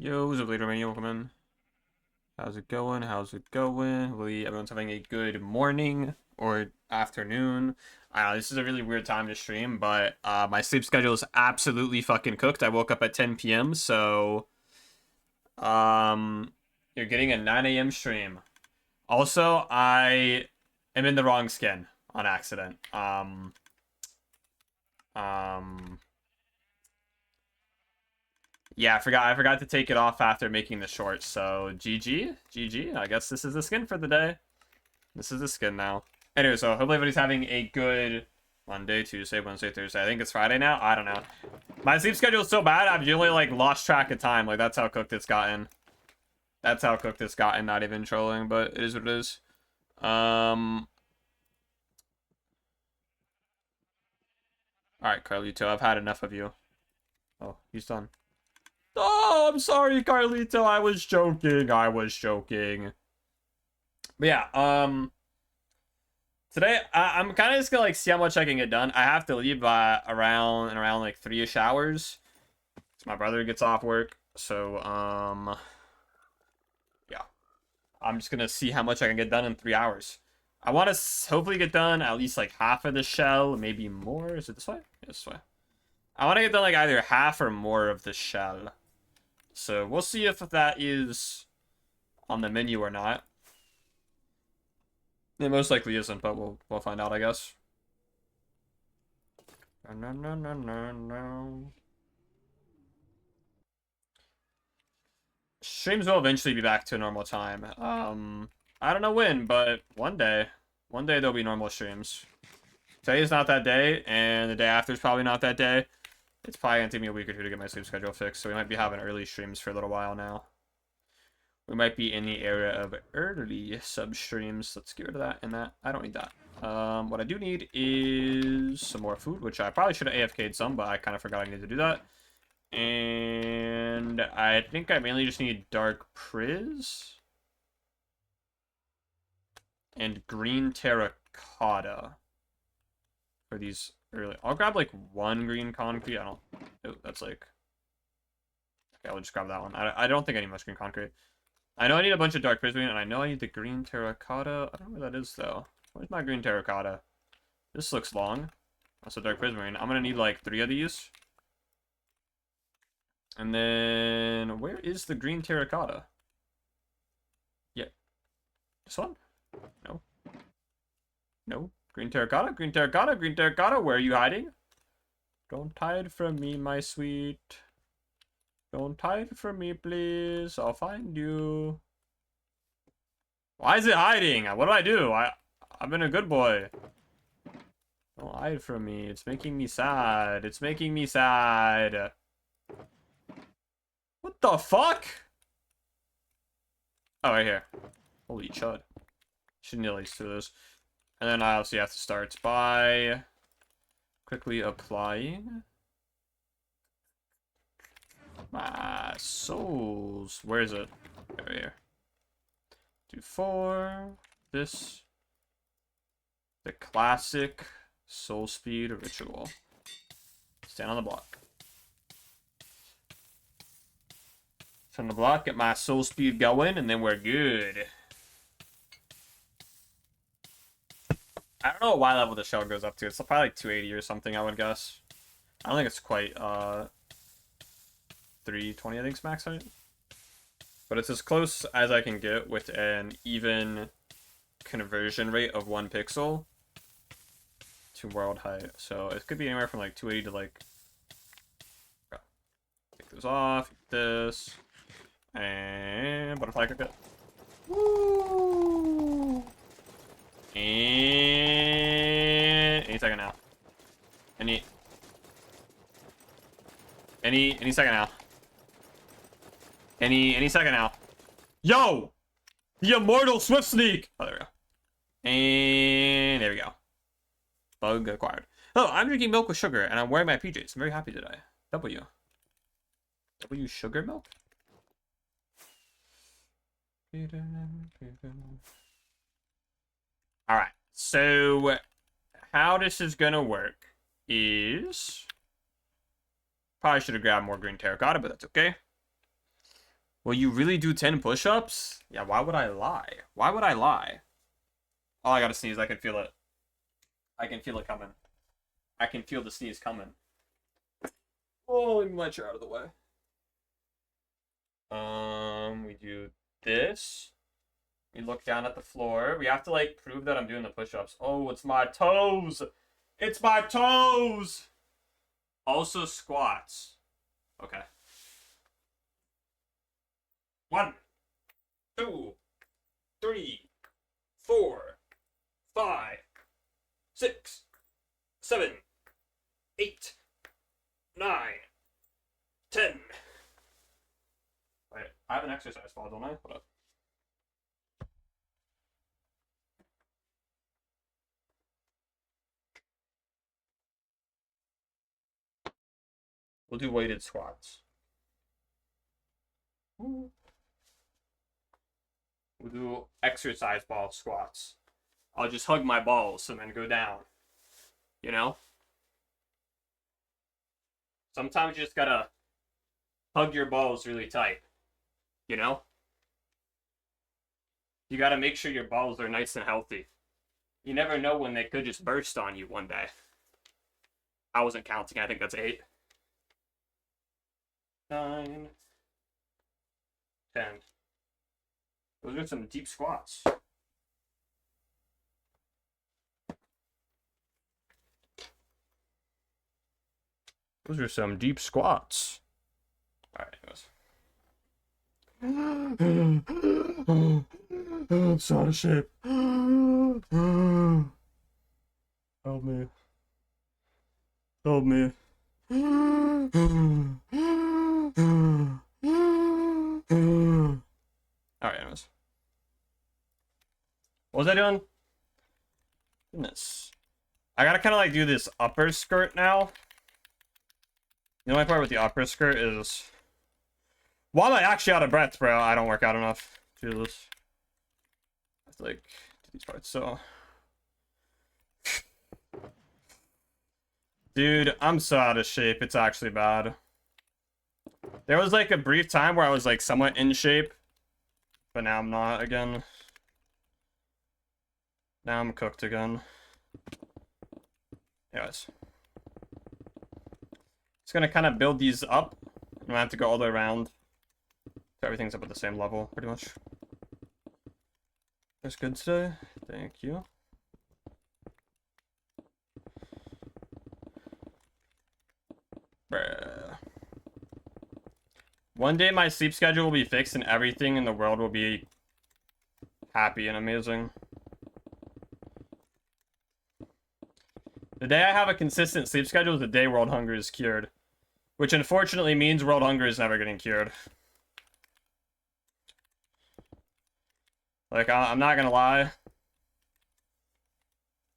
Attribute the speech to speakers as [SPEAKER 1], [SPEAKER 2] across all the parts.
[SPEAKER 1] Yo, what's up, Leader Mania? Welcome in. How's it going? How's it going? Hopefully, everyone's having a good morning or afternoon. This is a really weird time to stream, but my sleep schedule is absolutely fucking cooked. I woke up at 10 p.m., so you're getting a 9 a.m. stream. Also, I am in the wrong skin on accident. Yeah, I forgot to take it off after making the short, so GG. I guess this is the skin for the day. This is the skin now. Anyway, so hopefully everybody's having a good Monday, Tuesday, Wednesday, Thursday. I think it's Friday now. I don't know. My sleep schedule is so bad, I've usually, like, lost track of time. Like, that's how cooked it's gotten. That's how cooked it's gotten, not even trolling, but it is what it is. Alright, Carlito, I've had enough of you. Oh, he's done. Oh, I'm sorry, Carlito. I was joking. But yeah, today I'm kind of just gonna like see how much I can get done. I have to leave by around like 3-ish hours. So my brother gets off work. So yeah, I'm just gonna see how much I can get done in 3 hours. I want to hopefully get done at least like half of the shell, maybe more. Is it this way? Yeah, this way. I want to get done like either half or more of the shell. So we'll see if that is on the menu or not. It most likely isn't, but we'll find out, I guess. No. Streams will eventually be back to a normal time. I don't know when, but one day there'll be normal streams. Today's not that day, and the day after is probably not that day. It's probably going to take me a week or two to get my sleep schedule fixed, so we might be having early streams for a little while now. We might be in the area of early sub streams. Let's get rid of that and that. I don't need that. What I do need is some more food, which I probably should have AFK'd some, but I kind of forgot I needed to do that. And I think I mainly just need dark priz and green terracotta for these early. I'll grab like one green concrete. I don't. Oh, that's like. Okay, I'll just grab that one. I don't think I need much green concrete. I know I need a bunch of dark prismarine, and I know I need the green terracotta. I don't know where that is though. Where's my green terracotta? This looks long. That's a dark prismarine. I'm gonna need like 3 of these. And then where is the green terracotta? Yeah. This one? No. No. Green terracotta? Green terracotta? Green terracotta? Where are you hiding? Don't hide from me, my sweet. Don't hide from me, please. I'll find you. Why is it hiding? What do I do? I've been a good boy. Don't hide from me. It's making me sad. It's making me sad. What the fuck? Oh, right here. Holy chud. Should need at least 2 of those. And then I obviously have to start by quickly applying my souls. Where is it? Right here. Do 4. This. The classic soul speed ritual. Stand on the block. Stand on the block, get my soul speed going, and then we're good. I don't know what Y level the shell goes up to. It's probably like 280 or something, I would guess. I don't think it's quite 320, I think, is max height. But it's as close as I can get with an even conversion rate of 1 pixel to world height. So it could be anywhere from like 280 to like... Take this off, this, and butterfly cricket. Woo! And any second now. Any second now. Any second now. Yo! The immortal swift sneak! Oh, there we go. And there we go. Bug acquired. Oh, I'm drinking milk with sugar, and I'm wearing my PJs. I'm very happy today. W sugar milk? Alright, so how this is gonna work is... Probably should have grabbed more green terracotta, but that's okay. Will you really do 10 push-ups? Yeah, why would I lie? Why would I lie? Oh, I gotta sneeze. I can feel it. I can feel it coming. I can feel the sneeze coming. Oh, let me my chair out of the way. We do this. We look down at the floor. We have to, like, prove that I'm doing the push-ups. Oh, it's my toes! It's my toes! Also squats. Okay. 1, 2, 3, 4, 5, 6, 7, 8, 9, 10. Wait, I have an exercise ball, don't I? Hold up. We'll do weighted squats. We'll do exercise ball squats. I'll just hug my balls and then go down. You know? Sometimes you just gotta hug your balls really tight. You know? You gotta make sure your balls are nice and healthy. You never know when they could just burst on you one day. I wasn't counting. I think that's 8. 9, 10. Those are some deep squats. Those are some deep squats. Alright, I'm so out of shape. Help me. Help me. Alright, anyways. What was I doing? Goodness. I gotta kind of like do this upper skirt now. The only part with the upper skirt is... Why am I actually out of breath, bro? I don't work out enough. Jesus. I have to like do these parts, so... Dude, I'm so out of shape. It's actually bad. There was like a brief time where I was like somewhat in shape. But now I'm not again. Now I'm cooked again. Anyways. Just gonna kind of build these up. And I have to go all the way around. So everything's up at the same level, pretty much. That's good today. Thank you. Bruh. One day my sleep schedule will be fixed and everything in the world will be happy and amazing. The day I have a consistent sleep schedule is the day world hunger is cured. Which unfortunately means world hunger is never getting cured. Like, I'm not gonna lie.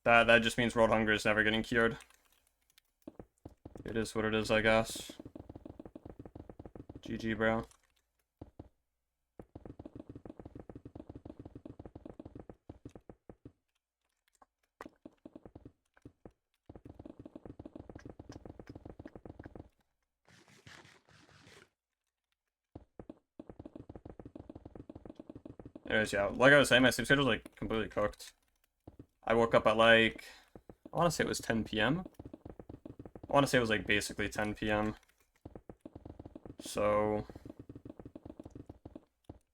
[SPEAKER 1] That just means world hunger is never getting cured. It is what it is, I guess. GG, bro. Anyways, yeah, like I was saying, my sleep schedule's like completely cooked. I woke up at like, I want to say it was 10 p.m. I want to say it was like basically 10 p.m. So,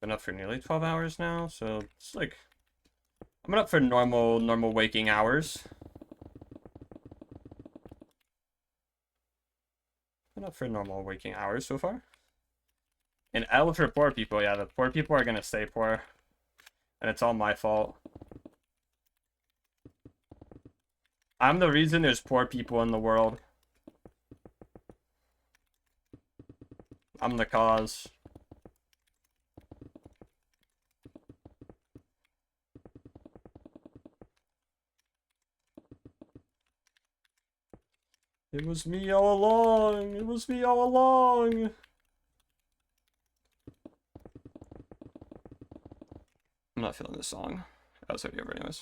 [SPEAKER 1] been up for nearly 12 hours now. So it's like, I'm up for normal waking hours. Been up for normal waking hours so far. And L for poor people, yeah, the poor people are gonna stay poor. And it's all my fault. I'm the reason there's poor people in the world. I'm the cause. It was me all along. It was me all along. I'm not feeling this song. That was over anyways.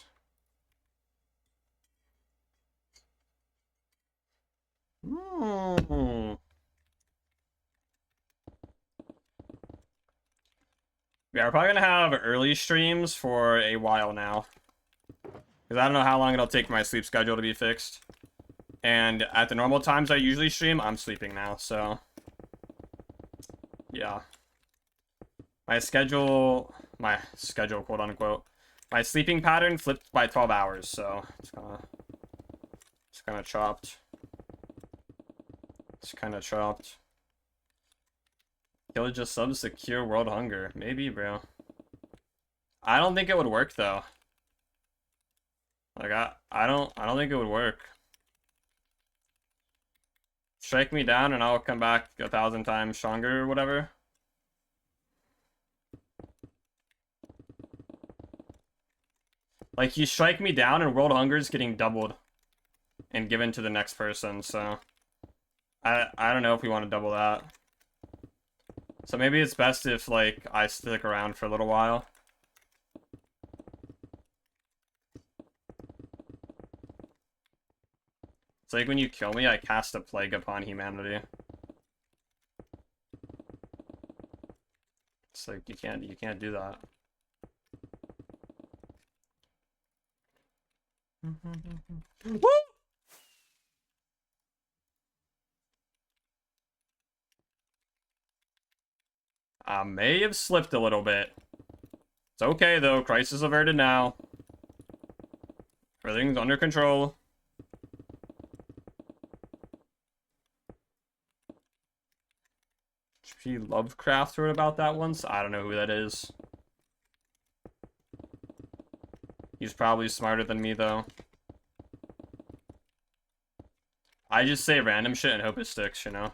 [SPEAKER 1] Yeah, we're probably gonna have early streams for a while now. Because I don't know how long it'll take my sleep schedule to be fixed. And at the normal times I usually stream, I'm sleeping now, so... yeah. My schedule, quote unquote, my sleeping pattern flipped by 12 hours, so it's kind of chopped. It's kind of chopped. Kill just subs to cure world hunger. Maybe, bro. I don't think it would work though. Like I don't think it would work. Strike me down and I'll come back 1,000 times stronger or whatever. Like, you strike me down and world hunger is getting doubled and given to the next person, so I don't know if we want to double that. So maybe it's best if, like, I stick around for a little while. It's like when you kill me, I cast a plague upon humanity. It's like you can't do that. Woo! I may have slipped a little bit. It's okay though, crisis averted now. Everything's under control. H.P. Lovecraft wrote about that once. I don't know who that is. He's probably smarter than me, though. I just say random shit and hope it sticks, you know?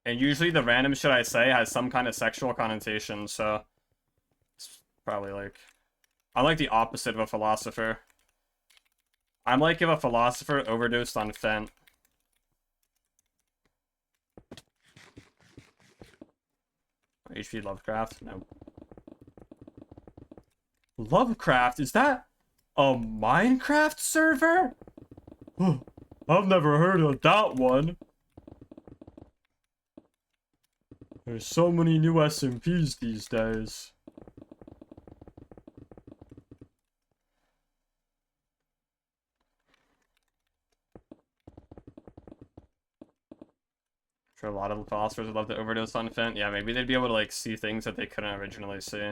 [SPEAKER 1] And usually the random shit I say has some kind of sexual connotation, so... it's probably like... I'm like the opposite of a philosopher. I'm like if a philosopher overdosed on Fent. H.P. Lovecraft? No. Lovecraft? Is that a Minecraft server? I've never heard of that one. There's so many new SMPs these days. Sure, a lot of philosophers would love to overdose on Fent. Yeah, maybe they'd be able to, like, see things that they couldn't originally see.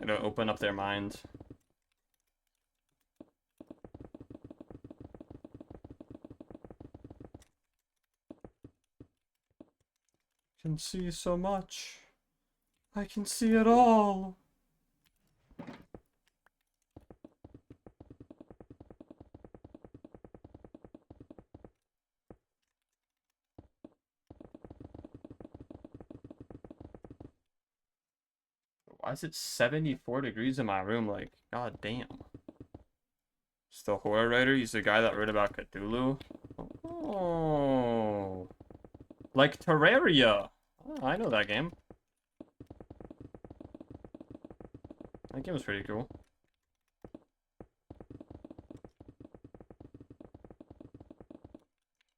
[SPEAKER 1] It'll open up their mind. I can see so much. I can see it all. Why is it 74 degrees in my room? Like, god damn. Still horror writer? He's the guy that wrote about Cthulhu? Oh. Like Terraria. Oh, I know that game. That game was pretty cool.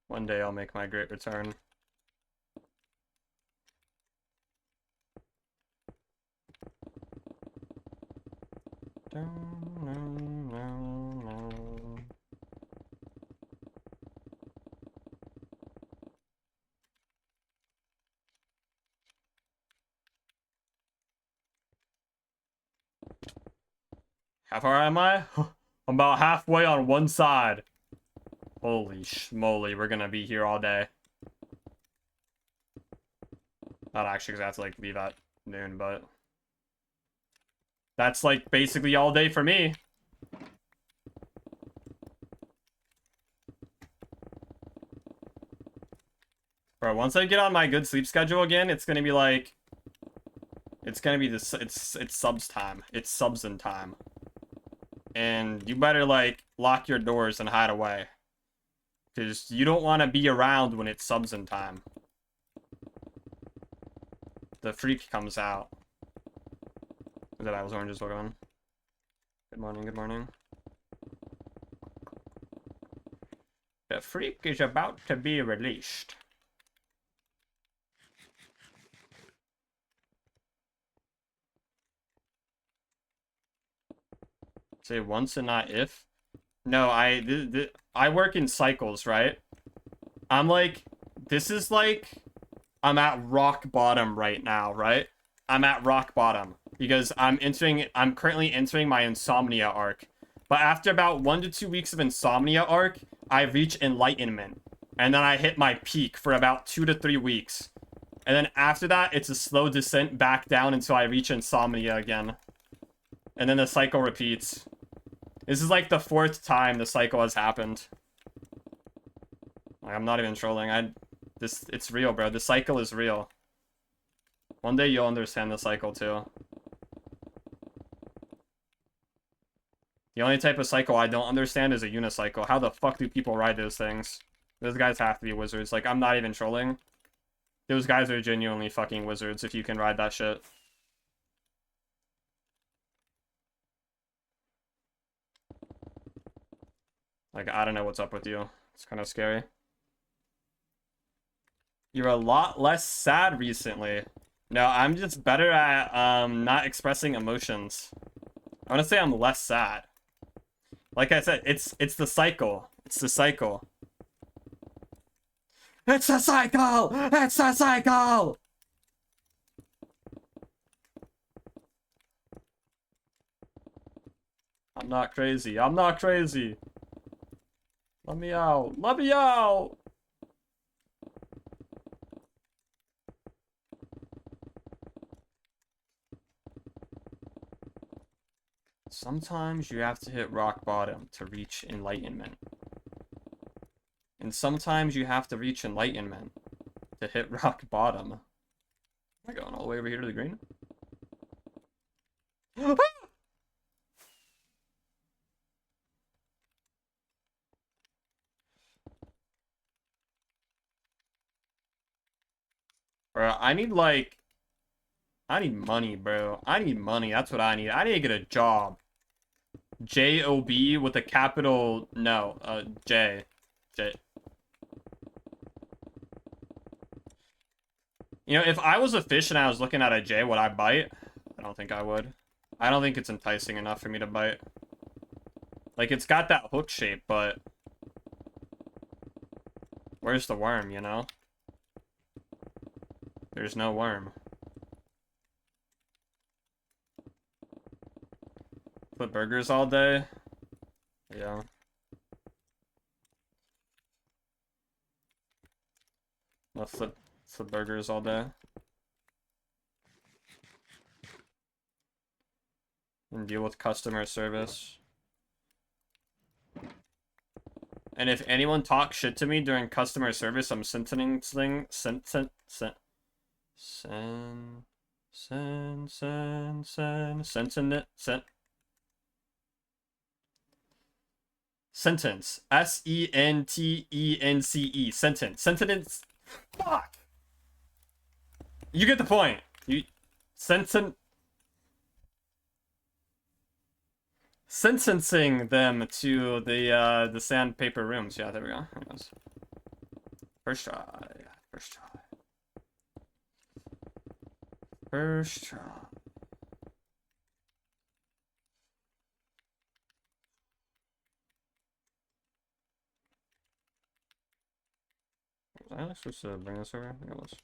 [SPEAKER 1] One day I'll make my great return. How far am I? I'm about halfway on one side. Holy schmoly, we're gonna be here all day. Not actually, because I have to, like, leave at noon, but... that's, like, basically all day for me. Bro, once I get on my good sleep schedule again, it's gonna be, like... it's gonna be this... it's subs time. It's subs in time. And you better, like, lock your doors and hide away. Because you don't want to be around when it's subs in time. The freak comes out. Is that I was oranges Pokemon? Good morning, good morning. The freak is about to be released. Say once and not if. No, I work in cycles, right? I'm like, this is like, I'm at rock bottom right now, right? I'm at rock bottom because I'm currently entering my insomnia arc. But after about 1 to 2 weeks of insomnia arc, I reach enlightenment. And then I hit my peak for about 2 to 3 weeks. And then after that, it's a slow descent back down until I reach insomnia again. And then the cycle repeats. This is like the 4th time the cycle has happened. Like, I'm not even trolling. It's real, bro. The cycle is real. One day you'll understand the cycle too. The only type of cycle I don't understand is a unicycle. How the fuck do people ride those things? Those guys have to be wizards. Like, I'm not even trolling. Those guys are genuinely fucking wizards if you can ride that shit. Like, I don't know what's up with you. It's kind of scary. You're a lot less sad recently. No, I'm just better at not expressing emotions. I want to say I'm less sad. Like I said, it's the cycle. It's the cycle. It's a cycle! It's a cycle! I'm not crazy. I'm not crazy. Let me out. Let me out! Sometimes you have to hit rock bottom to reach enlightenment. And sometimes you have to reach enlightenment to hit rock bottom. Am I going all the way over here to the green? Bro, I need money, bro. I need money. That's what I need. I need to get a job. J-O-B with a capital, no, J. You know, if I was a fish and I was looking at a J, would I bite? I don't think I would. I don't think it's enticing enough for me to bite. Like, it's got that hook shape, but where's the worm, you know? There's no worm. Flip burgers all day? Yeah. I'll flip burgers all day. And deal with customer service. And if anyone talks shit to me during customer service, I'm sentencing sentence. S-E-N-T-E-N-C-E. Sentence. Fuck! You get the point. Sentencing them to the sandpaper rooms. Yeah, there we go. There it goes. First try. Was I supposed to bring this over? I think I was.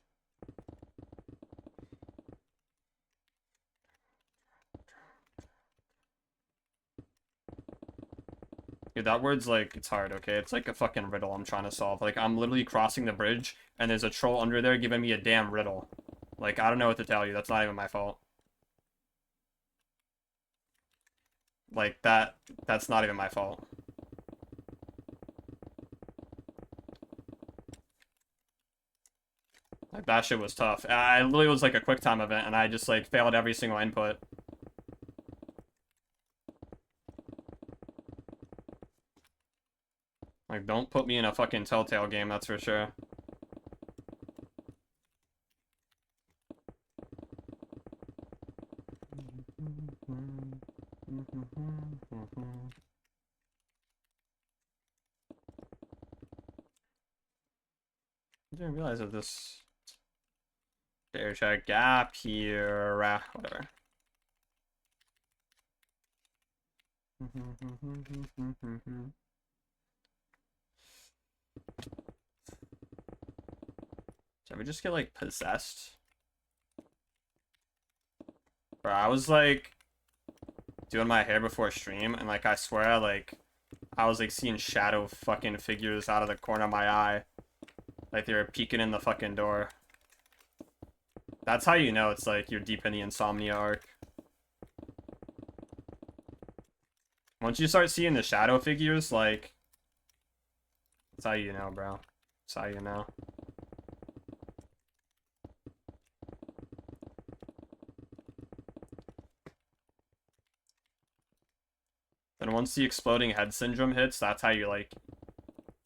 [SPEAKER 1] Dude, that word's like, it's hard, okay? It's like a fucking riddle I'm trying to solve. Like, I'm literally crossing the bridge, and there's a troll under there giving me a damn riddle. Like, I don't know what to tell you. That's not even my fault. Like, that's not even my fault. Like, that shit was tough. I literally was like a quick time event, and I just, like, failed every single input. Like, don't put me in a fucking Telltale game, that's for sure. I didn't realize that this... There's a gap here. Whatever. Did we just get, like, possessed? Bro, I was, like, doing my hair before stream, and, like, I swear, I was, like, seeing shadow fucking figures out of the corner of my eye. Like, they were peeking in the fucking door. That's how you know it's, like, you're deep in the insomnia arc. Once you start seeing the shadow figures, like... That's how you know, bro. That's how you know. Then once the exploding head syndrome hits, that's how you, like...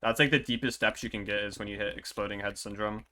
[SPEAKER 1] That's, like, the deepest depths you can get is when you hit exploding head syndrome.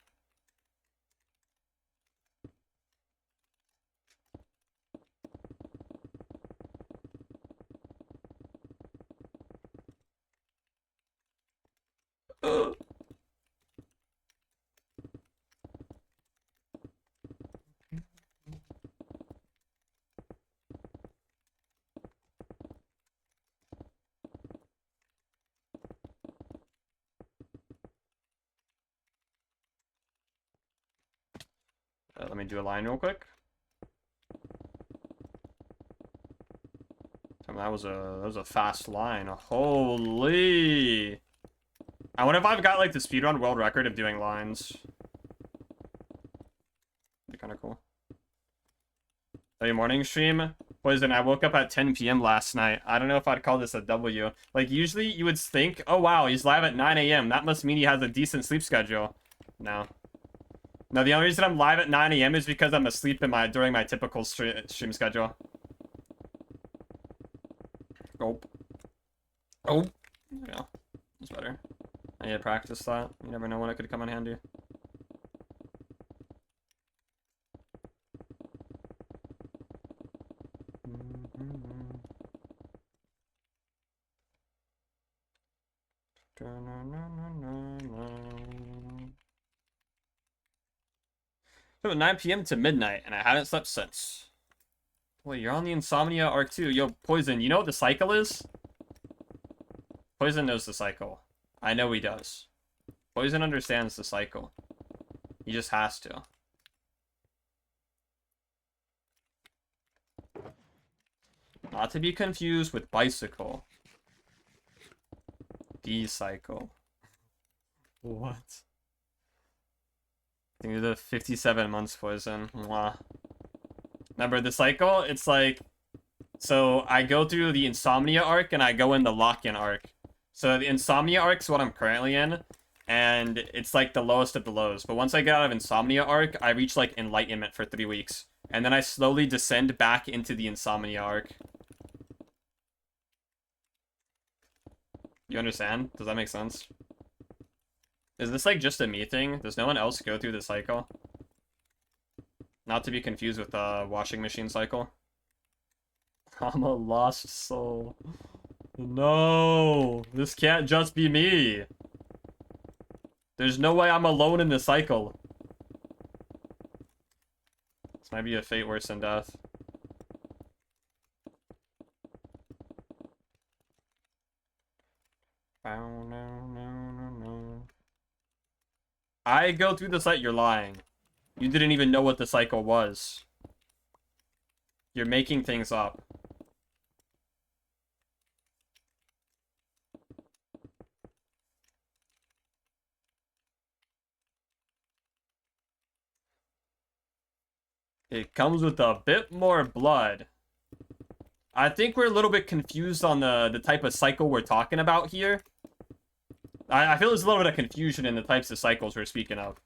[SPEAKER 1] Let me do a line real quick. That was a fast line. Holy! I wonder if I've got like the speedrun world record of doing lines. Be kind of cool. Hey, morning stream. Poison, I woke up at 10 p.m. last night. I don't know if I'd call this a W. Like, usually you would think, oh wow, he's live at 9 a.m. That must mean he has a decent sleep schedule. No. No, the only reason I'm live at 9 a.m. is because I'm asleep during my typical stream schedule. Oh. Oh. There we go. That's better. I need to practice that. You never know when it could come in handy. So 9 p.m. to midnight, and I haven't slept since. Wait, you're on the Insomnia arc too. Yo, Poison, you know what the cycle is? Poison knows the cycle. I know he does. Poison understands the cycle. He just has to. Not to be confused with bicycle. The cycle. What? I think the 57 months Poison. Mwah. Remember the cycle? It's like... So, I go through the Insomnia arc, and I go in the lock-in arc. So, the Insomnia arc is what I'm currently in, and it's like the lowest of the lows. But once I get out of Insomnia arc, I reach, like, Enlightenment for 3 weeks. And then I slowly descend back into the Insomnia arc. You understand? Does that make sense? Is this, like, just a me thing? Does no one else go through the cycle? Not to be confused with the washing machine cycle. I'm a lost soul. No! This can't just be me! There's no way I'm alone in this cycle. This might be a fate worse than death. I go through the cycle. You're lying. You didn't even know what the cycle was. You're making things up. It comes with a bit more blood. I think we're a little bit confused on the type of cycle we're talking about here. I feel there's a little bit of confusion in the types of cycles we're speaking of.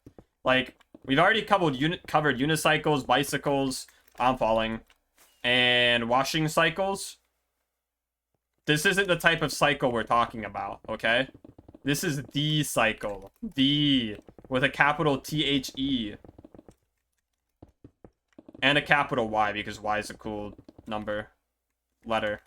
[SPEAKER 1] Like, we've already covered unicycles, bicycles, I'm falling, and washing cycles. This isn't the type of cycle we're talking about, okay? This is the cycle. The, with a capital THE. And a capital Y, because Y is a cool number. Letter.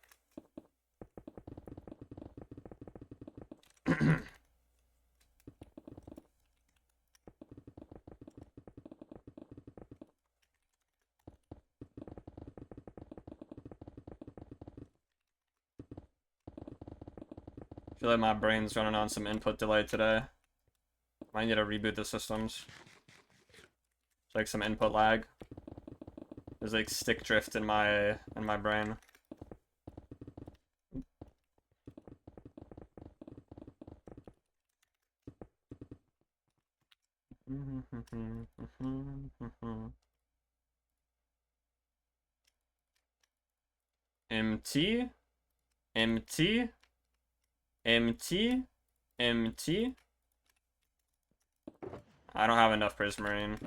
[SPEAKER 1] feel like my brain's running on some input delay today. Might need to reboot the systems. It's like some input lag. There's like stick drift in my brain. MT, MT, MT, MT. I don't have enough prismarine.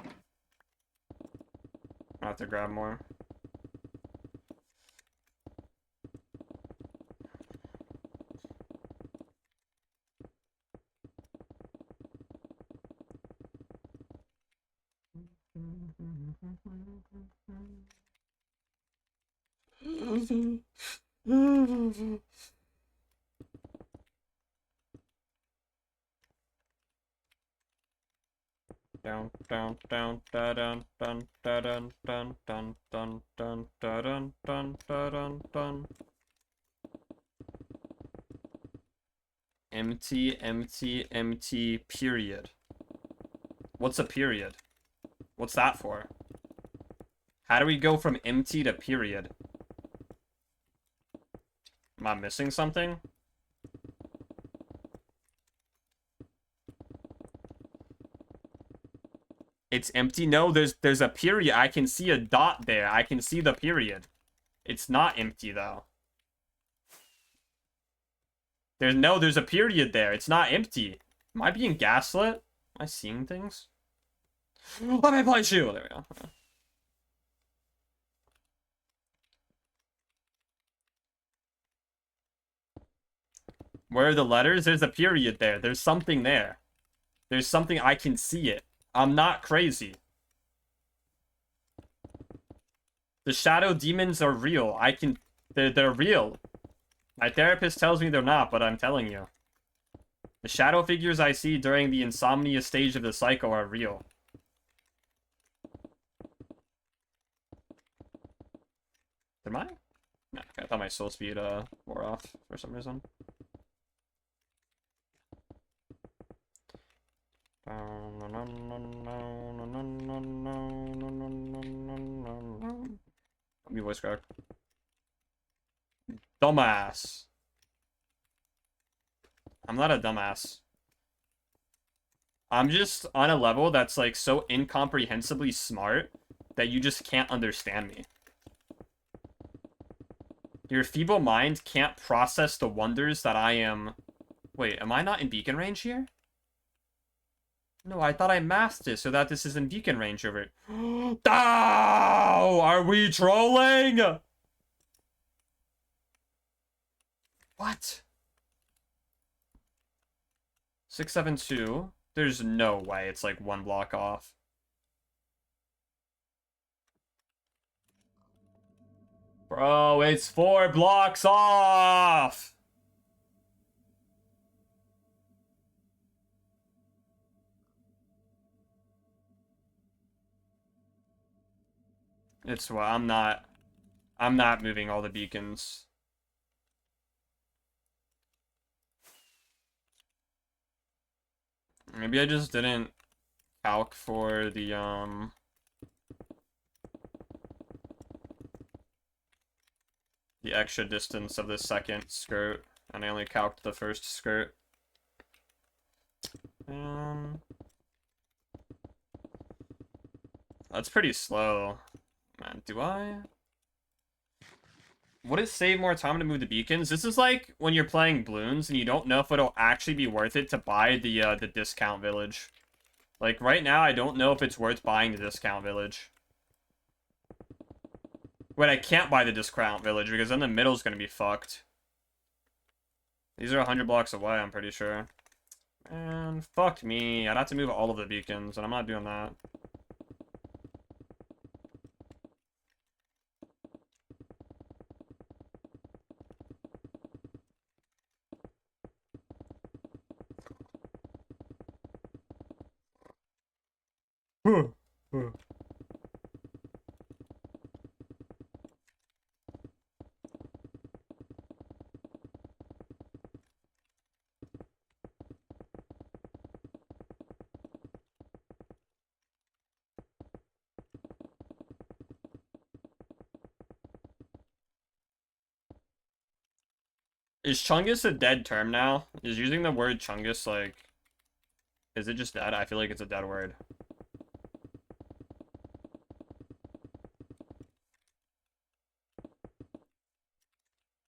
[SPEAKER 1] I'll have to grab more. Down, down, down, da dun, dun, da dun, dun, dun, dun, dun, da dun, dun, da dun, dun. Empty, empty, empty, period. What's a period? What's that for? How do we go from empty to period? Am I missing something? It's empty? No, there's a period. I can see a dot there. I can see the period. It's not empty, though. There's a period there. It's not empty. Am I being gaslit? Am I seeing things? Let me play you. There we go. Where are the letters? There's a period there. There's something there. There's something, I can see it. I'm not crazy. The shadow demons are real. They're real. My therapist tells me they're not, but I'm telling you. The shadow figures I see during the insomnia stage of the cycle are real. Am I? No, I thought my soul speed wore off for some reason. Let me voice crack. Dumbass. I'm not a dumbass. I'm just on a level that's like so incomprehensibly smart that you just can't understand me. Your feeble mind can't process the wonders that I am... Wait, am I not in beacon range here? No, I thought I masked it so that this is in beacon range over it. Oh, are we trolling? What? 672. There's no way it's like one block off. Bro, it's 4 blocks off! It's what I'm not moving all the beacons. Maybe I just didn't calc for the extra distance of the second skirt, and I only calced the first skirt. That's pretty slow. Man, do I? Would it save more time to move the beacons? This is like when you're playing balloons and you don't know if it'll actually be worth it to buy the discount village. Like, right now, I don't know if it's worth buying the discount village. Wait, I can't buy the discount village because then the middle's gonna be fucked. These are 100 blocks away, I'm pretty sure. And fuck me. I'd have to move all of the beacons, and I'm not doing that. Is Chungus a dead term now? Is using the word Chungus, like... Is it just dead? I feel like it's a dead word.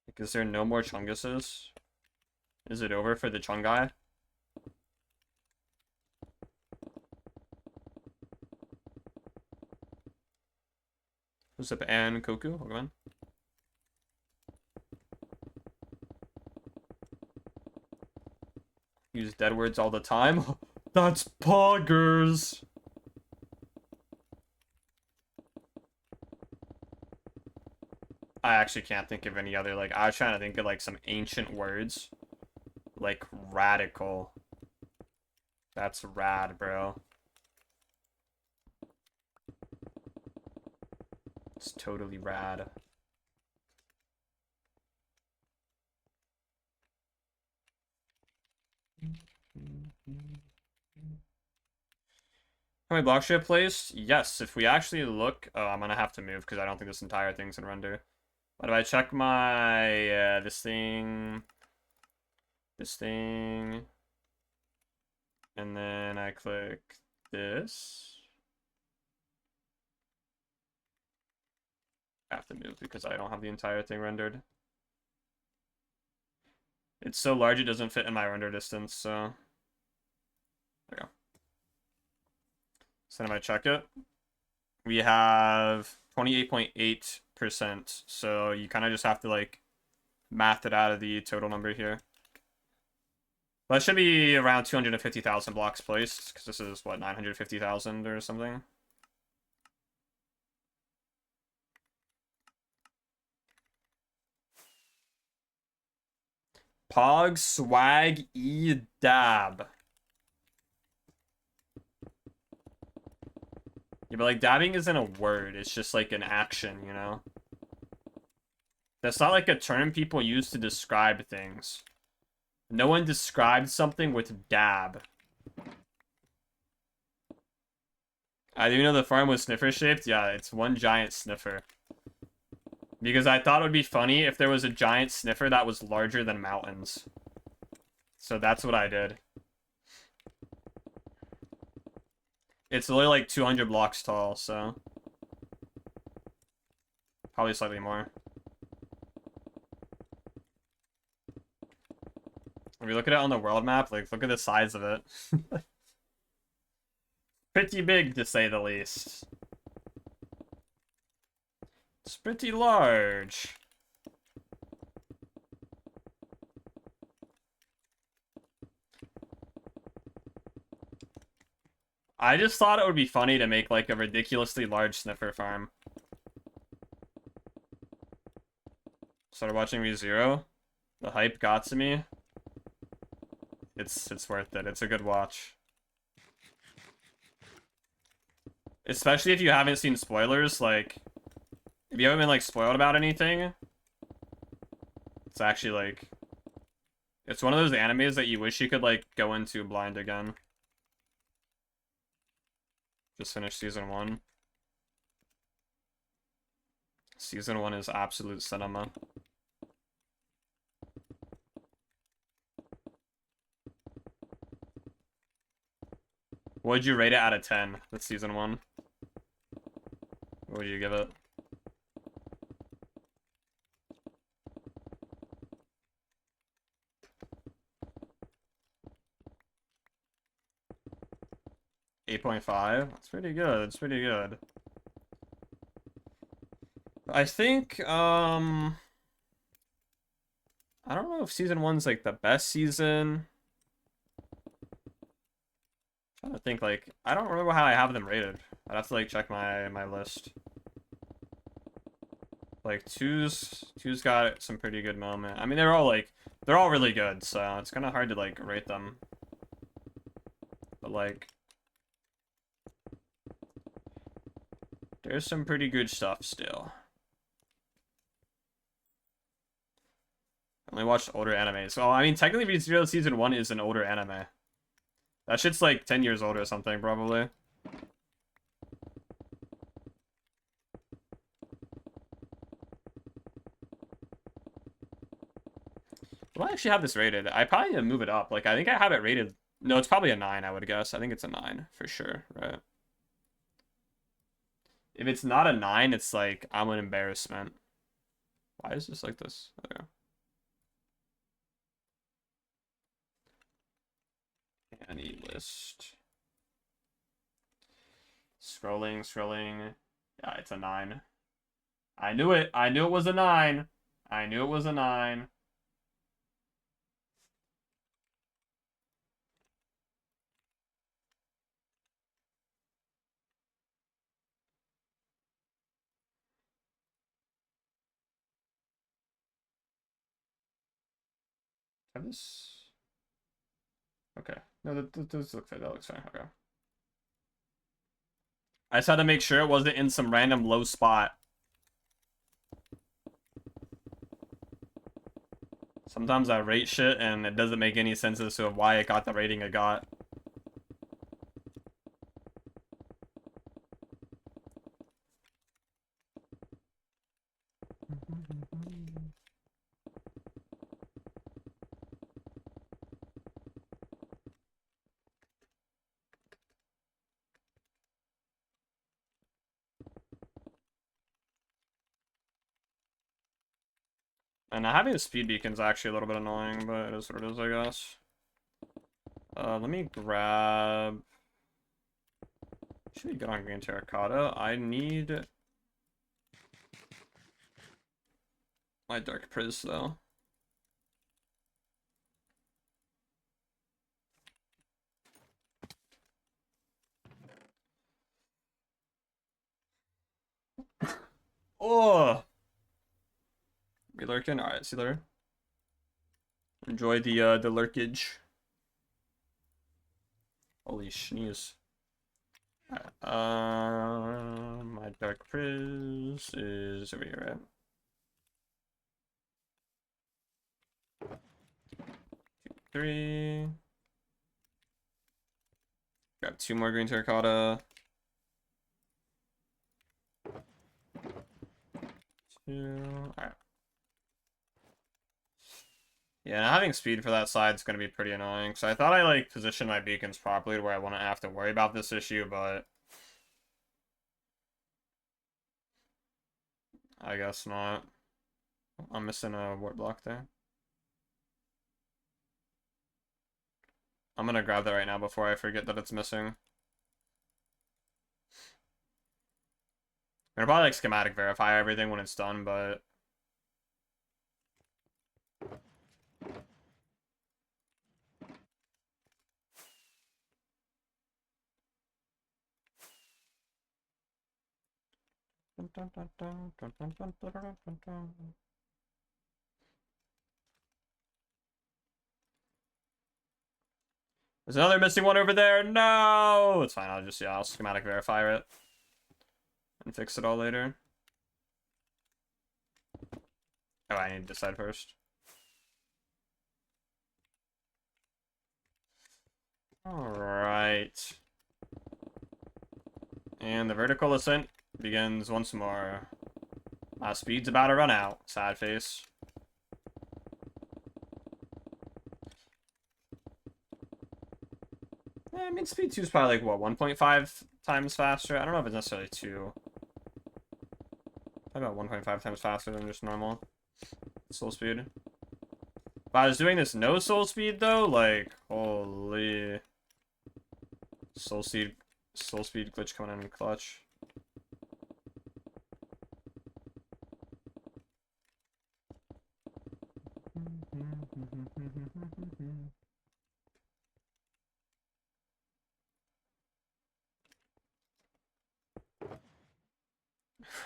[SPEAKER 1] Like, is there no more Chunguses? Is it over for the Chungai? What's up, and Koku? Welcome in. Use dead words all the time? That's poggers! I actually can't think of any other, like, I was trying to think of, like, some ancient words. Like, radical. That's rad, bro. It's totally rad. How many blocks should I place? Yes, if we actually look... Oh, I'm gonna have to move because I don't think this entire thing's in render. But if I check my... this thing... And then I click this. I have to move because I don't have the entire thing rendered. It's so large it doesn't fit in my render distance, so... There we go. So then if I check it, we have 28.8%. So you kind of just have to, like, math it out of the total number here. That should be around 250,000 blocks placed, because this is, what, 950,000 or something? Pog, swag, dab. Yeah, but, like, dabbing isn't a word. It's just, like, an action, you know? That's not, like, a term people use to describe things. No one described something with dab. I do know the farm was sniffer shaped. Yeah, it's one giant sniffer. Because I thought it would be funny if there was a giant sniffer that was larger than mountains. So that's what I did. It's only like 200 blocks tall, so... Probably slightly more. If you look at it on the world map, like, look at the size of it. Pretty big, to say the least. It's pretty large. I just thought it would be funny to make, like, a ridiculously large sniffer farm. Started watching ReZero. The hype got to me. It's worth it. It's a good watch. Especially if you haven't seen spoilers, like... If you haven't been, like, spoiled about anything... It's actually, like... It's one of those animes that you wish you could, like, go into blind again. Just finished season 1. Season 1 is absolute cinema. What would you rate it out of 10? That's season 1. What would you give it? .5. That's pretty good. That's pretty good. I think, I don't know if season 1's, like, the best season. I'm trying to think, like, I don't remember how I have them rated. I'd have to, like, check my list. Like, two's got some pretty good moment. I mean, they're all really good, so it's kind of hard to, like, rate them. But, like... There's some pretty good stuff still. I only watched older anime. So, I mean, technically ReZero Season 1 is an older anime. That shit's like 10 years old or something, probably. Well, I actually have this rated. I probably need to move it up. Like, I think I have it rated. No, it's probably a 9, I would guess. I think it's a 9 for sure, right? If it's not a 9, it's like, I'm an embarrassment. Why is this like this? Okay. Any list. Scrolling. Yeah, it's a 9. I knew it. I knew it was a 9. I knew it was a 9. Have this. Okay. No, this looks fine. That looks fine. Okay. I just had to make sure it wasn't in some random low spot. Sometimes I rate shit and it doesn't make any sense as to why it got the rating it got. And having a speed beacon is actually a little bit annoying, but it is what it is, I guess. Let me grab... Should we get on green terracotta? I need... my dark priz, though. Oh! We lurking? Alright, see you later. Enjoy the lurkage. Holy sneeze. My dark priz is over here, right? 2, 3. Grab 2 more green terracotta. 2. Alright. Yeah, having speed for that side is going to be pretty annoying. So I thought I, like, positioned my beacons properly to where I wouldn't have to worry about this issue, but... I guess not. I'm missing a wart block there. I'm going to grab that right now before I forget that it's missing. I'm going to probably, like, schematic verify everything when it's done, but... There's another missing one over there. No! It's fine. I'll schematic verify it. And fix it all later. Oh, I need to decide first. Alright. And the vertical ascent begins once more. My speed's about to run out. Sad face. Yeah, I mean, speed 2 is probably like, what, 1.5 times faster? I don't know if it's necessarily 2. Probably about 1.5 times faster than just normal soul speed. If I was doing this no soul speed, though, like, holy... Soul speed glitch coming in clutch.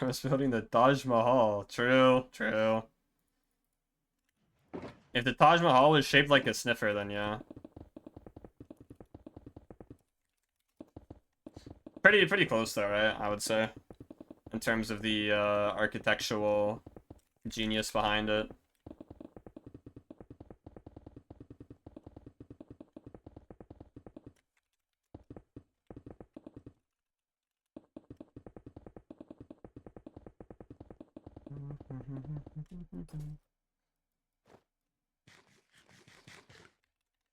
[SPEAKER 1] I was building the Taj Mahal. True. If the Taj Mahal was shaped like a sniffer, then yeah. Pretty close though, right? I would say. In terms of the architectural genius behind it.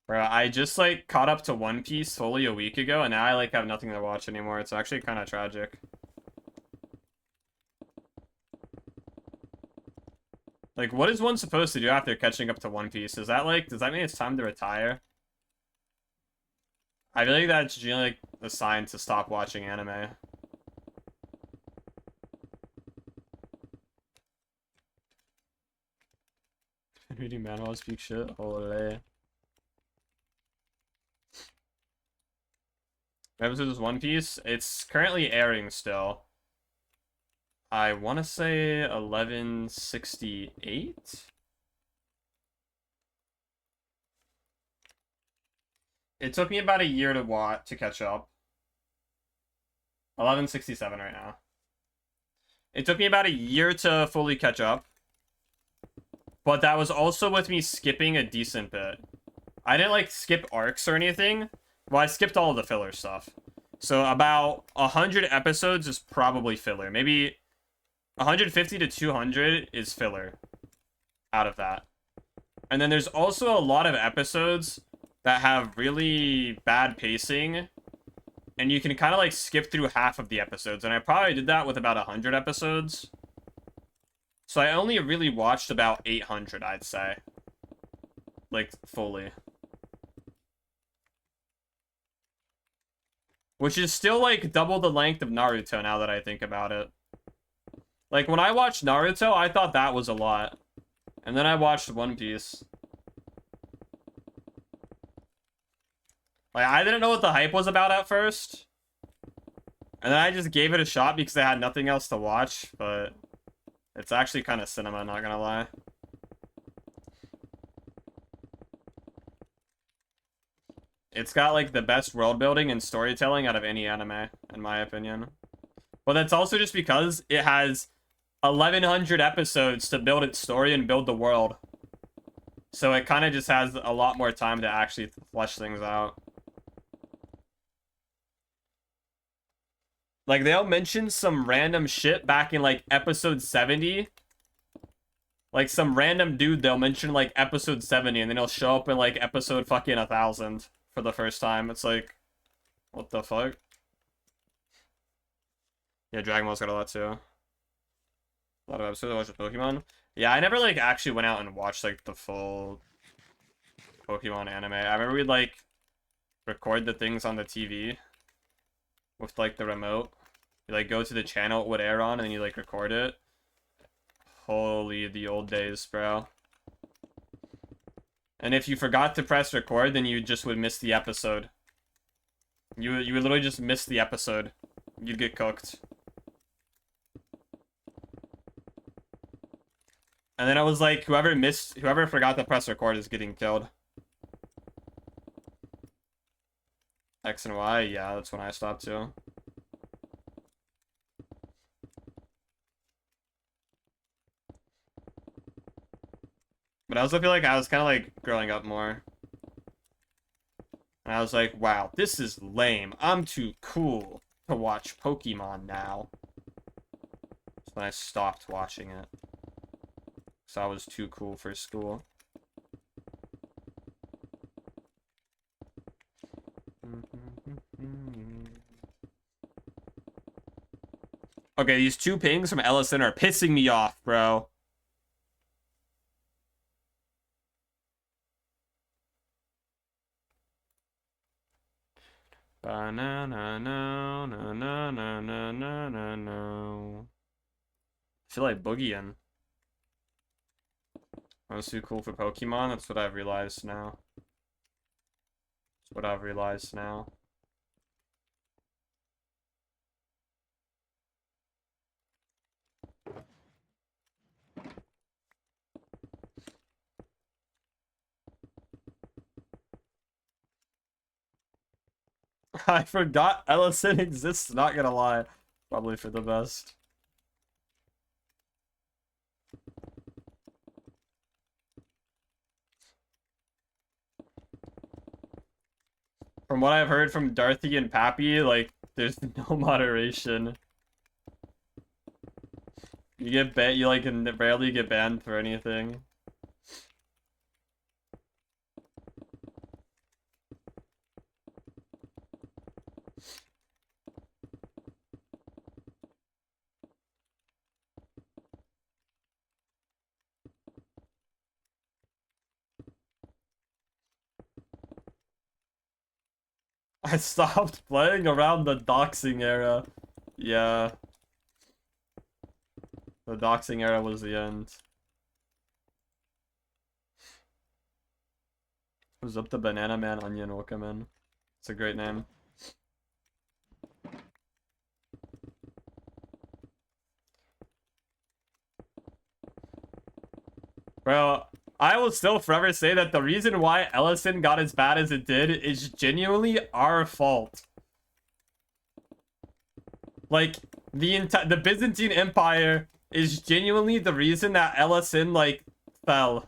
[SPEAKER 1] Bro, I just like caught up to One Piece fully a week ago, and now I like have nothing to watch anymore. It's actually kind of tragic. Like, what is one supposed to do after catching up to One Piece? Is that like, does that mean it's time to retire? I feel like that's generally like a sign to stop watching anime. Reading manhwa, speak shit. Holy. Episode is One Piece. It's currently airing still. I want to say 1168. It took me about a year to catch up. 1167 right now. It took me about a year to fully catch up. But that was also with me skipping a decent bit. I didn't like skip arcs or anything. Well, I skipped all of the filler stuff. So about 100 episodes is probably filler. Maybe 150 to 200 is filler out of that. And then there's also a lot of episodes that have really bad pacing, and you can kind of like skip through half of the episodes, and I probably did that with about 100 episodes. So I only really watched about 800, I'd say. Like, fully. Which is still like double the length of Naruto now that I think about it. Like, when I watched Naruto, I thought that was a lot. And then I watched One Piece. Like, I didn't know what the hype was about at first. And then I just gave it a shot because I had nothing else to watch, but it's actually kind of cinema, not gonna lie. It's got, like, the best world building and storytelling out of any anime, in my opinion. But that's also just because it has 1,100 episodes to build its story and build the world. So it kind of just has a lot more time to actually flesh things out. Like, they'll mention some random shit back in, like, episode 70. Like, some random dude they'll mention, like, episode 70, and then he'll show up in, like, episode fucking 1000 for the first time. It's like, what the fuck? Yeah, Dragon Ball's got a lot, too. A lot of episodes I watched with Pokemon. Yeah, I never, like, actually went out and watched, like, the full Pokemon anime. I remember we'd, like, record the things on the TV with, like, the remote. You, like, go to the channel it would air on, and then you, like, record it. Holy, the old days, bro. And if you forgot to press record, then you just would miss the episode. You would literally just miss the episode. You'd get cooked. And then I was like, whoever forgot to press record is getting killed. X and Y, yeah, that's when I stopped too. But I also feel like I was kind of like growing up more. And I was like, wow, this is lame. I'm too cool to watch Pokemon now. So then I stopped watching it. So I was too cool for school. Okay, these two pings from Ellison are pissing me off, bro. Banana, no, no, no, no, no, no, no, no. I feel like boogieing. I was too cool for Pokemon. That's what I've realized now. That's what I've realized now. I forgot Ellison exists, not gonna lie. Probably for the best. From what I've heard from Dorothy and Pappy, like, there's no moderation. You get banned, you like can barely get banned for anything. I stopped playing around the doxing era. Yeah. The doxing era was the end. Who's up the Banana Man Onion Wokaman? It's a great name. Bro, I will still forever say that the reason why Ellison got as bad as it did is genuinely our fault. Like, the Byzantine Empire is genuinely the reason that Ellison, like, fell.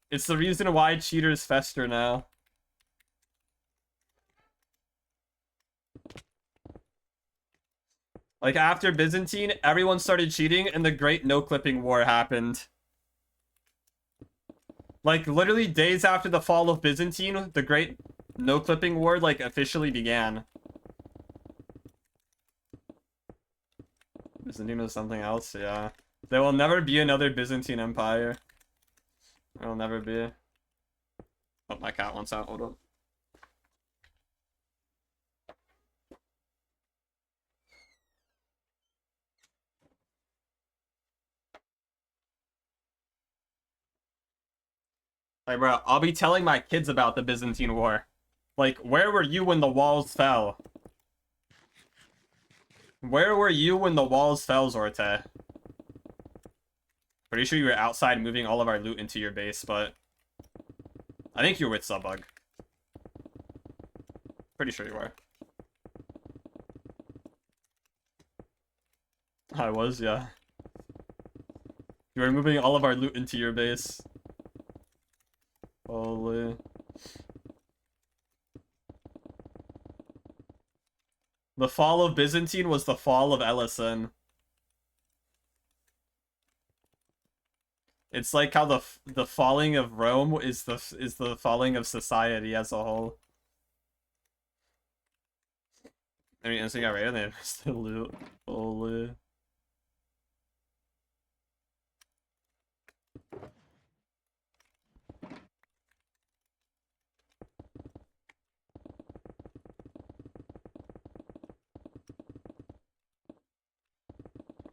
[SPEAKER 1] It's the reason why cheaters fester now. Like, after Byzantine, everyone started cheating, and the Great No-Clipping War happened. Like, literally days after the fall of Byzantine, the Great No-Clipping War, like, officially began. Byzantine was something else, yeah. There will never be another Byzantine Empire. There will never be. Oh, my cat wants out, hold up. Like, bro, I'll be telling my kids about the Byzantine War. Like, where were you when the walls fell? Where were you when the walls fell, Zorte? Pretty sure you were outside moving all of our loot into your base, but... I think you were with Subbug. Pretty sure you were. I was, yeah. You were moving all of our loot into your base. Holy... The fall of Byzantine was the fall of Ellison. It's like how the falling of Rome is the falling of society as a whole. I mean, instantly got raided and they missed the loot. Holy.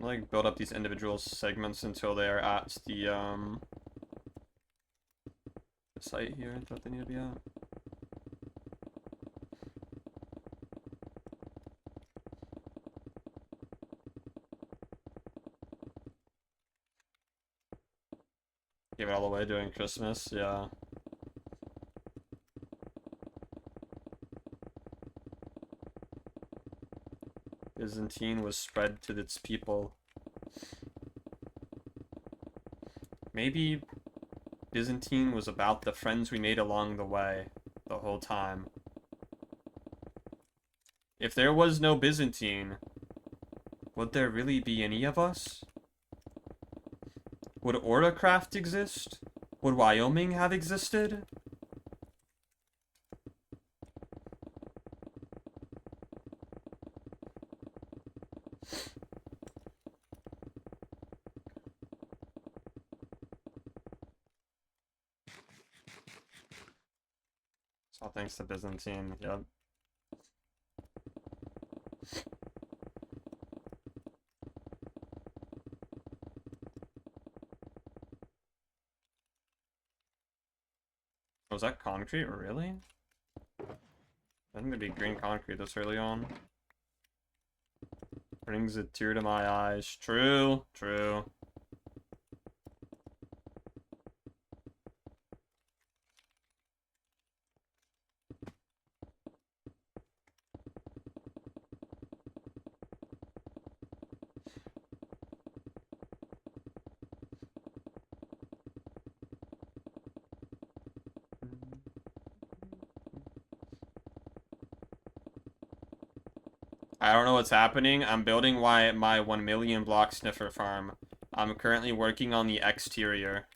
[SPEAKER 1] Like build up these individual segments until they are at the site here that they need to be at. Give it all away during Christmas, yeah. Byzantine was spread to its people. Maybe Byzantine was about the friends we made along the way the whole time. If there was no Byzantine, would there really be any of us? Would Auracraft exist? Would Wyoming have existed? It's all thanks to Byzantine, yep. Was that concrete, really? I think it'd be green concrete this early on. Brings a tear to my eyes. True, true. I don't know what's happening. I'm building my 1 million block sniffer farm. I'm currently working on the exterior.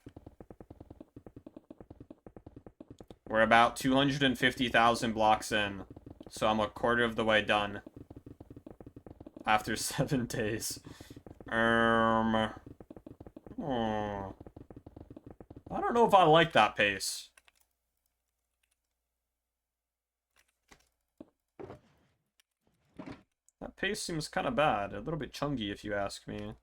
[SPEAKER 1] We're about 250,000 blocks in, so I'm a quarter of the way done. After 7 days. Oh. I don't know if I like that pace. pace seems kind of bad. A little bit chungy, if you ask me.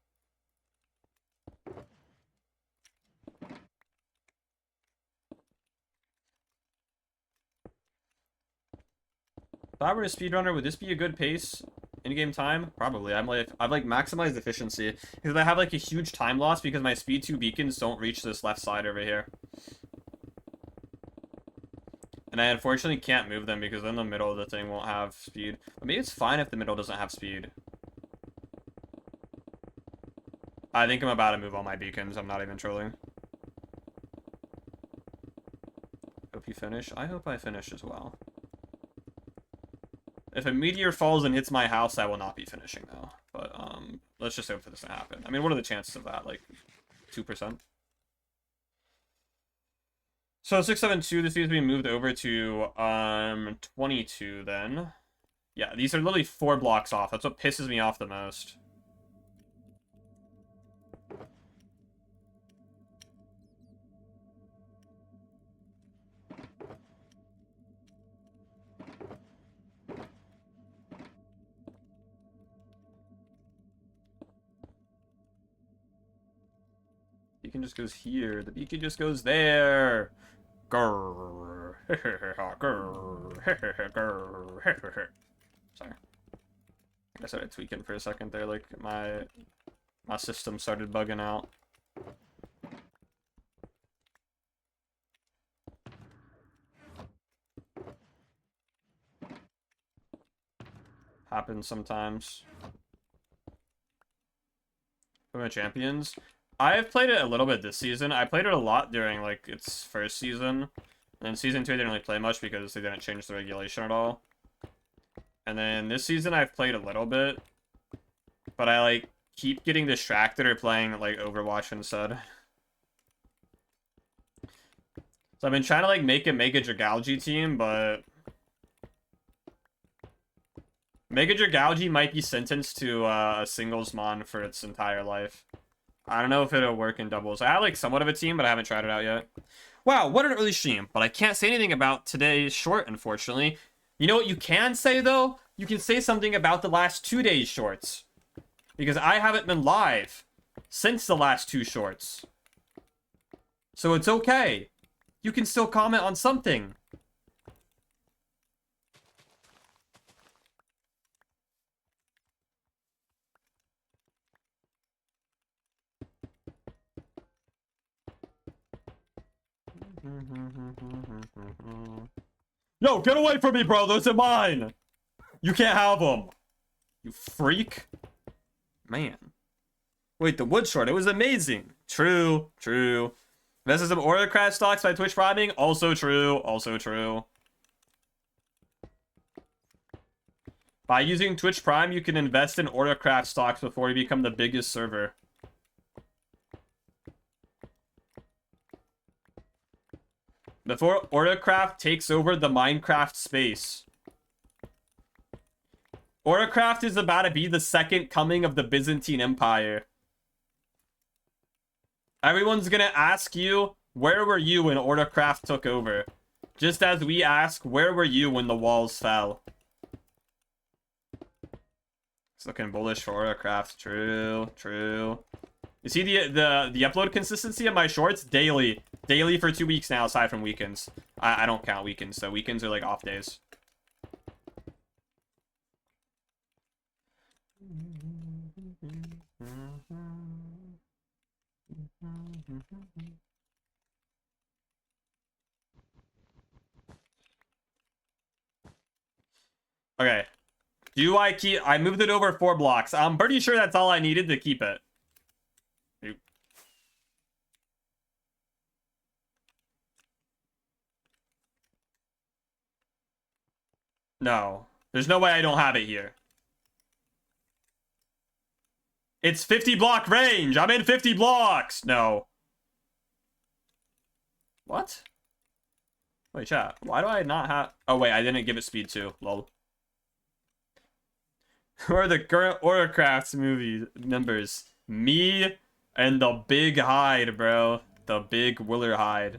[SPEAKER 1] If I were a speedrunner, would this be a good pace in-game time? Probably. I've like maximized efficiency because I have like a huge time loss because my speed 2 beacons don't reach this left side over here. And I unfortunately can't move them because then the middle of the thing won't have speed. But maybe it's fine if the middle doesn't have speed. I think I'm about to move all my beacons. I'm not even trolling. Hope you finish. I hope I finish as well. If a meteor falls and hits my house, I will not be finishing, though. But, let's just hope for this to happen. I mean, what are the chances of that? Like, 2%? So, 672, this needs to be moved over to, 22, then. Yeah, these are literally 4 blocks off. That's what pisses me off the most. Beacon just goes here. The beacon just goes there. Grrr. Grrr. Sorry. I started tweaking for a second there. Like my system started bugging out. Happens sometimes. Women Champions. I've played it a little bit this season. I played it a lot during, like, its first season. And then season 2 I didn't really play much because they didn't change the regulation at all. And then this season I've played a little bit. But I, like, keep getting distracted or playing, like, Overwatch instead. So I've been trying to, like, make a Mega Dragalge team, but... Mega Dragalge might be sentenced to a singles mon for its entire life. I don't know if it'll work in doubles. I have, like, somewhat of a team, but I haven't tried it out yet. Wow, what an early stream. But I can't say anything about today's short, unfortunately. You know what you can say, though? You can say something about the last 2 days' shorts. Because I haven't been live since the last 2 shorts. So it's okay. You can still comment on something. Yo, get away from me, bro. Those are mine. You can't have them. You freak. Man. Wait, the wood short. It was amazing. True. True. Invested some Auracraft stocks by Twitch priming. Also true. Also true. By using Twitch Prime, you can invest in Auracraft stocks before you become the biggest server. Before Auracraft takes over the Minecraft space. Auracraft is about to be the second coming of the Byzantine Empire. Everyone's gonna ask you, where were you when Auracraft took over? Just as we ask, where were you when the walls fell? It's looking bullish for Auracraft. True, true. You see the upload consistency of my shorts? Daily. Daily for 2 weeks now, aside from weekends. I don't count weekends, so weekends are like off days. Okay. Do I keep... I moved it over 4 blocks. I'm pretty sure that's all I needed to keep it. No. There's no way I don't have it here. It's 50 block range. I'm in 50 blocks. No. What? Wait, chat. Why do I not have... Oh, wait. I didn't give it speed 2. Lol. Who are the current Auracraft movie members? Me and the big hide, bro. The big willerhide.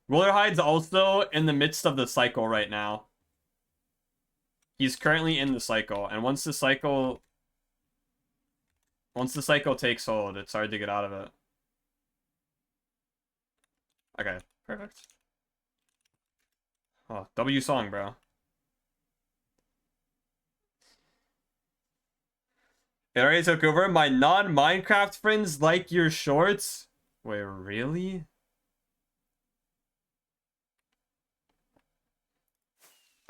[SPEAKER 1] Willerhide's also in the midst of the cycle right now. He's currently in the cycle, and once the cycle takes hold, it's hard to get out of it. Okay, perfect. Oh, W song, bro. It already took over. My non-Minecraft friends like your shorts. Wait, really?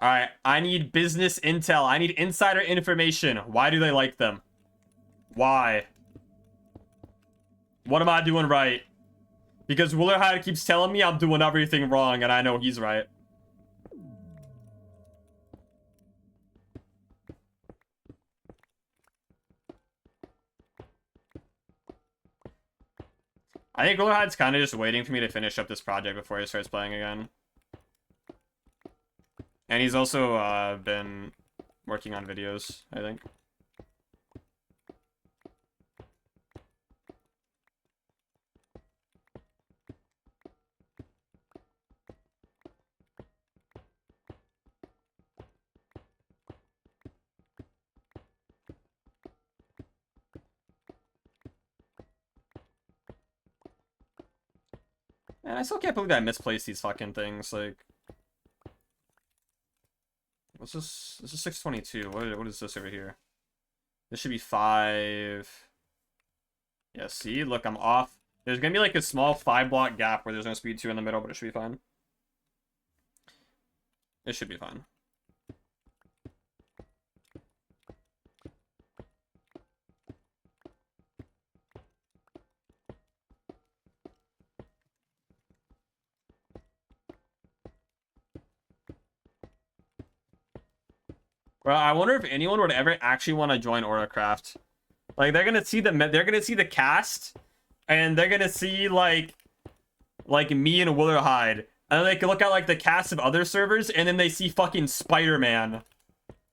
[SPEAKER 1] Alright, I need business intel. I need insider information. Why do they like them? Why? What am I doing right? Because willerhide keeps telling me I'm doing everything wrong, and I know he's right. I think willerhide's kind of just waiting for me to finish up this project before he starts playing again. And he's also been working on videos, I think. And I still can't believe I misplaced these fucking things, like... What's this? This is 622. What is this over here? This should be 5... Yeah, see? Look, I'm off. There's gonna be like a small 5-block gap where there's no speed 2 in the middle, but it should be fine. It should be fine. Well, I wonder if anyone would ever actually want to join Auracraft. Like, they're gonna see the cast, and they're gonna see like me and willerhide, and then they can look at like the cast of other servers, and then they see fucking Spider-Man.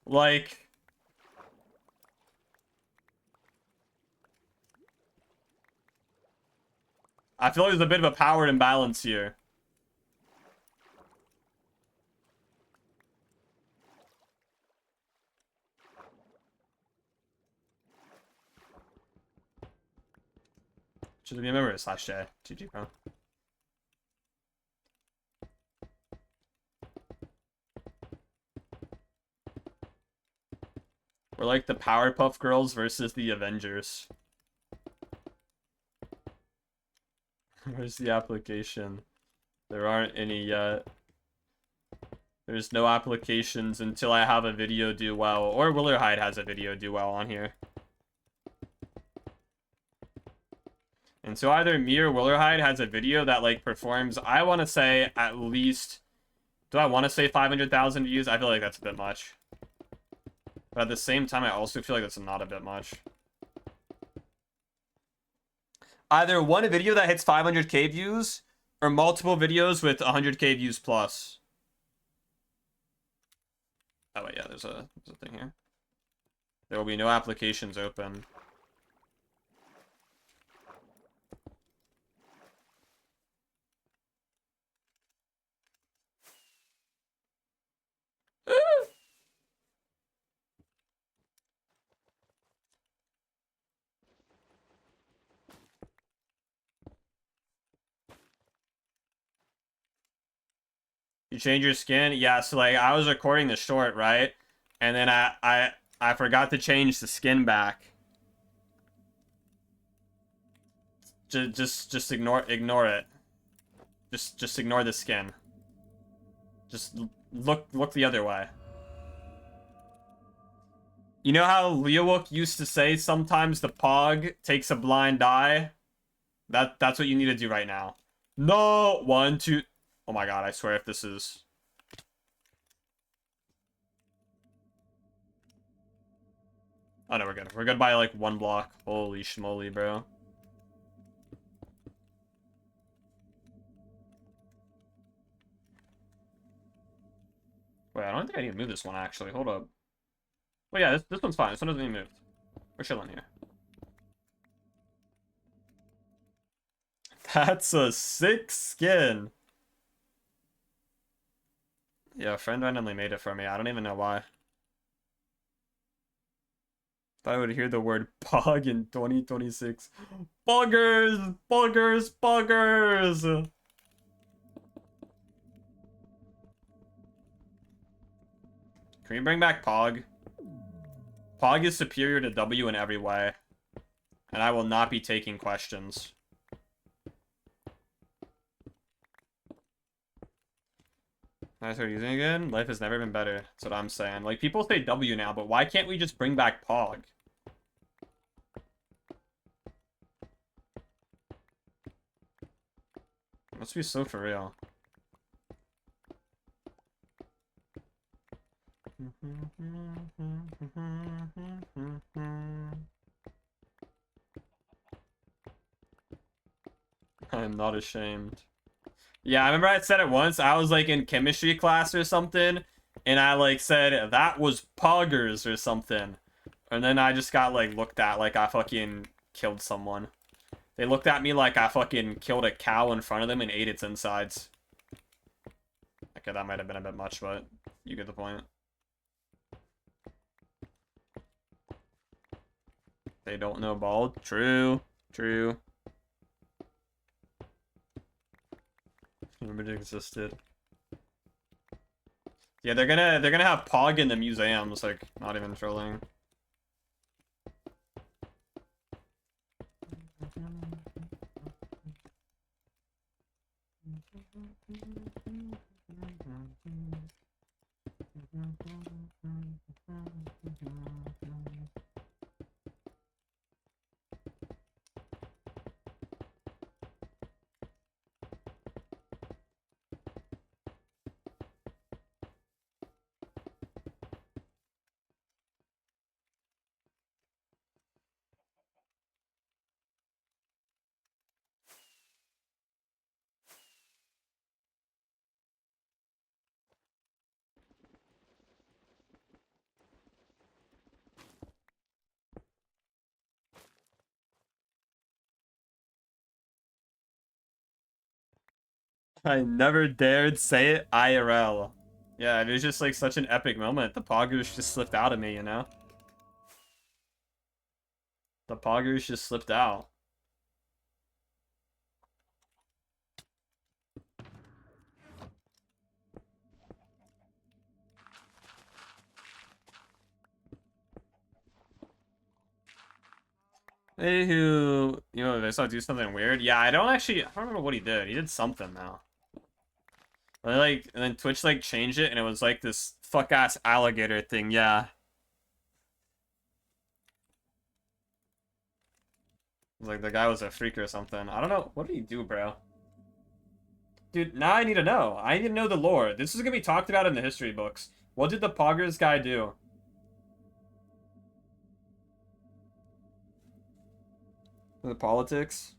[SPEAKER 1] Like, I feel like there's a bit of a power imbalance here. Should be a member of /J. GG, bro. We're like the Powerpuff Girls versus the Avengers. Where's the application? There aren't any yet. There's no applications until I have a video do well. Or willerhide has a video do well on here. And so either me or willerhide has a video that, like, performs, I want to say, at least... Do I want to say 500,000 views? I feel like that's a bit much. But at the same time, I also feel like that's not a bit much. Either one video that hits 500k views, or multiple videos with 100k views plus. Oh, wait, yeah, there's a thing here. There will be no applications open. You change your skin? Yeah, so like I was recording the short, right? And then I forgot to change the skin back. Just ignore it. Just ignore the skin. Just look the other way. You know how Leowook used to say sometimes the pog takes a blind eye? That's what you need to do right now. No! 1, 2... Oh my god, I swear if this is... Oh no, we're good. We're good by like 1 block. Holy schmoly, bro. Wait, I don't think I need to move this one, actually. Hold up. Well, yeah, this one's fine. This one doesn't need moved. We're chilling here. That's a sick skin. Yeah, a friend randomly made it for me. I don't even know why. Thought I would hear the word pog in 2026. Buggers! Buggers! Buggers! Can we bring back Pog? Pog is superior to W in every way. And I will not be taking questions. I start using it again? Life has never been better. That's what I'm saying. Like, people say W now, but why can't we just bring back Pog? Must be so for real. I'm not ashamed. Yeah, I remember I said it once. I was like in chemistry class or something, and I like said that was poggers or something. And then I just got like looked at like I fucking killed someone. They looked at me like I fucking killed a cow in front of them and ate its insides. Okay, that might have been a bit much, but you get the point. They don't know bald. True. True. Remember it existed. Yeah, they're gonna have Pog in the museums, like, not even trolling. I never dared say it IRL. Yeah, it was just like such an epic moment. The poggers just slipped out of me, you know? The poggers just slipped out. Hey, who, you know, they saw do something weird. Yeah, I don't remember what he did. He did something though. Like, and then Twitch like changed it, and it was like this fuck ass alligator thing. Yeah, it was like the guy was a freak or something. I don't know. What did he do, bro? Dude, now I need to know. I need to know the lore. This is gonna be talked about in the history books. What did the Poggers guy do? The politics?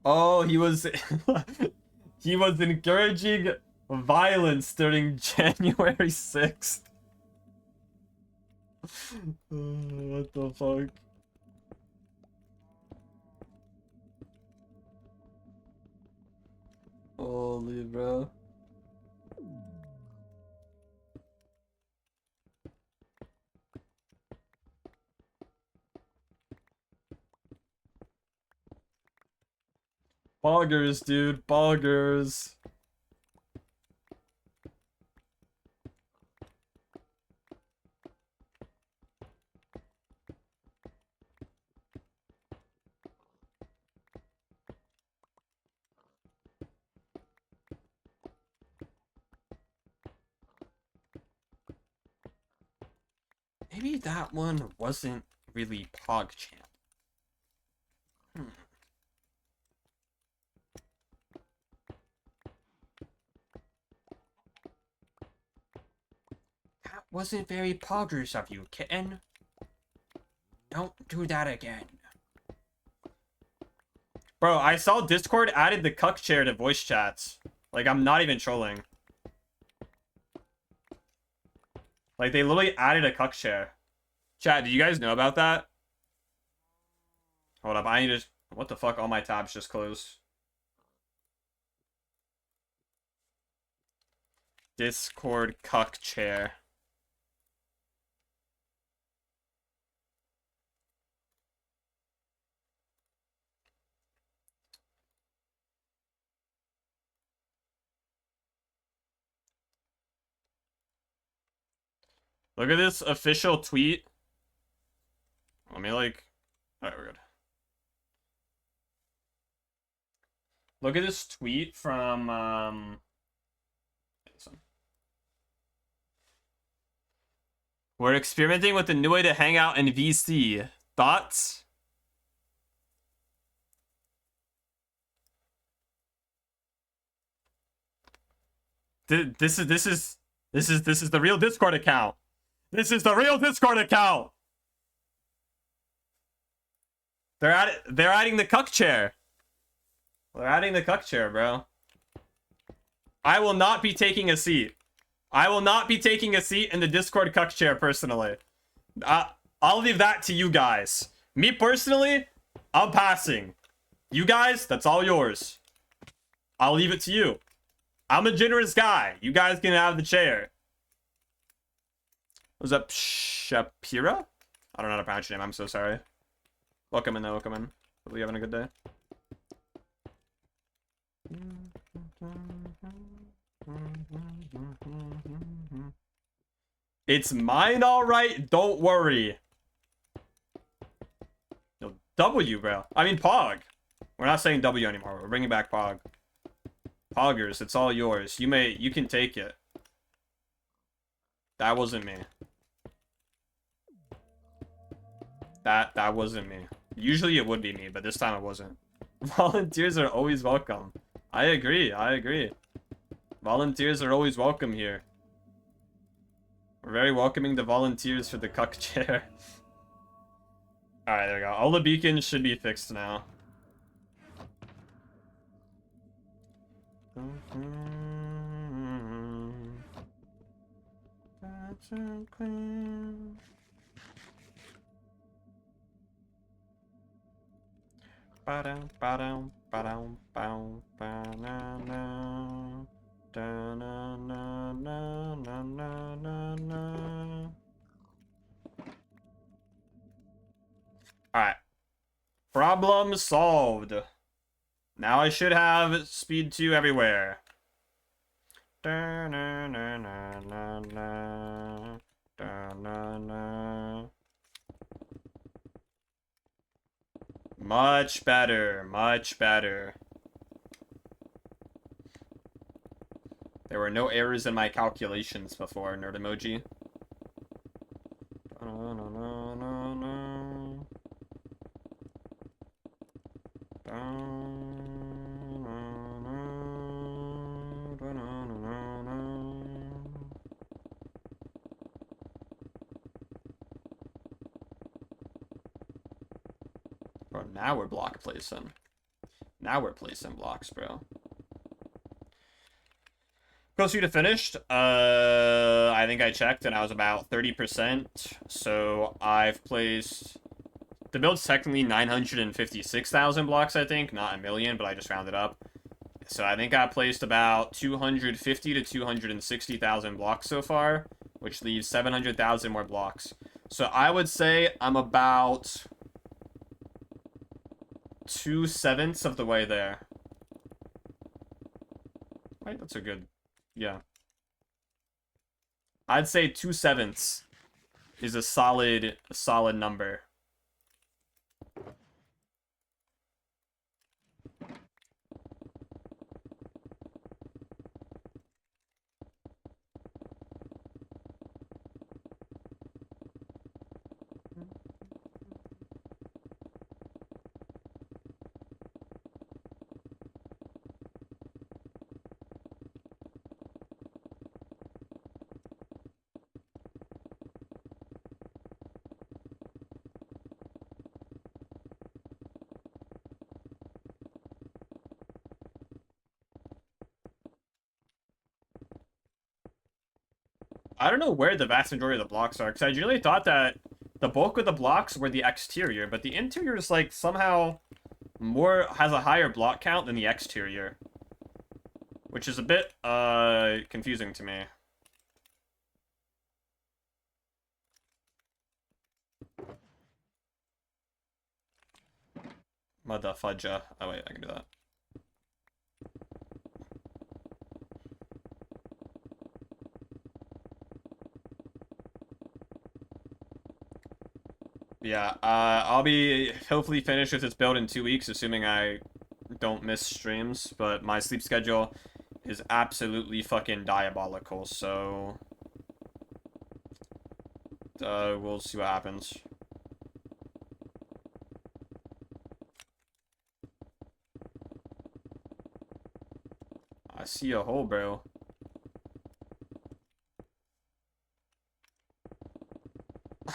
[SPEAKER 1] Oh, he was he was encouraging violence during January 6th. What the fuck? Holy bro. Boggers, dude. Boggers. Maybe that one wasn't really PogChamp. Hmm. That wasn't very poggers of you, kitten. Don't do that again. Bro, I saw Discord added the cuck chair to voice chats. Like, I'm not even trolling. Like, they literally added a cuck chair. Chat, did you guys know about that? Hold up, I need to... What the fuck? All my tabs just closed. Discord cuck chair. Look at this official tweet. Let me like... Alright, we're good. Look at this tweet from, we're experimenting with a new way to hang out in VC. Thoughts? This is the real Discord account. This is the real Discord account. They're adding the cuck chair. They're adding the cuck chair, bro. I will not be taking a seat. I will not be taking a seat in the Discord cuck chair personally. I'll leave that to you guys. Me personally, I'm passing. You guys, that's all yours. I'll leave it to you. I'm a generous guy. You guys can have the chair. Was that Shapira? I don't know how to pronounce your name. I'm so sorry. Welcome in, though. Welcome in. Hopefully you're having a good day. It's mine, all right. Don't worry. No, W, bro. I mean, Pog. We're not saying W anymore. We're bringing back Pog. Poggers, it's all yours. You can take it. That wasn't me. That wasn't me. Usually it would be me, but this time it wasn't. Volunteers are always welcome. I agree. Volunteers are always welcome here. We're very welcoming to volunteers for the cuck chair. Alright, there we go. All the beacons should be fixed now. Alright. Problem solved. Now I should have speed 2 everywhere. Much better, much better. There were no errors in my calculations before, nerd emoji. Bro, now we're block placing. Now we're placing blocks, bro. Close to finished. I think I checked and I was about 30%. So I've placed... The build's technically 956,000 blocks, I think. Not a million, but I just rounded up. So I think I placed about 250 to 260,000 blocks so far, which leaves 700,000 more blocks. So I would say I'm about 2/7 of the way there. Right, that's a good... Yeah. I'd say 2/7 is a solid number. I don't know where the vast majority of the blocks are, because I generally thought that the bulk of the blocks were the exterior, but the interior is like somehow has a higher block count than the exterior. which is a bit confusing to me. Mother fudger. Oh wait, I can do that. Yeah, I'll be hopefully finished with this build in 2 weeks, assuming I don't miss streams, but my sleep schedule is absolutely fucking diabolical, so we'll see what happens. I see a hole, bro.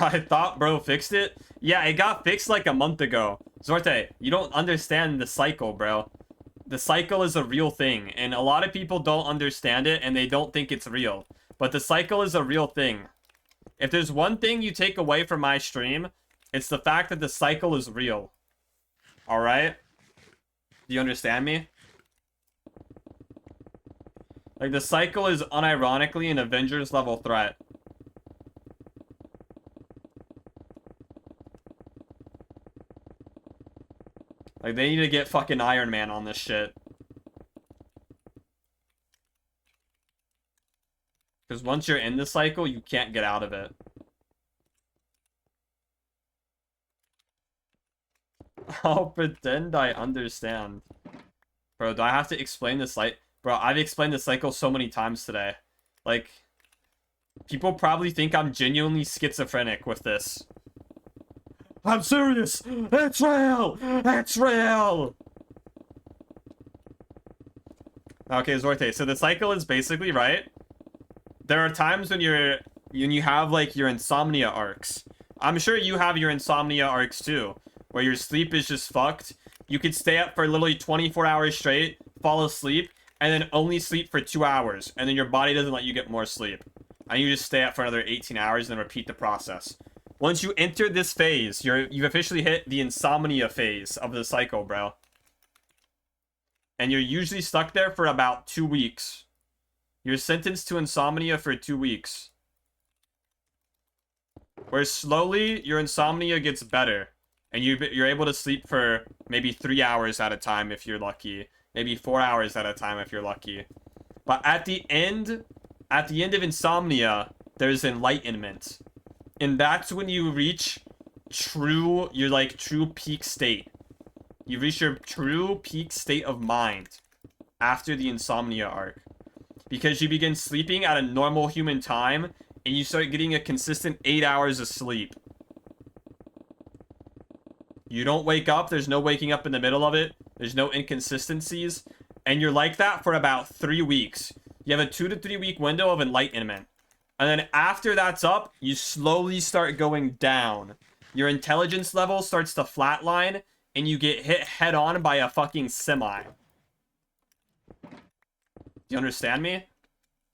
[SPEAKER 1] I thought bro fixed it. Yeah, it got fixed like a month ago. Zorte, you don't understand the cycle, bro. The cycle is a real thing, and a lot of people don't understand it, and they don't think it's real. But the cycle is a real thing. If there's one thing you take away from my stream, it's the fact that the cycle is real. Alright? Do you understand me? Like, the cycle is unironically an Avengers level threat. Like, they need to get fucking Iron Man on this shit. Because once you're in the cycle, you can't get out of it. I'll pretend I understand. Bro, do I have to explain this cycle? Bro, I've explained the cycle so many times today. Like, people probably think I'm genuinely schizophrenic with this. I'm serious! It's real! It's real! Okay, Zorte, so the cycle is basically, right? There are times when you have, like, your insomnia arcs. I'm sure you have your insomnia arcs, too. Where your sleep is just fucked. You could stay up for literally 24 hours straight, fall asleep, and then only sleep for 2 hours. And then your body doesn't let you get more sleep. And you just stay up for another 18 hours and then repeat the process. Once you enter this phase, you've officially hit the insomnia phase of the cycle, bro. And you're usually stuck there for about 2 weeks. You're sentenced to insomnia for 2 weeks. Where slowly, your insomnia gets better. And you're able to sleep for maybe 3 hours at a time if you're lucky. Maybe 4 hours at a time if you're lucky. But at the end of insomnia, there's enlightenment. And that's when you reach your true peak state. You reach your true peak state of mind after the insomnia arc. Because you begin sleeping at a normal human time, and you start getting a consistent 8 hours of sleep. You don't wake up, there's no waking up in the middle of it, there's no inconsistencies, and you're like that for about 3 weeks. You have a 2 to 3 week window of enlightenment. And then after that's up, you slowly start going down. Your intelligence level starts to flatline, and you get hit head on by a fucking semi. Do you understand me?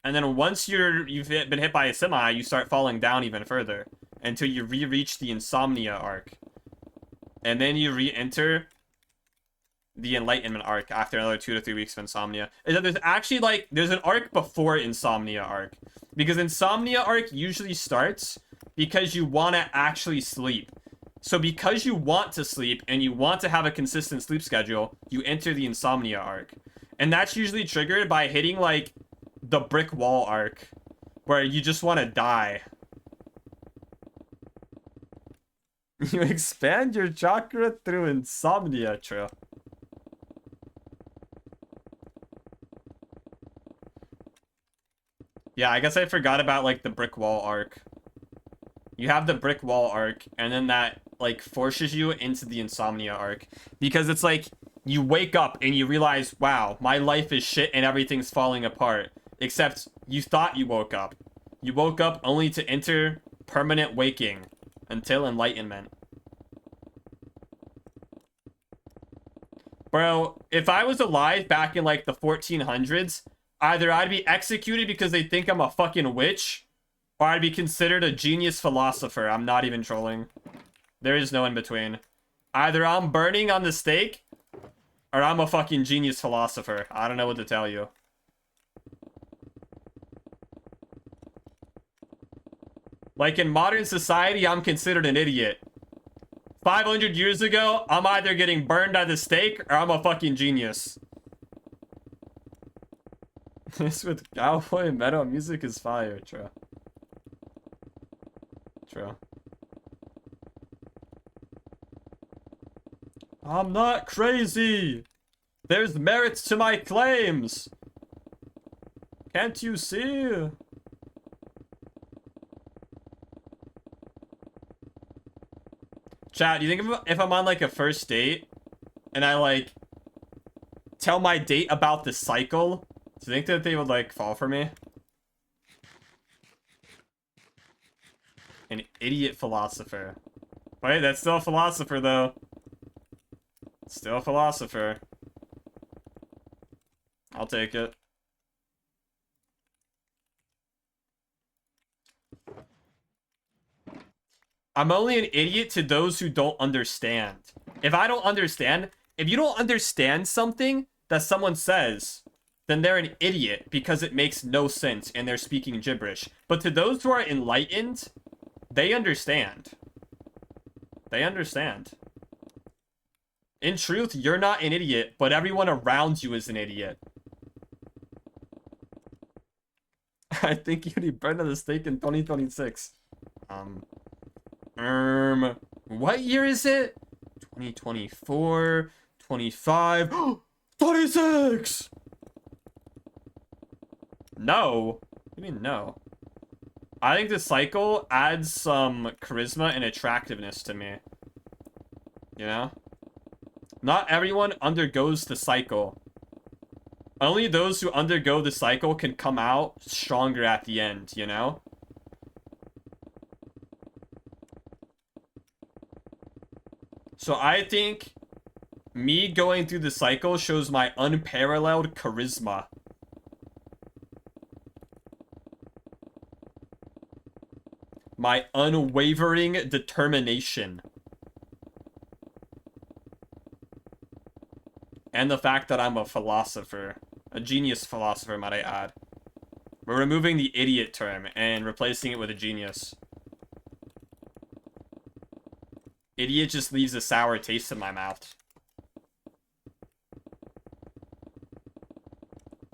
[SPEAKER 1] And then once you've been hit by a semi, you start falling down even further. Until you re-reach the insomnia arc. And then you re-enter the enlightenment arc after another 2 to 3 weeks of insomnia. Is that there's actually, there's an arc before insomnia arc. Because insomnia arc usually starts because you want to actually sleep. So because you want to sleep and you want to have a consistent sleep schedule, you enter the insomnia arc. And that's usually triggered by hitting, the brick wall arc. Where you just want to die. You expand your chakra through insomnia, true. Yeah, I guess I forgot about, the brick wall arc. You have the brick wall arc, and then that, forces you into the insomnia arc. Because it's you wake up and you realize, wow, my life is shit and everything's falling apart. Except, you thought you woke up. You woke up only to enter permanent waking. Until enlightenment. Bro, if I was alive back in, the 1400s... Either I'd be executed because they think I'm a fucking witch, or I'd be considered a genius philosopher. I'm not even trolling. There is no in between. Either I'm burning on the stake, or I'm a fucking genius philosopher. I don't know what to tell you. Like, in modern society, I'm considered an idiot. 500 years ago, I'm either getting burned at the stake or I'm a fucking genius. This with cowboy metal music is fire, true. True. I'm not crazy. There's merits to my claims. Can't you see? Chat, do you think if I'm on like a first date and I like tell my date about the cycle, do you think that they would like fall for me? An idiot philosopher. Wait, that's still a philosopher though. Still a philosopher. I'll take it. I'm only an idiot to those who don't understand. If I don't understand, if you don't understand something that someone says, then they're an idiot because it makes no sense and they're speaking gibberish. But to those who are enlightened, they understand. They understand. In truth, you're not an idiot, but everyone around you is an idiot. I think you'd be burned at the stake in 2026. What year is it? 2024, 25, 26! No. What do you mean no? I think the cycle adds some charisma and attractiveness to me. You know? Not everyone undergoes the cycle. Only those who undergo the cycle can come out stronger at the end, you know? So I think me going through the cycle shows my unparalleled charisma. My unwavering determination. And the fact that I'm a philosopher. A genius philosopher, might I add. We're removing the idiot term and replacing it with a genius. Idiot just leaves a sour taste in my mouth.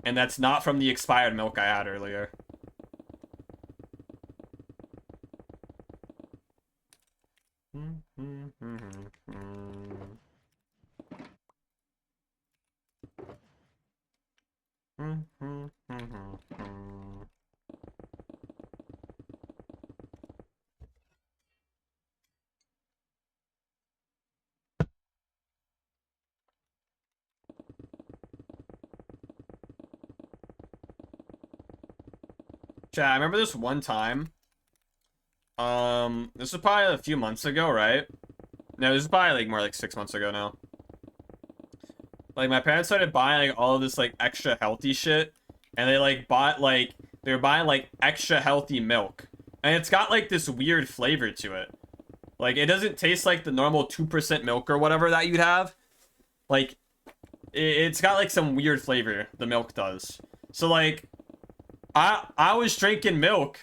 [SPEAKER 1] And that's not from the expired milk I had earlier. Chat, I remember this one time. This was probably a few months ago, right? No, this is probably like more like 6 months ago now. Like, my parents started buying like all of this like extra healthy shit, and they like bought like they were buying like extra healthy milk, and it's got like this weird flavor to it. Like, it doesn't taste like the normal 2% milk or whatever that you'd have. Like, it's got like some weird flavor. The milk does. So like, I was drinking milk,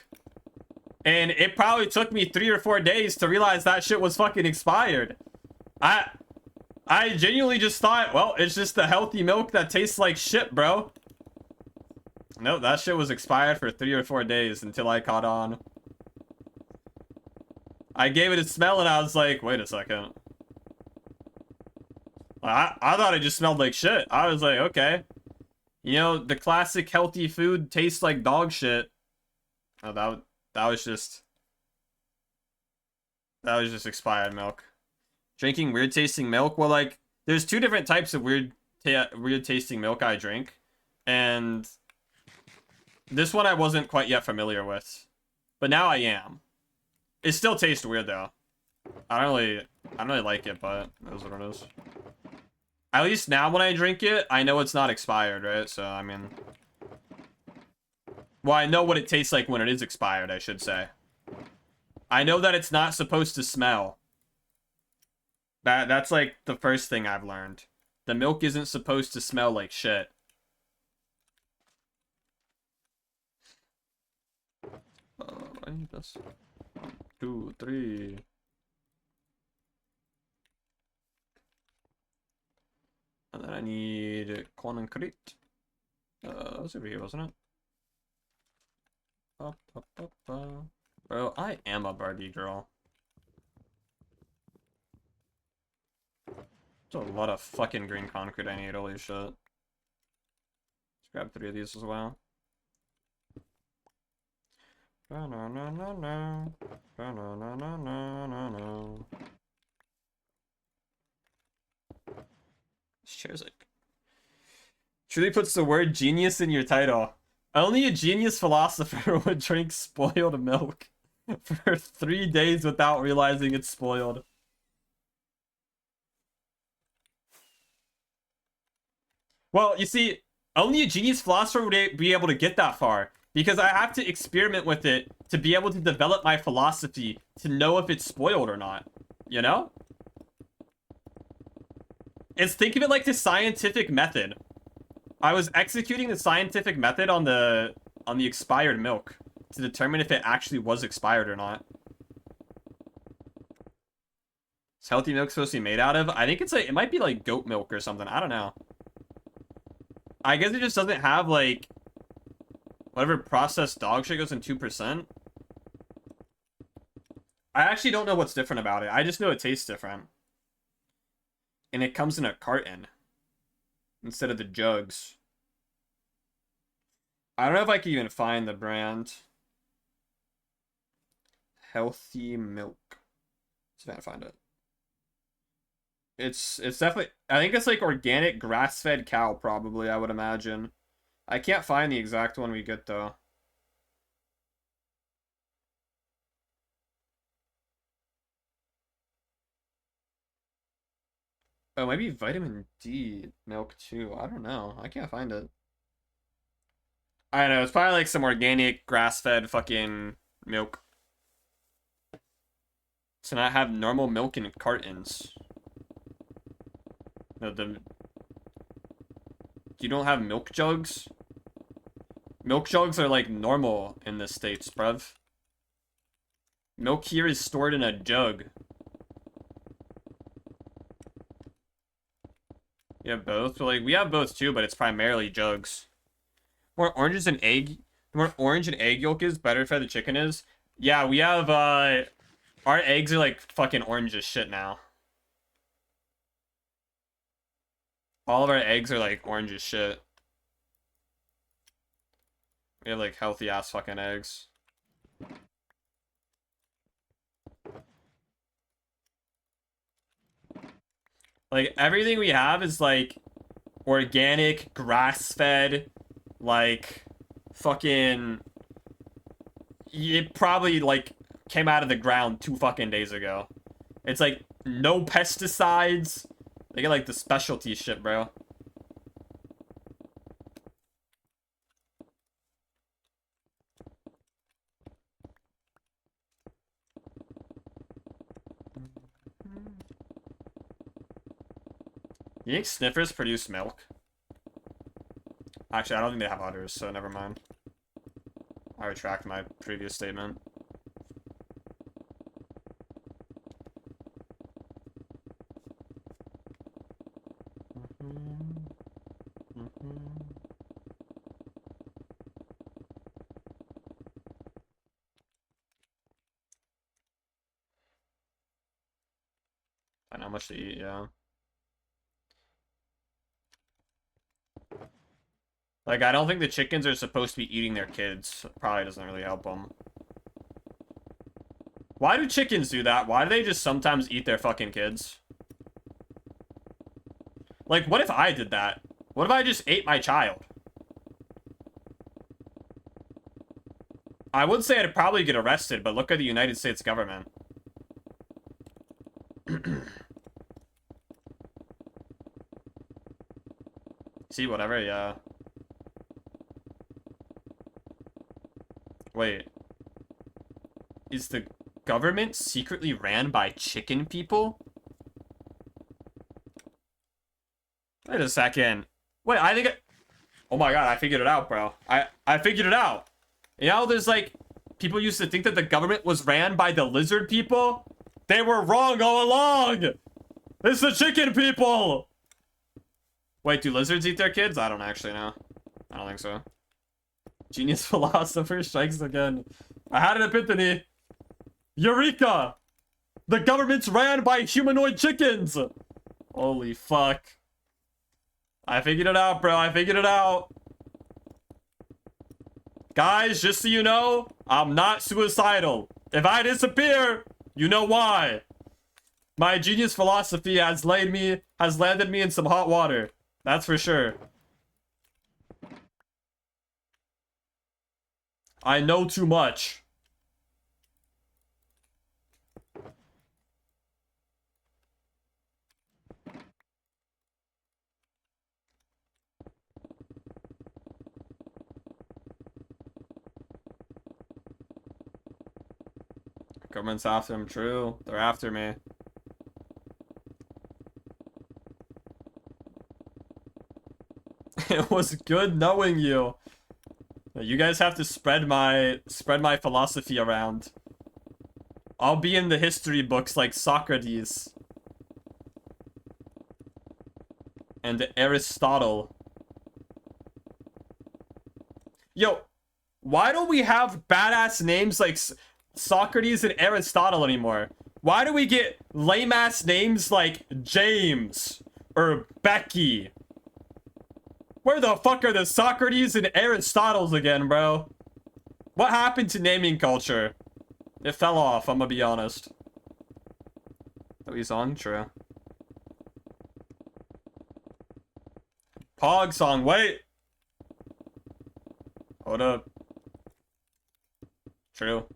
[SPEAKER 1] and it probably took me 3 or 4 days to realize that shit was fucking expired. I genuinely just thought, well, it's just the healthy milk that tastes like shit, bro. Nope, that shit was expired for 3 or 4 days until I caught on. I gave it a smell and I was like, wait a second. I thought it just smelled like shit. I was like, okay. You know, the classic healthy food tastes like dog shit. Oh, that was just expired milk. Drinking weird tasting milk. Well, like, there's 2 different types of weird tasting milk I drink, and this one I wasn't quite yet familiar with, but now I am. It still tastes weird though. I don't really like it, but that's what it is. At least now when I drink it, I know it's not expired, right? So, I mean... Well, I know what it tastes like when it is expired, I should say. I know that it's not supposed to smell. That's like the first thing I've learned. The milk isn't supposed to smell like shit. I need this. 2, 3. And then I need concrete. That was over here, wasn't it? Up, up, up, up. Bro, I am a Barbie girl. There's a lot of fucking green concrete I need, holy shit. Let's grab 3 of these as well. No, no, no, no, no. No, no, no, no, no, no, no. This chair's like... Truly puts the word genius in your title. Only a genius philosopher would drink spoiled milk for 3 days without realizing it's spoiled. Well, you see, only a genius philosopher would be able to get that far. Because I have to experiment with it to be able to develop my philosophy to know if it's spoiled or not. You know? Think of it like the scientific method. I was executing the scientific method on the expired milk to determine if it actually was expired or not. Is healthy milk supposed to be made out of? I think it's like, it might be like goat milk or something. I don't know. I guess it just doesn't have like whatever processed dog shit goes in 2%. I actually don't know what's different about it. I just know it tastes different. And it comes in a carton instead of the jugs. I don't know if I can even find the brand. Healthy milk. Let's see if I can find it. It's definitely, I think it's like organic grass-fed cow, probably, I would imagine. I can't find the exact one we get, though. Oh, maybe vitamin D milk, too. I don't know. I can't find it. I don't know. It's probably like some organic grass-fed fucking milk. To not have normal milk in cartons. No, you don't have milk jugs? Milk jugs are like normal in the States, bruv. Milk here is stored in a jug. You have both? So, like, we have both too, but it's primarily jugs. More oranges and egg. The more orange and egg yolk is, better fed the chicken is. Yeah, we have, our eggs are like fucking orange as shit now. All of our eggs are like orange as shit. We have like healthy ass fucking eggs. Like everything we have is like organic, grass-fed, like fucking, it probably like came out of the ground 2 fucking days ago. It's like no pesticides. They get like the specialty shit, bro. You think Sniffers produce milk? Actually, I don't think they have udders, so never mind. I retract my previous statement. I know how much to eat, yeah. Like, I don't think the chickens are supposed to be eating their kids. Probably doesn't really help them. Why do chickens do that? Why do they just sometimes eat their fucking kids? Like, what if I did that? What if I just ate my child? I would say I'd probably get arrested, but look at the United States government. See, whatever, yeah. Wait. Is the government secretly ran by chicken people? Wait a second. Wait, oh my god, I figured it out, bro. I figured it out. You know, there's like people used to think that the government was ran by the lizard people. They were wrong all along. It's the chicken people. Wait, do lizards eat their kids? I don't actually know. I don't think so. Genius philosopher strikes again. I had an epiphany. Eureka! The government's ran by humanoid chickens! Holy fuck. I figured it out, bro. I figured it out. Guys, just so you know, I'm not suicidal. If I disappear, you know why. My genius philosophy has landed me in some hot water. That's for sure. I know too much. Government's after him, true. They're after me. It was good knowing you. You guys have to spread my philosophy around. I'll be in the history books like Socrates. And Aristotle. Yo, why don't we have badass names like Socrates and Aristotle anymore? Why do we get lame-ass names like James or Becky? Where the fuck are the Socrates and Aristotles again, bro? What happened to naming culture? It fell off, I'm gonna be honest. Oh, he's on? True. Pog song, wait! Hold up. True.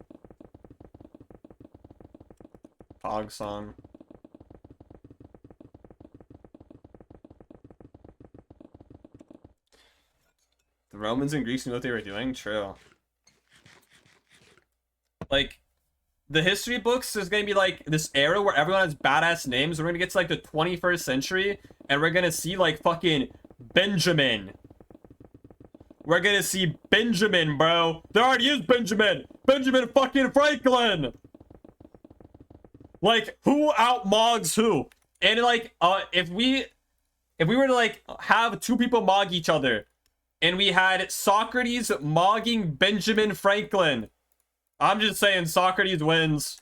[SPEAKER 1] Pog song. The Romans and Greeks knew what they were doing? True. Like, the history books is gonna be like this era where everyone has badass names. We're gonna get to like the 21st century and we're gonna see like fucking Benjamin. We're gonna see Benjamin, bro. There already is Benjamin. Benjamin fucking Franklin. Like, who outmogs who? And like, if we were to like have two people mog each other, and we had Socrates mogging Benjamin Franklin, I'm just saying Socrates wins.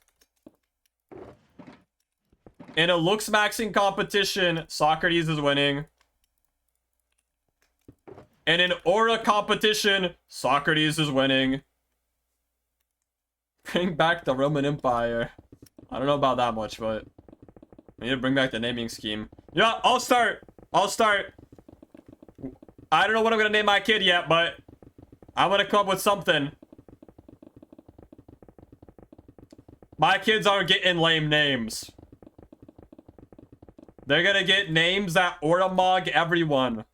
[SPEAKER 1] In a looks maxing competition, Socrates is winning. In an aura competition, Socrates is winning. Bring back the Roman Empire. I don't know about that much, but we need to bring back the naming scheme. Yeah, I'll start. I don't know what I'm gonna name my kid yet, but I'm gonna come up with something. My kids aren't getting lame names. They're gonna get names that aura-mog everyone.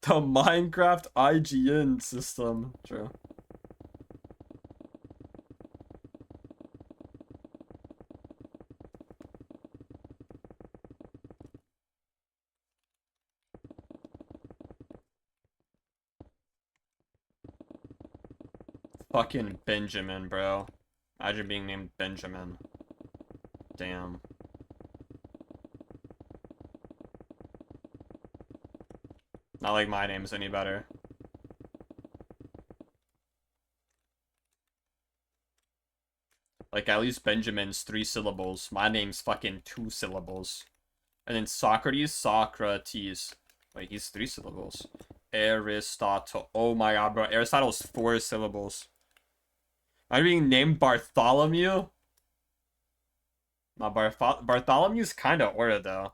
[SPEAKER 1] The Minecraft IGN system. True. Fucking Benjamin, bro. Imagine being named Benjamin. Damn. Not like my name's any better. Like, at least Benjamin's 3 syllables. My name's fucking 2 syllables. And then Socrates, Socrates. Wait, he's 3 syllables. Aristotle. Oh my god, bro. Aristotle's 4 syllables. Am I being named Bartholomew? No, Bartholomew's kind of aura, though.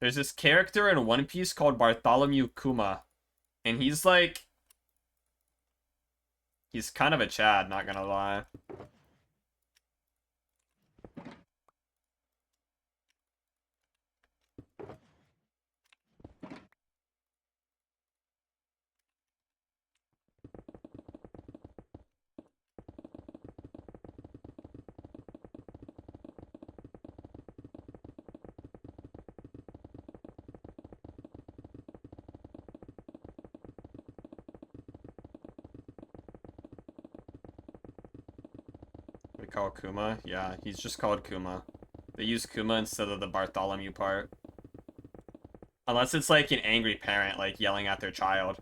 [SPEAKER 1] There's this character in One Piece called Bartholomew Kuma. And he's like... he's kind of a Chad, not gonna lie. They call Kuma? Yeah, he's just called Kuma. They use Kuma instead of the Bartholomew part. Unless it's like an angry parent, like yelling at their child.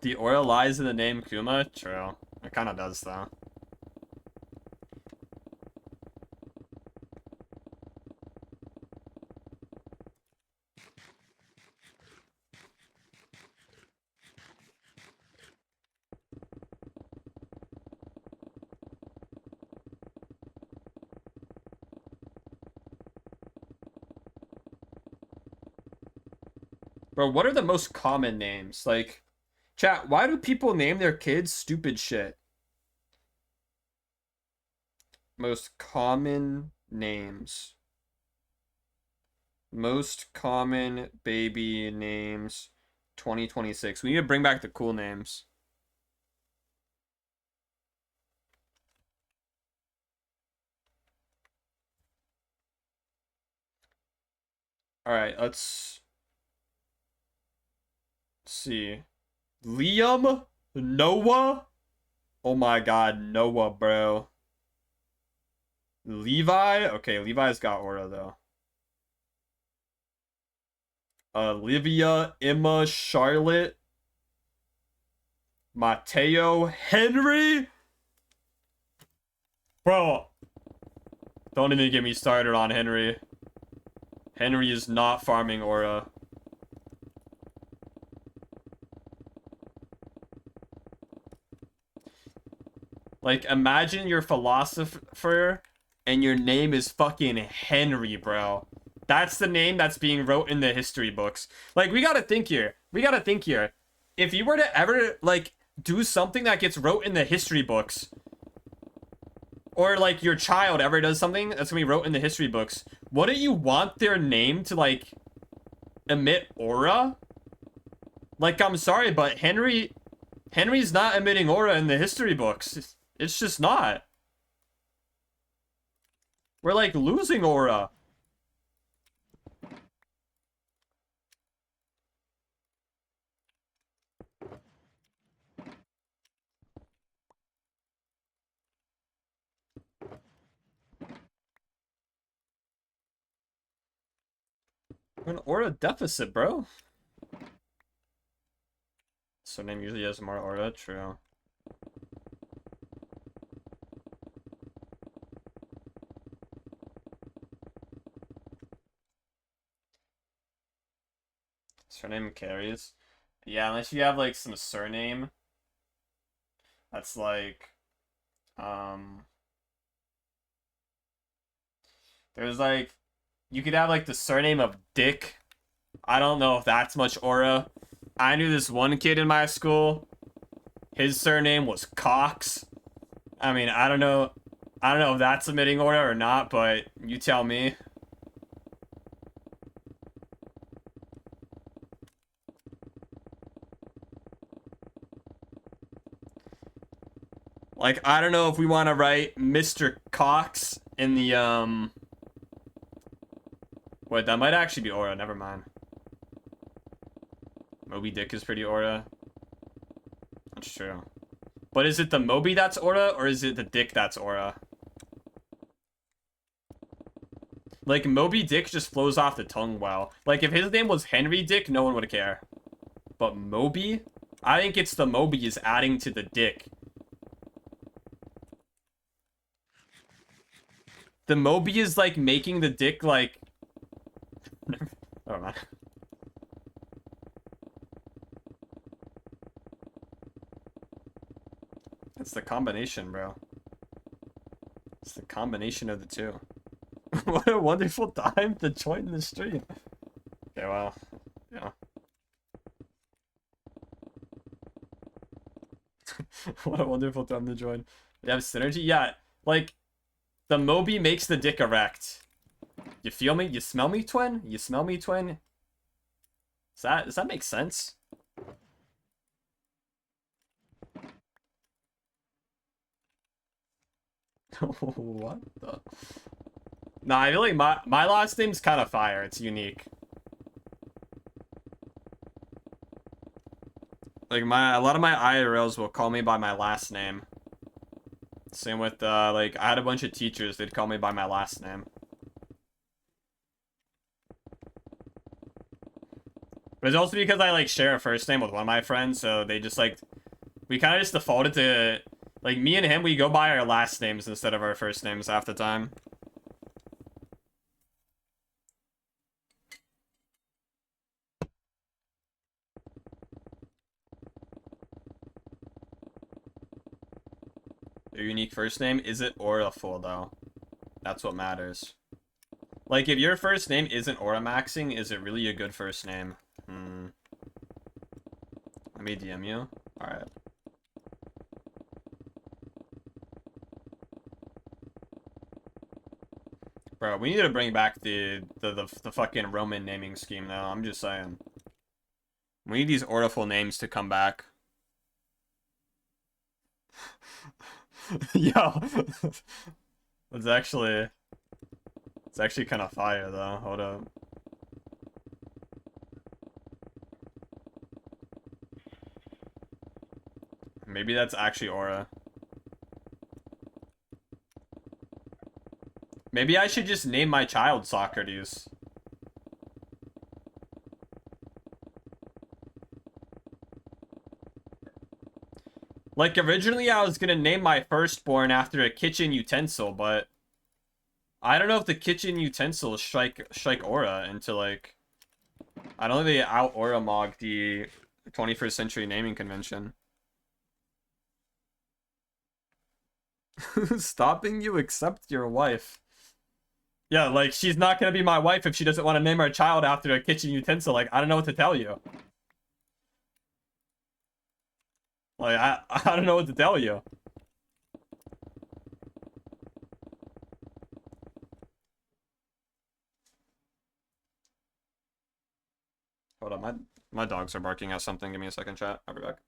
[SPEAKER 1] The aura lies in the name Kuma? True. It kind of does, though. Bro, what are the most common names? Like, chat, why do people name their kids stupid shit? Most common names. Most common baby names 2026. We need to bring back the cool names. Alright, let's see. Liam? Noah? Oh my god, Noah, bro. Levi? Okay, Levi's got aura, though. Olivia, Emma, Charlotte, Mateo, Henry? Bro, don't even get me started on Henry. Henry is not farming aura. Like, imagine you're a philosopher and your name is fucking Henry, bro. That's the name that's being wrote in the history books. Like, we gotta think here. We gotta think here. If you were to ever, like, do something that gets wrote in the history books, or, like, your child ever does something that's gonna be wrote in the history books, wouldn't you want their name to, like, emit aura? Like, I'm sorry, but Henry's not emitting aura in the history books. It's just not. We're, like, losing aura. We're an aura deficit, bro. Surname usually has more aura, true. Surname carries. Yeah, unless you have like some surname that's like there's like you could have like the surname of Dick. I don't know if that's much aura. I knew this one kid in my school. His surname was Cox. I mean, I don't know if that's emitting aura or not, but you tell me. Like, I don't know if we want to write Mr. Cox in the, Wait, that might actually be aura, never mind. Moby Dick is pretty aura. That's true. But is it the Moby that's aura, or is it the Dick that's aura? Like, Moby Dick just flows off the tongue well. Like, if his name was Henry Dick, no one would care. But Moby? I think it's the Moby is adding to the Dick. The Moby is, like, making the Dick, like... Never mind. It's the combination, bro. It's the combination of the two. What a wonderful time to join the stream. Okay, well, yeah. What a wonderful time to join. You have synergy? Yeah, like, the Moby makes the Dick erect. You feel me? You smell me, twin? You smell me, twin? Does that make sense? What the? Nah, I feel like my last name's kind of fire. It's unique. Like a lot of my IRLs will call me by my last name. Same with, like, I had a bunch of teachers, they'd call me by my last name. But it's also because I, like, share a first name with one of my friends, so they just, like, we kind of just defaulted to, like, me and him, we go by our last names instead of our first names half the time. Your unique first name, is it Auraful, though? That's what matters. Like, if your first name isn't Aura maxing, is it really a good first name? Let me DM you. Alright. Bro, we need to bring back the fucking Roman naming scheme, though. I'm just saying. We need these Auraful names to come back. Yo. It's actually kind of fire, though. Hold up. Maybe that's actually Aura. Maybe I should just name my child Socrates. Like, originally I was gonna name my firstborn after a kitchen utensil, but I don't know if the kitchen utensils strike aura into, like, I don't think they out aura mog the 21st century naming convention. Stopping you except your wife. Yeah, like, she's not gonna be my wife if she doesn't want to name her child after a kitchen utensil. Like, I don't know what to tell you. Like, I don't know what to tell you. Hold on, my dogs are barking at something. Give me a second, chat. I'll be back.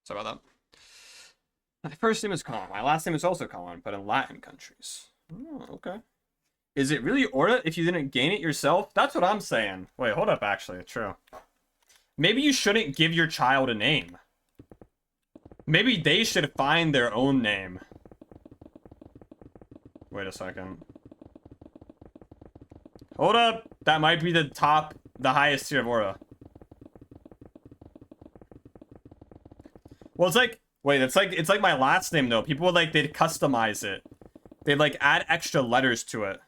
[SPEAKER 1] Sorry about that. My first name is Colin. My last name is also Colin, but in Latin countries. Oh, okay. Is it really Aura if you didn't gain it yourself? That's what I'm saying. Wait, hold up, actually. True. Maybe you shouldn't give your child a name. Maybe they should find their own name. Wait a second. Hold up. That might be the highest tier of Aura. Well, it's like, wait, it's like my last name, though. People would, like, they'd customize it. They'd, like, add extra letters to it.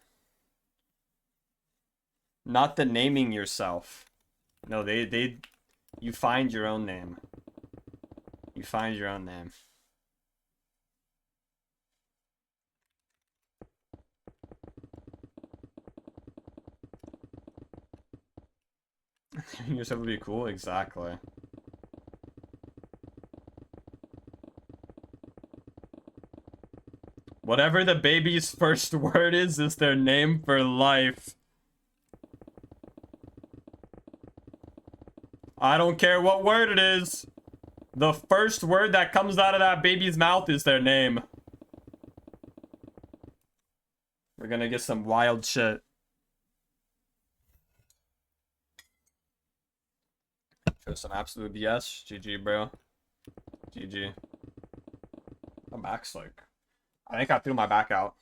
[SPEAKER 1] Not the naming yourself. No, you find your own name. You find your own name. Yourself would be cool? Exactly. Whatever the baby's first word is their name for life. I don't care what word it is. The first word that comes out of that baby's mouth is their name. We're gonna get some wild shit. Show some absolute BS. GG, bro. GG. My back's like... I think I threw my back out.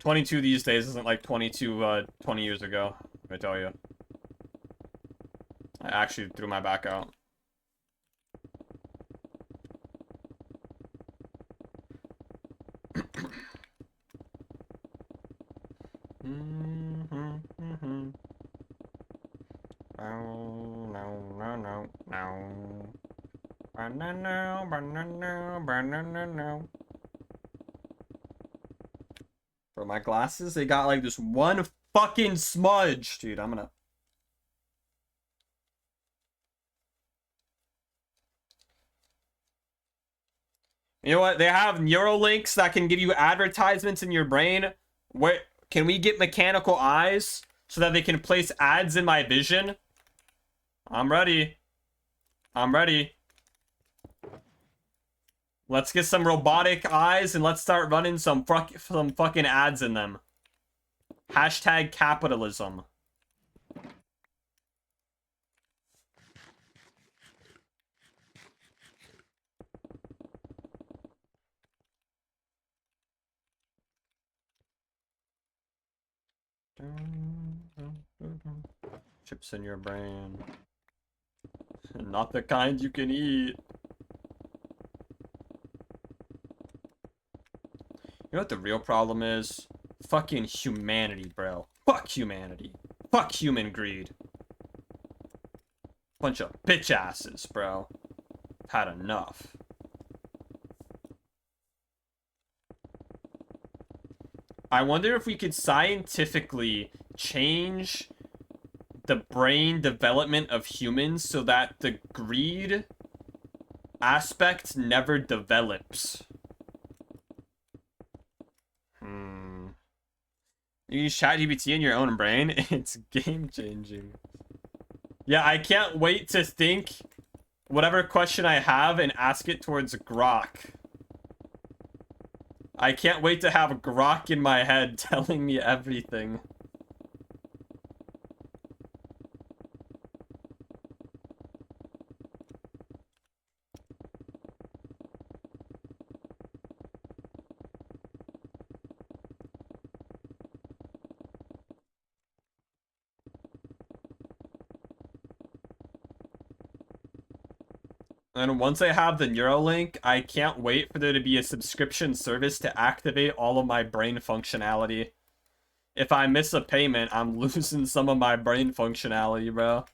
[SPEAKER 1] 22 these days isn't like 22, 20 years ago, I tell you. I actually threw my back out. Bro, my glasses, they got like this one fucking smudge. Dude, I'm gonna... You know what? They have Neuralinks that can give you advertisements in your brain. Where can we get mechanical eyes so that they can place ads in my vision? I'm ready. I'm ready. Let's get some robotic eyes and let's start running some fucking ads in them. Hashtag capitalism. Chips in your brain. Not the kind you can eat. You know what the real problem is? Fucking humanity, bro. Fuck humanity. Fuck human greed. Bunch of bitch asses, bro. Had enough. I wonder if we could scientifically change the brain development of humans so that the greed aspect never develops. You use ChatGPT in your own brain? It's game-changing. Yeah, I can't wait to think whatever question I have and ask it towards Grok. I can't wait to have Grok in my head telling me everything. And once I have the Neuralink, I can't wait for there to be a subscription service to activate all of my brain functionality. If I miss a payment, I'm losing some of my brain functionality, bro.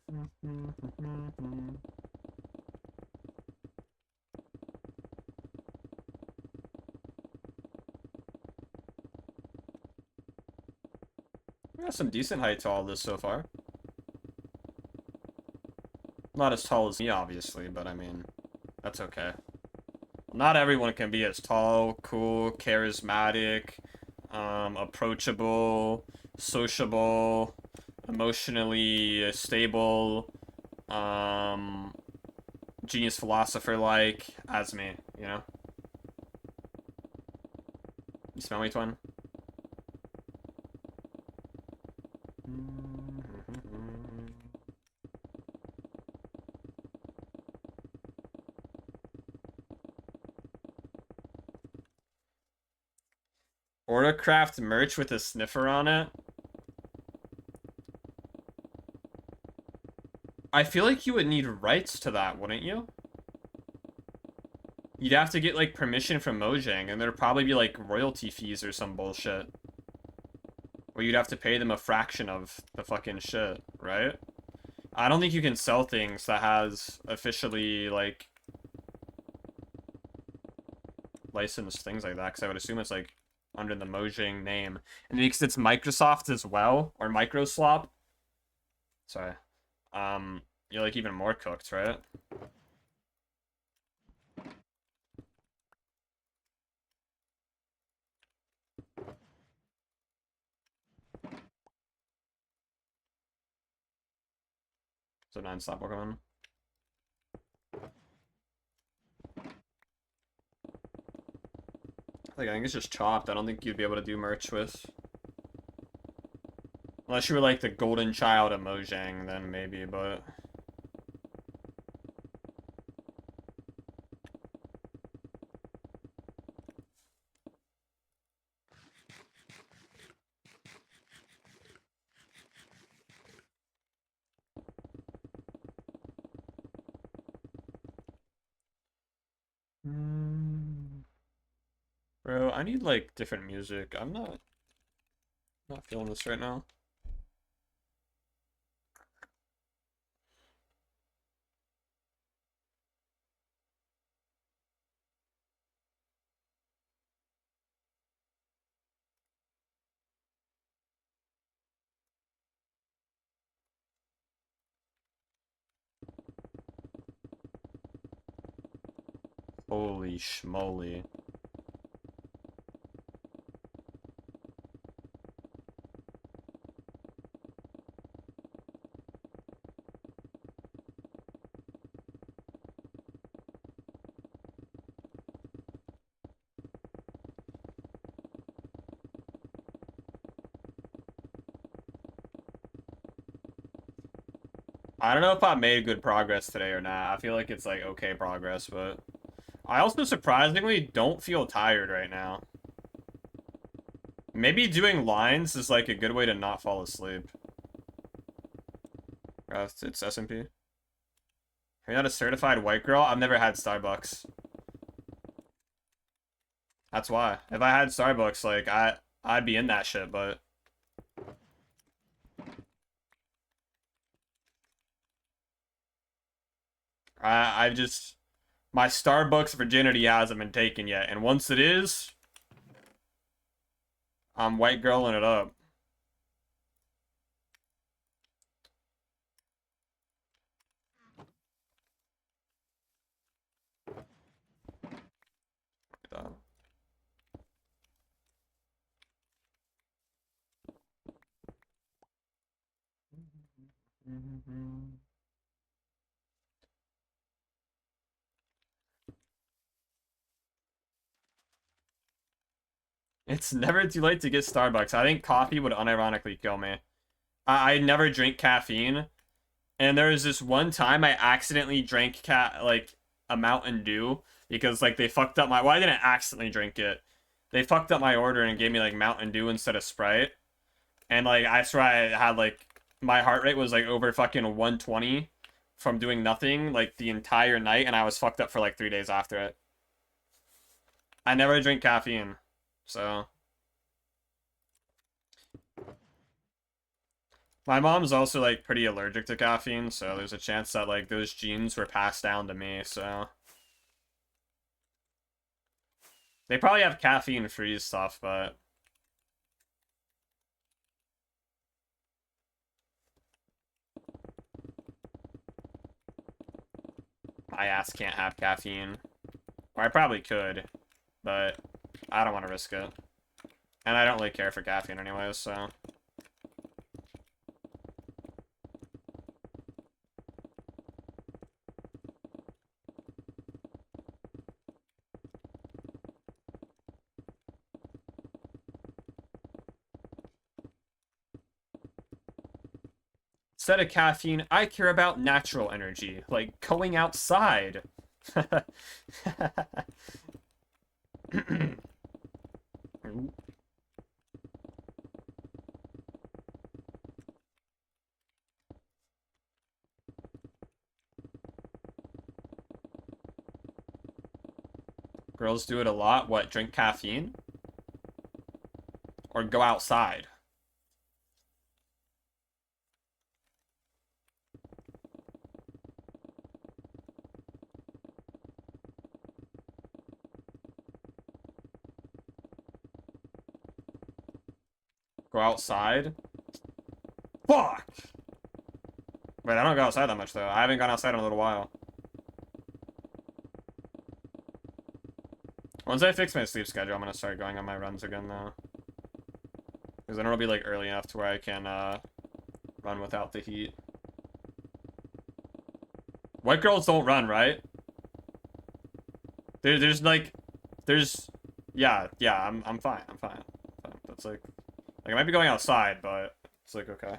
[SPEAKER 1] We got some decent height to all this so far. Not as tall as me, obviously, but I mean, that's okay. Not everyone can be as tall, cool, charismatic, approachable, sociable, emotionally stable, genius philosopher-like as me, you know? You smell me, twin? Auracraft merch with a sniffer on it? I feel like you would need rights to that, wouldn't you? You'd have to get, like, permission from Mojang, and there'd probably be, like, royalty fees or some bullshit. Or you'd have to pay them a fraction of the fucking shit, right? I don't think you can sell things that has officially, like, licensed things like that, because I would assume it's, like, under the Mojang name. And because it's Microsoft as well, or Microslop. Sorry. You're, like, even more cooked, right? So non-stop Pokemon. I think it's just chopped. I don't think you'd be able to do merch with. Unless you were like the golden child of Mojang, then maybe, but... Bro, I need like different music. I'm not feeling this right now. Holy schmoly. I don't know if I made good progress today or not. I feel like it's like okay progress, but I also surprisingly don't feel tired right now. Maybe doing lines is like a good way to not fall asleep. It's SMP. Are you not a certified white girl? I've never had Starbucks. That's why. If I had Starbucks, like I'd be in that shit, but I've just my Starbucks virginity hasn't been taken yet, and once it is, I'm white girling it up. It's never too late to get Starbucks. I think coffee would unironically kill me. I never drink caffeine, and there was this one time I accidentally drank like a Mountain Dew because like they fucked up my. Well, I didn't accidentally drink it. They fucked up my order and gave me like Mountain Dew instead of Sprite, and like I swear I had like my heart rate was like over fucking 120 from doing nothing like the entire night, and I was fucked up for like 3 days after it. I never drink caffeine, so My mom's also, like, pretty allergic to caffeine, so there's a chance that, like, those genes were passed down to me, so... They probably have caffeine-free stuff, but... My ass can't have caffeine. Or I probably could, but I don't want to risk it. And I don't really care for caffeine anyways, so... Instead of caffeine, I care about natural energy, like going outside. Girls do it a lot. What, drink caffeine? Or go outside? Go outside? Fuck! Wait, I don't go outside that much, though. I haven't gone outside in a little while. Once I fix my sleep schedule, I'm gonna start going on my runs again, though. Because then it'll be, like, early enough to where I can, run without the heat. White girls don't run, right? There's, like... There's... Yeah, I'm fine, I'm fine. That's, like... Like, I might be going outside, but it's, like, okay.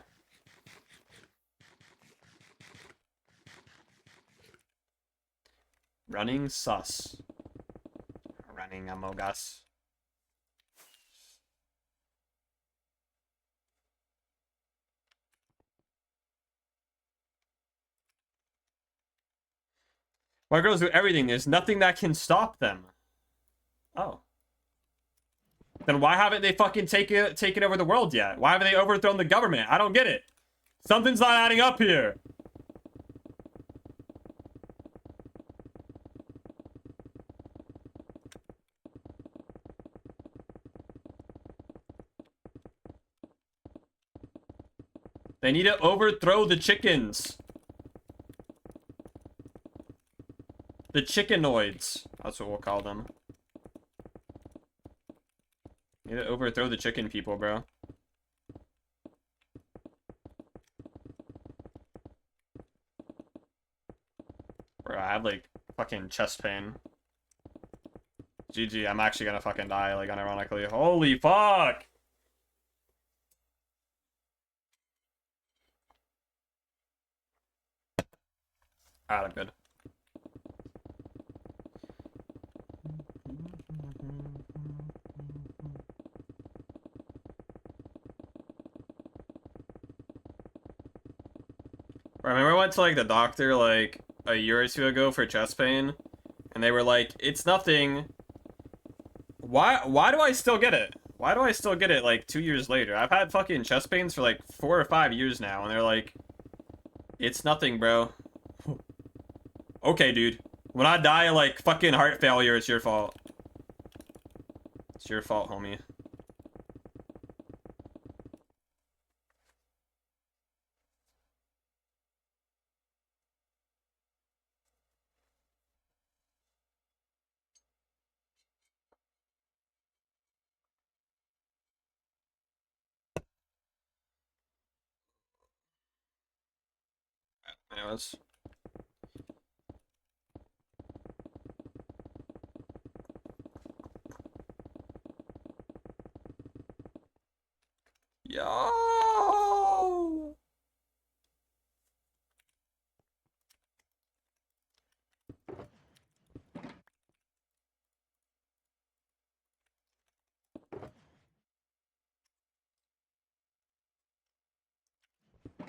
[SPEAKER 1] Running sus. Running Among Us. White girls do everything. There's nothing that can stop them. Oh. Then why haven't they fucking taken over the world yet? Why haven't they overthrown the government? I don't get it. Something's not adding up here. They need to overthrow the chickens. The chickenoids. That's what we'll call them. Need to overthrow the chicken people, bro. Bro, I have, like, fucking chest pain. GG, I'm actually gonna fucking die, like, unironically. Holy fuck! Alright, I'm good. I remember I went to, like, the doctor, like, a year or two ago for chest pain, and they were like, it's nothing. Why do I still get it? Why do I still get it, like, 2 years later? I've had fucking chest pains for, like, 4 or 5 years now, and they're like, it's nothing, bro. Okay, dude. When I die of, like, fucking heart failure, it's your fault. It's your fault, homie. Anyways. Yo!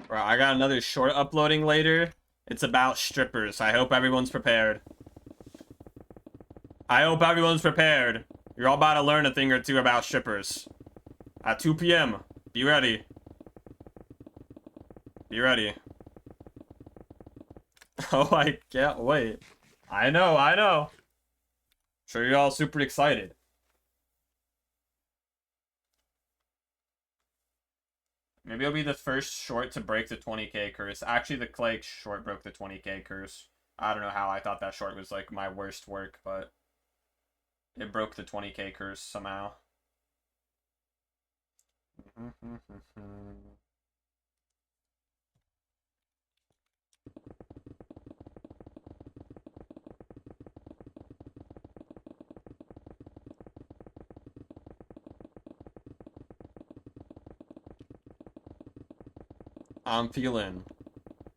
[SPEAKER 1] Bro, I got another short uploading later. It's about strippers. I hope everyone's prepared. I hope everyone's prepared. You're all about to learn a thing or two about strippers. At 2 p.m. Be ready. Be ready. Oh, I can't wait. I know, I know. Sure, you're all super excited. Maybe it'll be the first short to break the 20k curse. Actually, the Clay short broke the 20k curse. I don't know how. I thought that short was like my worst work, but it broke the 20k curse somehow. I'm feeling.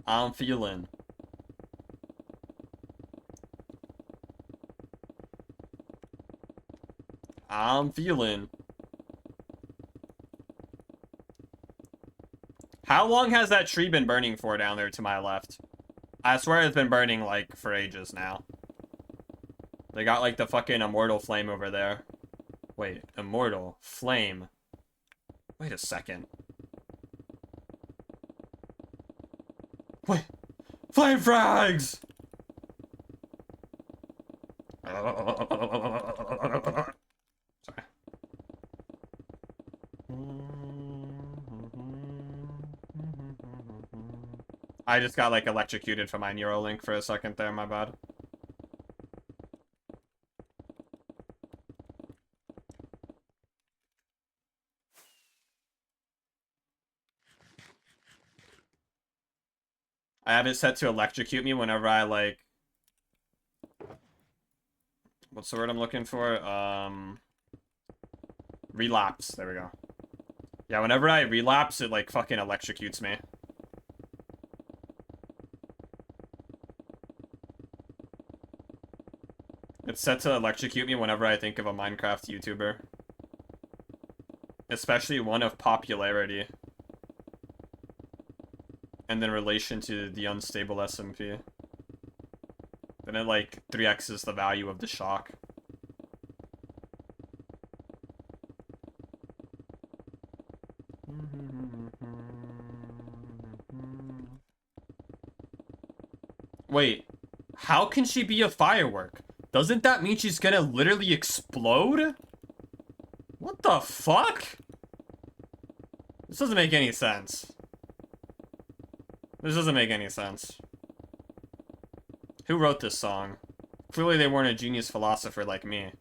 [SPEAKER 1] I'm feeling. I'm feeling. How long has that tree been burning for down there to my left? I swear it's been burning, like, for ages now. They got, like, the fucking immortal flame over there. Wait, immortal flame. Wait a second. Wait. Flame frags! Sorry. I just got, like, electrocuted from my Neuralink for a second there, my bad. I have it set to electrocute me whenever I, like... What's the word I'm looking for? Relapse. There we go. Yeah, whenever I relapse, it, like, fucking electrocutes me. It's set to electrocute me whenever I think of a Minecraft YouTuber. Especially one of popularity. And in relation to the unstable SMP. Then it, like, 3x's the value of the shock. Wait, how can she be a firework? Doesn't that mean she's gonna literally explode? What the fuck? This doesn't make any sense. This doesn't make any sense. Who wrote this song? Clearly they weren't a genius philosopher like me.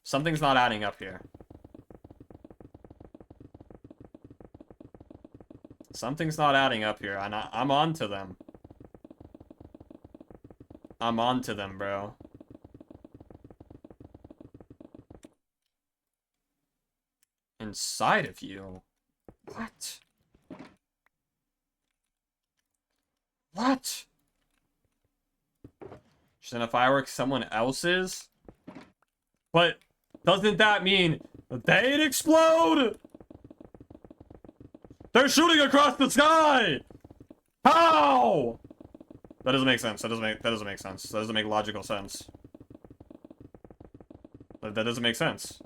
[SPEAKER 1] Something's not adding up here. Something's not adding up here. I'm on to them. I'm on to them, bro. Inside of you? What? What? She's in a firework someone else's? But doesn't that mean they'd explode? They're shooting across the sky! How? That doesn't make sense. That doesn't make sense. That doesn't make logical sense. That doesn't make sense.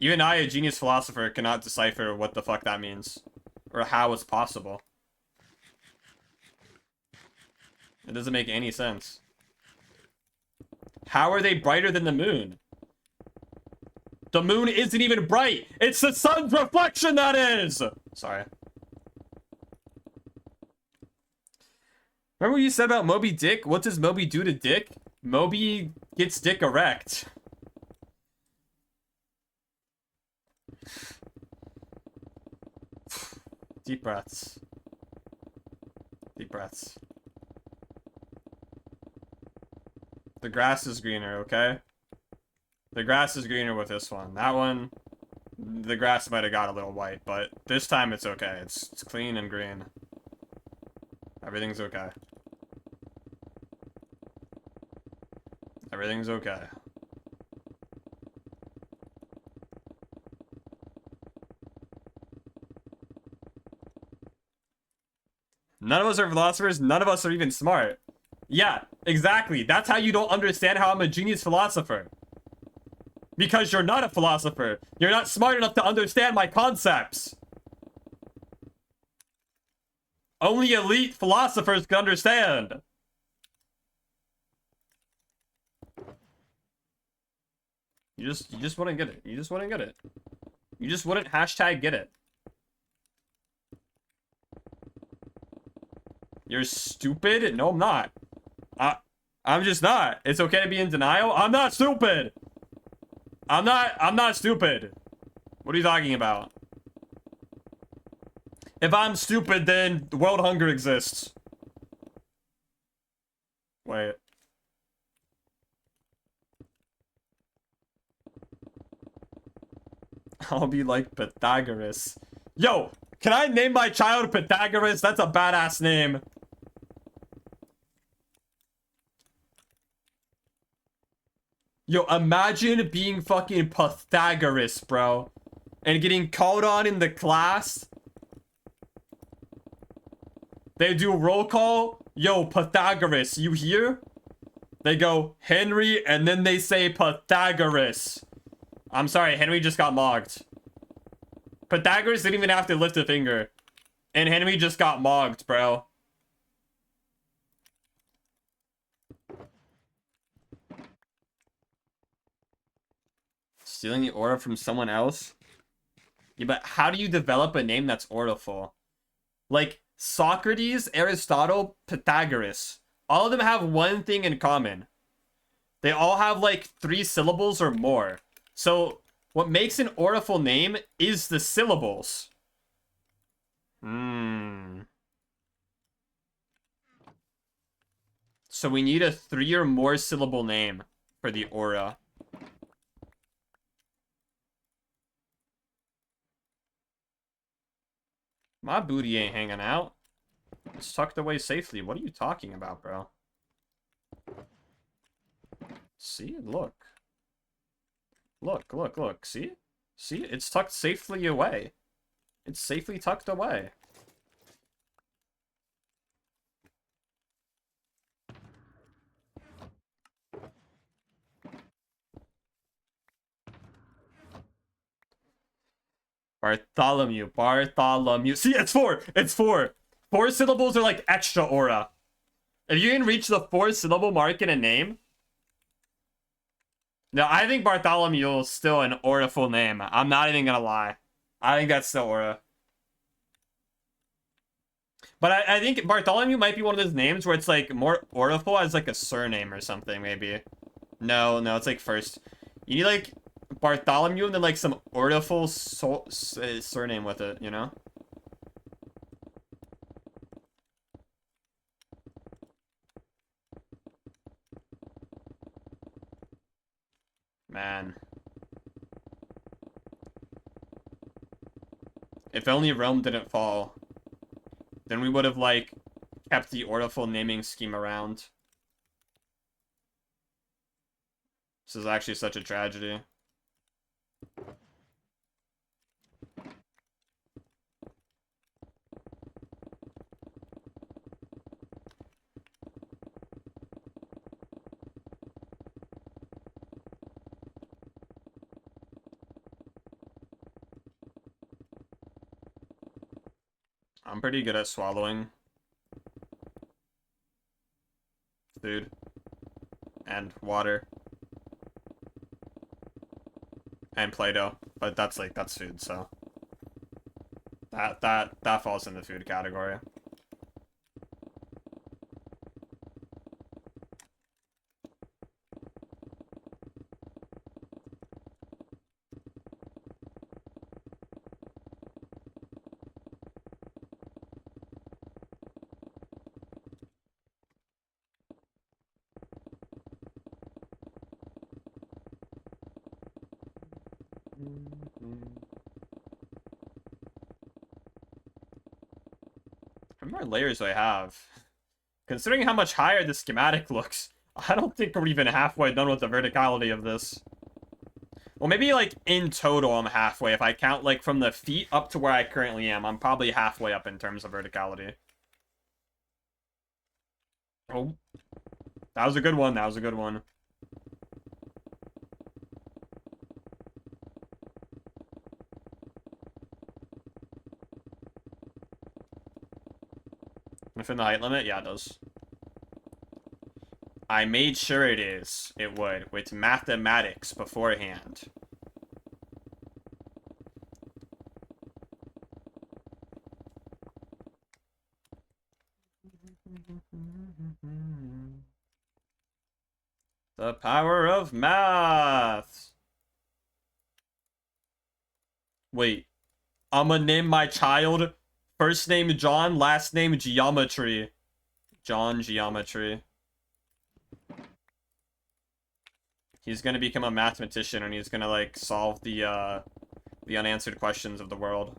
[SPEAKER 1] Even I, a genius philosopher, cannot decipher what the fuck that means. Or how it's possible. It doesn't make any sense. How are they brighter than the moon? The moon isn't even bright! It's the sun's reflection that is! Sorry. Remember what you said about Moby Dick? What does Moby do to Dick? Moby gets Dick erect. Deep breaths. Deep breaths. The grass is greener, okay? The grass is greener with this one. That one, the grass might have got a little white, but this time it's okay. It's clean and green. Everything's okay. Everything's okay. None of us are philosophers. None of us are even smart. Yeah, exactly. That's how you don't understand how I'm a genius philosopher. Because you're not a philosopher. You're not smart enough to understand my concepts. Only elite philosophers can understand. You just wouldn't get it. You just wouldn't get it. You just wouldn't hashtag get it. You're stupid? No, I'm not. I'm just not. It's okay to be in denial. I'm not stupid. I'm not stupid. What are you talking about? If I'm stupid, then world hunger exists. Wait. I'll be like Pythagoras. Yo, can I name my child Pythagoras? That's a badass name. Yo, imagine being fucking Pythagoras, bro. And getting called on in the class. They do roll call. Yo, Pythagoras, you here? They go, Henry, and then they say Pythagoras. I'm sorry, Henry just got mogged. Pythagoras didn't even have to lift a finger. And Henry just got mogged, bro. Stealing the aura from someone else? Yeah, but how do you develop a name that's auraful? Like, Socrates, Aristotle, Pythagoras. All of them have one thing in common. They all have, like, 3 syllables or more. So, what makes an auraful name is the syllables. So we need a 3 or more syllable name for the aura. My booty ain't hanging out. It's tucked away safely. What are you talking about, bro? See? Look. Look, look, look. See? See? It's tucked safely away. It's safely tucked away. Bartholomew. Bartholomew. See, it's 4. It's 4. 4 syllables are like extra aura. If you can reach the 4-syllable mark in a name. No, I think Bartholomew is still an auraful name. I'm not even gonna lie. I think that's still aura. But I think Bartholomew might be one of those names where it's like more auraful as like a surname or something, maybe. No, it's like first. You need like Bartholomew and then like some auraful surname with it, you know? Man. If only Rome didn't fall. Then we would have, like, kept the auraful naming scheme around. This is actually such a tragedy. I'm pretty good at swallowing food and water and Play-Doh, but that's like that's food, so that falls in the food category. How many more layers do I have? Considering how much higher the schematic looks, I don't think we're even halfway done with the verticality of this. Well, maybe, like, in total, I'm halfway. If I count, like, from the feet up to where I currently am, I'm probably halfway up in terms of verticality. Oh. That was a good one. That was a good one. within the height limit? Yeah, it does. I made sure it is. It would, with mathematics beforehand. The power of math. Wait. I'm gonna name my child first name John, last name Geometry. John Geometry. He's gonna become a mathematician and he's gonna like solve the unanswered questions of the world.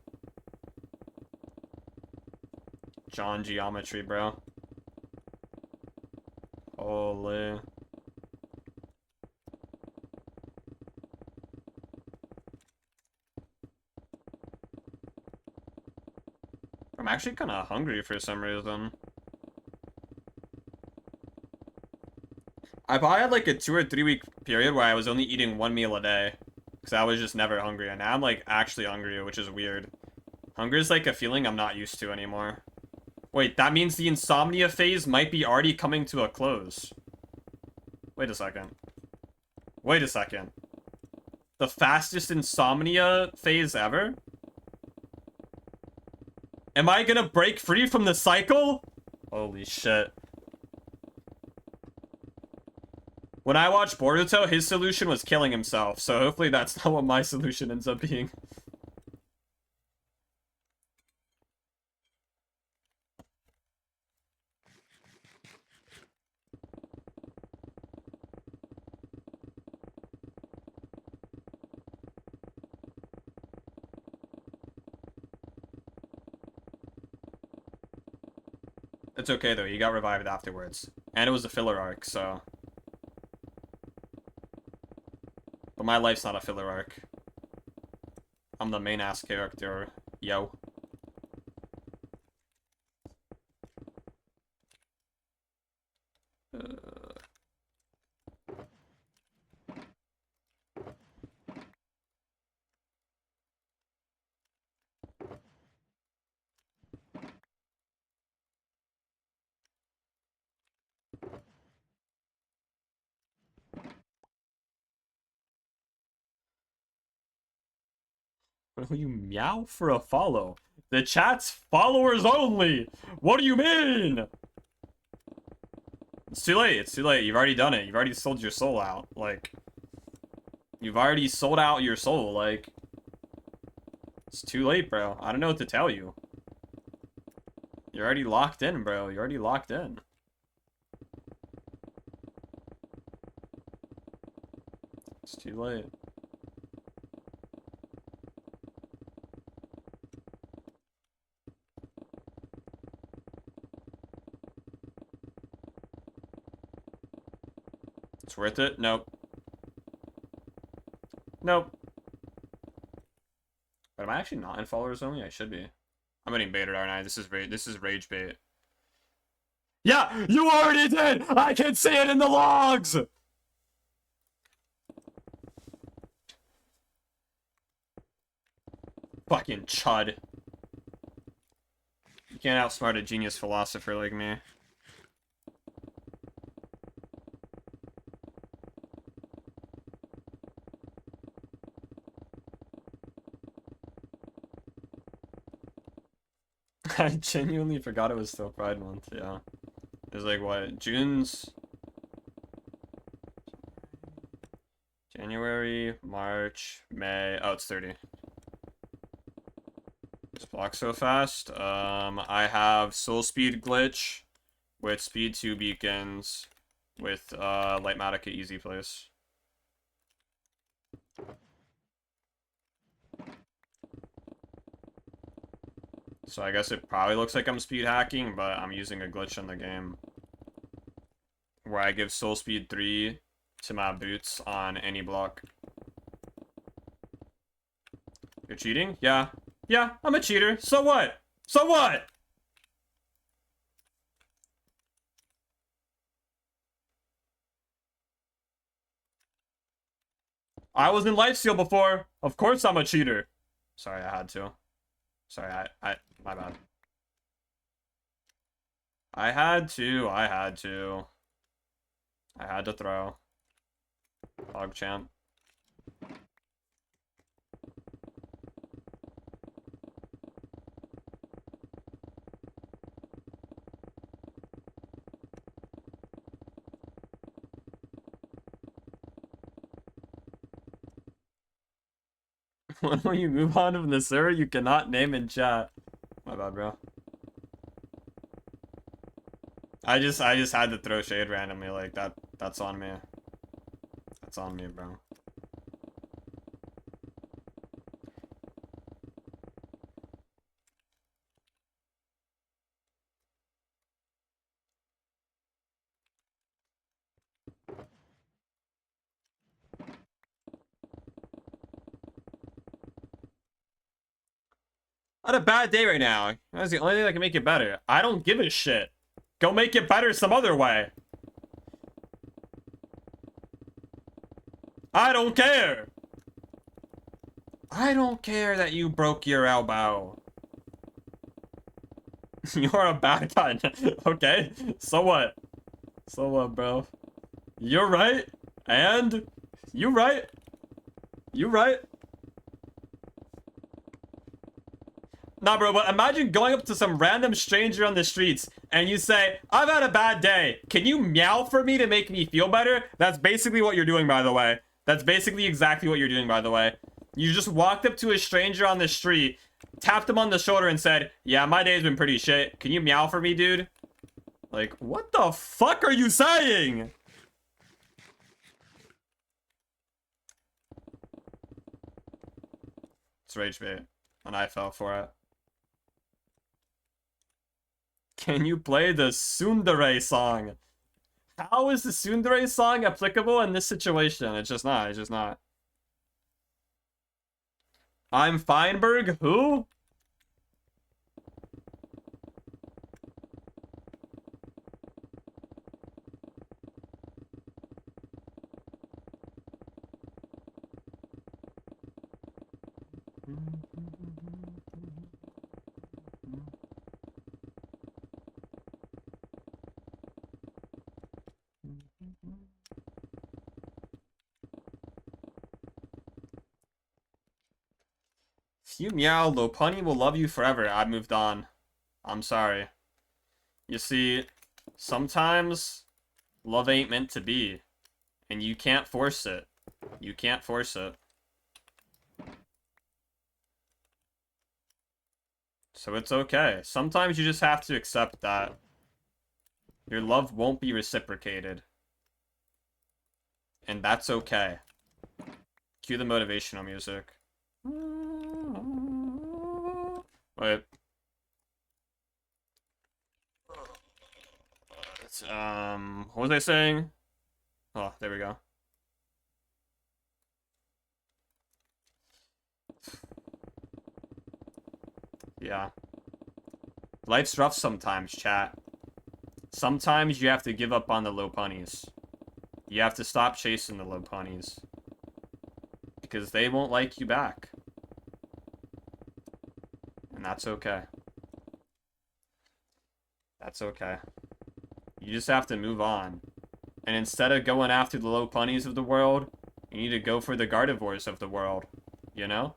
[SPEAKER 1] John Geometry, bro. Holy. I'm actually kind of hungry for some reason. I probably had like a 2 or 3 week period where I was only eating 1 meal a day. Because I was just never hungry. And now I'm like actually hungry, which is weird. Hunger is like a feeling I'm not used to anymore. Wait, that means the insomnia phase might be already coming to a close. Wait a second. Wait a second. The fastest insomnia phase ever? Am I gonna break free from the cycle? Holy shit. When I watched Boruto, his solution was killing himself, so hopefully that's not what my solution ends up being. It's okay though, he got revived afterwards. And it was a filler arc, so... But my life's not a filler arc. I'm the main ass character, yo. Will you meow for a follow? The chat's followers only! What do you mean? It's too late, it's too late. You've already done it. You've already sold your soul out. Like, you've already sold out your soul. Like, it's too late, bro. I don't know what to tell you. You're already locked in, bro. You're already locked in. It's too late. It's worth it? Nope. Nope. But am I actually not in followers only? I should be. I'm getting baited, aren't I? This is rage bait. Yeah, you already did! I can see it in the logs! Fucking chud. You can't outsmart a genius philosopher like me. I genuinely forgot it was still Pride Month, yeah. It was like, what, June's... January, March, May... Oh, it's 30. This block so fast. I have Soul Speed Glitch with Speed 2 Beacons with Lightmatica Easy Place. So I guess it probably looks like I'm speed hacking, but I'm using a glitch in the game. Where I give Soul Speed 3 to my boots on any block. You're cheating? Yeah. Yeah, I'm a cheater. So what? So what? I was in Lifesteal before. Of course I'm a cheater. Sorry, I had to. Sorry, my bad. I had to. I had to throw. PogChamp. When you move on from the server, you cannot name in chat. My bad, bro. I just had to throw shade randomly like that. That's on me. That's on me, bro. I had a bad day right now. That's the only thing that can make it better. I don't give a shit. Go make it better some other way. I don't care. I don't care that you broke your elbow. You're a bad guy. Okay, so what? So what, bro? You're right. And? You right. You right. Nah, bro, but imagine going up to some random stranger on the streets and you say, I've had a bad day. Can you meow for me to make me feel better? That's basically what you're doing, by the way. That's basically exactly what you're doing, by the way. You just walked up to a stranger on the street, tapped him on the shoulder and said, yeah, my day's been pretty shit. Can you meow for me, dude? Like, what the fuck are you saying? It's rage bait, and I fell for it. Can you play the Tsundere song? How is the Tsundere song applicable in this situation? It's just not. It's just not. I'm Feinberg? Who? If you meow, Lopunny will love you forever. I moved on. I'm sorry. You see, sometimes love ain't meant to be. And you can't force it. You can't force it. So it's okay. Sometimes you just have to accept that your love won't be reciprocated. And that's okay. Cue the motivational music. Wait. What was I saying? Oh, there we go. Yeah. Life's rough sometimes, chat. Sometimes you have to give up on the low punnies. You have to stop chasing the low punnies. Because they won't like you back. And that's okay. That's okay. You just have to move on. And instead of going after the low punnies of the world, you need to go for the Gardevoirs of the world. You know?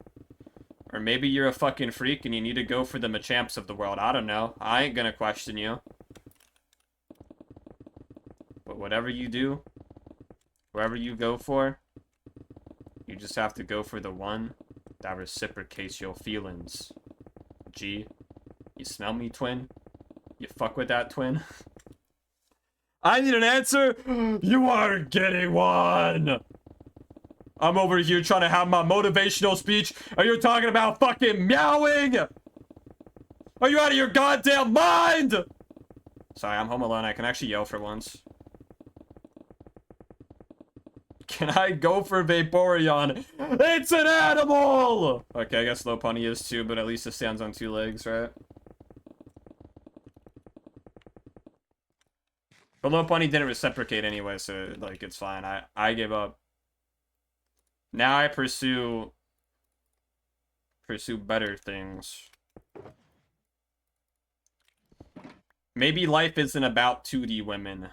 [SPEAKER 1] Or maybe you're a fucking freak and you need to go for the Machamps of the world. I don't know. I ain't gonna question you. But whatever you do, whoever you go for, you just have to go for the one that reciprocates your feelings. G, you smell me, twin? You fuck with that, twin? I need an answer! You are getting one! I'm over here trying to have my motivational speech, and you're talking about fucking meowing! Are you out of your goddamn mind? Sorry, I'm home alone. I can actually yell for once. Can I go for Vaporeon? It's an animal! Okay, I guess Lopunny is too, but at least it stands on 2 legs, right? But Lopunny didn't reciprocate anyway, so, like, it's fine. I give up. Now I pursue better things. Maybe life isn't about 2D women.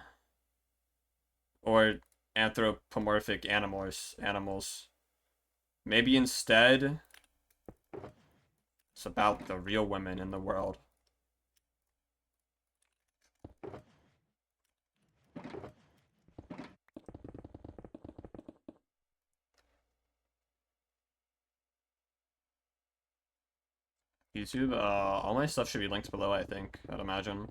[SPEAKER 1] Or anthropomorphic animals. Maybe instead, it's about the real women in the world. YouTube, all my stuff should be linked below, I think, I'd imagine.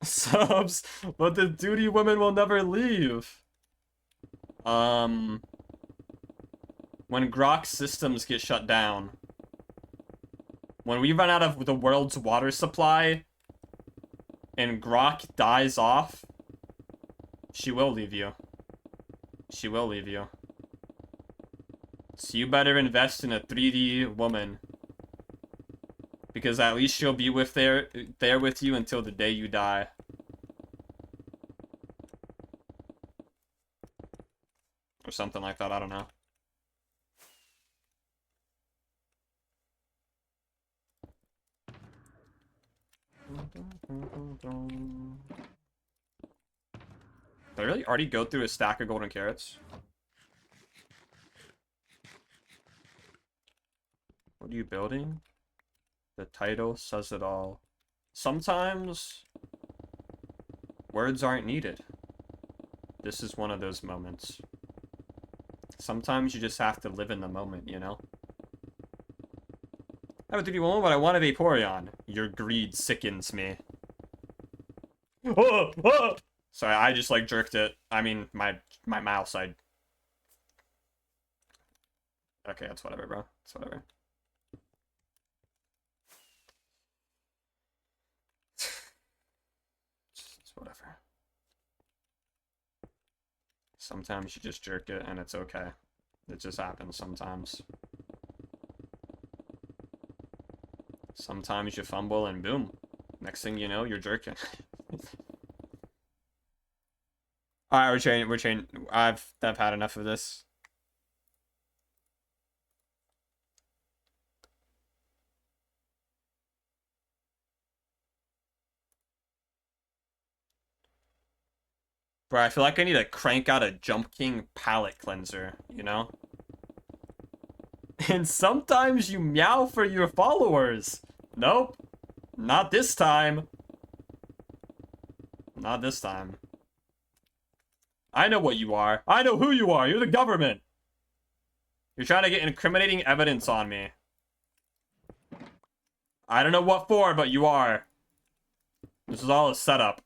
[SPEAKER 1] Subs, but the duty women will never leave. When Grok's systems get shut down. When we run out of the world's water supply and Grok dies off, she will leave you. She will leave you. So you better invest in a 3D woman. Because at least she'll be there with you until the day you die. Or something like that, I don't know. Did I really already go through a stack of golden carrots? What are you building? The title says it all. Sometimes words aren't needed. This is one of those moments. Sometimes you just have to live in the moment, you know? I have a 3D woman, but I want a Vaporeon. Your greed sickens me. Oh, oh! Sorry, I just like jerked it. I mean, my mouse, Okay, that's whatever, bro. It's whatever. It's whatever. Sometimes you just jerk it and it's okay. It just happens sometimes. Sometimes you fumble and boom. Next thing you know, you're jerking. Alright, we're changing. I've had enough of this. Bro, I feel like I need to crank out a Jump King palette cleanser, you know? And sometimes you meow for your followers. Nope. Not this time. Not this time. I know what you are. I know who you are. You're the government. You're trying to get incriminating evidence on me. I don't know what for, but you are. This is all a setup.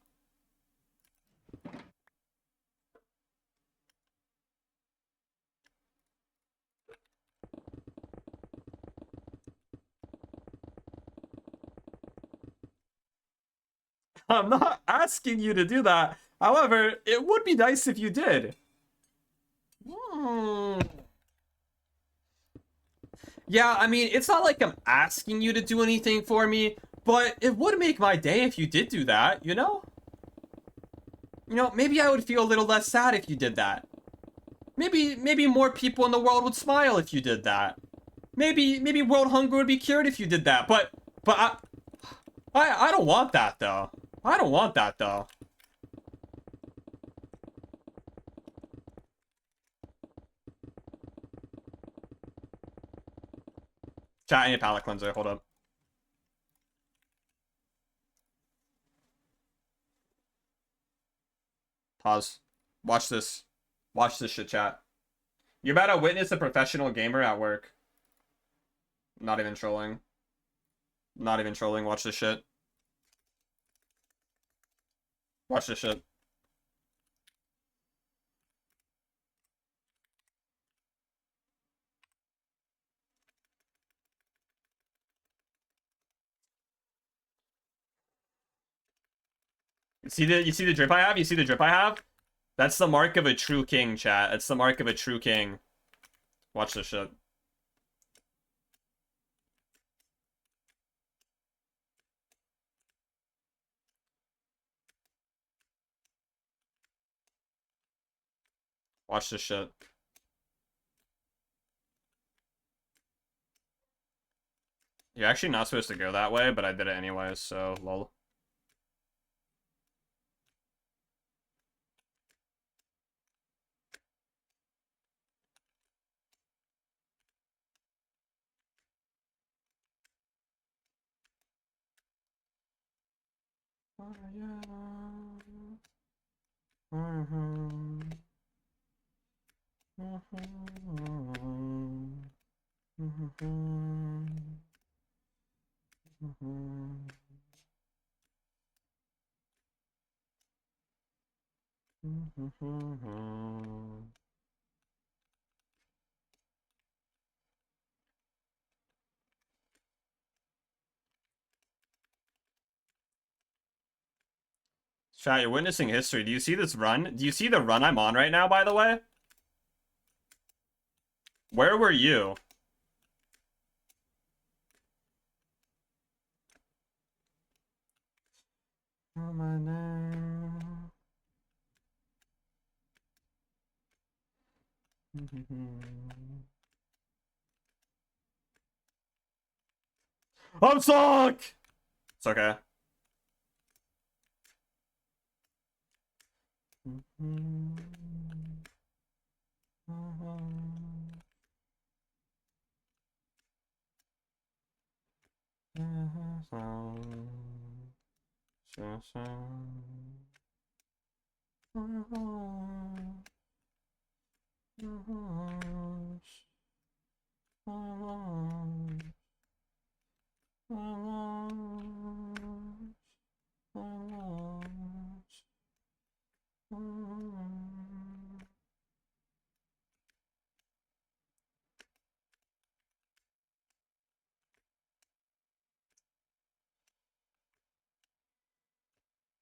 [SPEAKER 1] I'm not asking you to do that. However, it would be nice if you did. Yeah, I mean, it's not like I'm asking you to do anything for me, but it would make my day if you did do that, you know? You know, maybe I would feel a little less sad if you did that. Maybe more people in the world would smile if you did that. Maybe world hunger would be cured if you did that. But I don't want that though. I don't want that though. Chat, I need a palette cleanser. Hold up. Pause. Watch this. Watch this shit, chat. You're about to witness a professional gamer at work. Not even trolling. Not even trolling. Watch this shit. Watch this shit. You see the drip I have? You see the drip I have? That's the mark of a true king, chat. That's the mark of a true king. Watch this shit. Watch this shit. You're actually not supposed to go that way, but I did it anyways, so lol. Chat, you're witnessing history. Do you see this run? Do you see the run I'm on right now, by the way? Where were you? Oh, my name. I'm stuck! It's okay.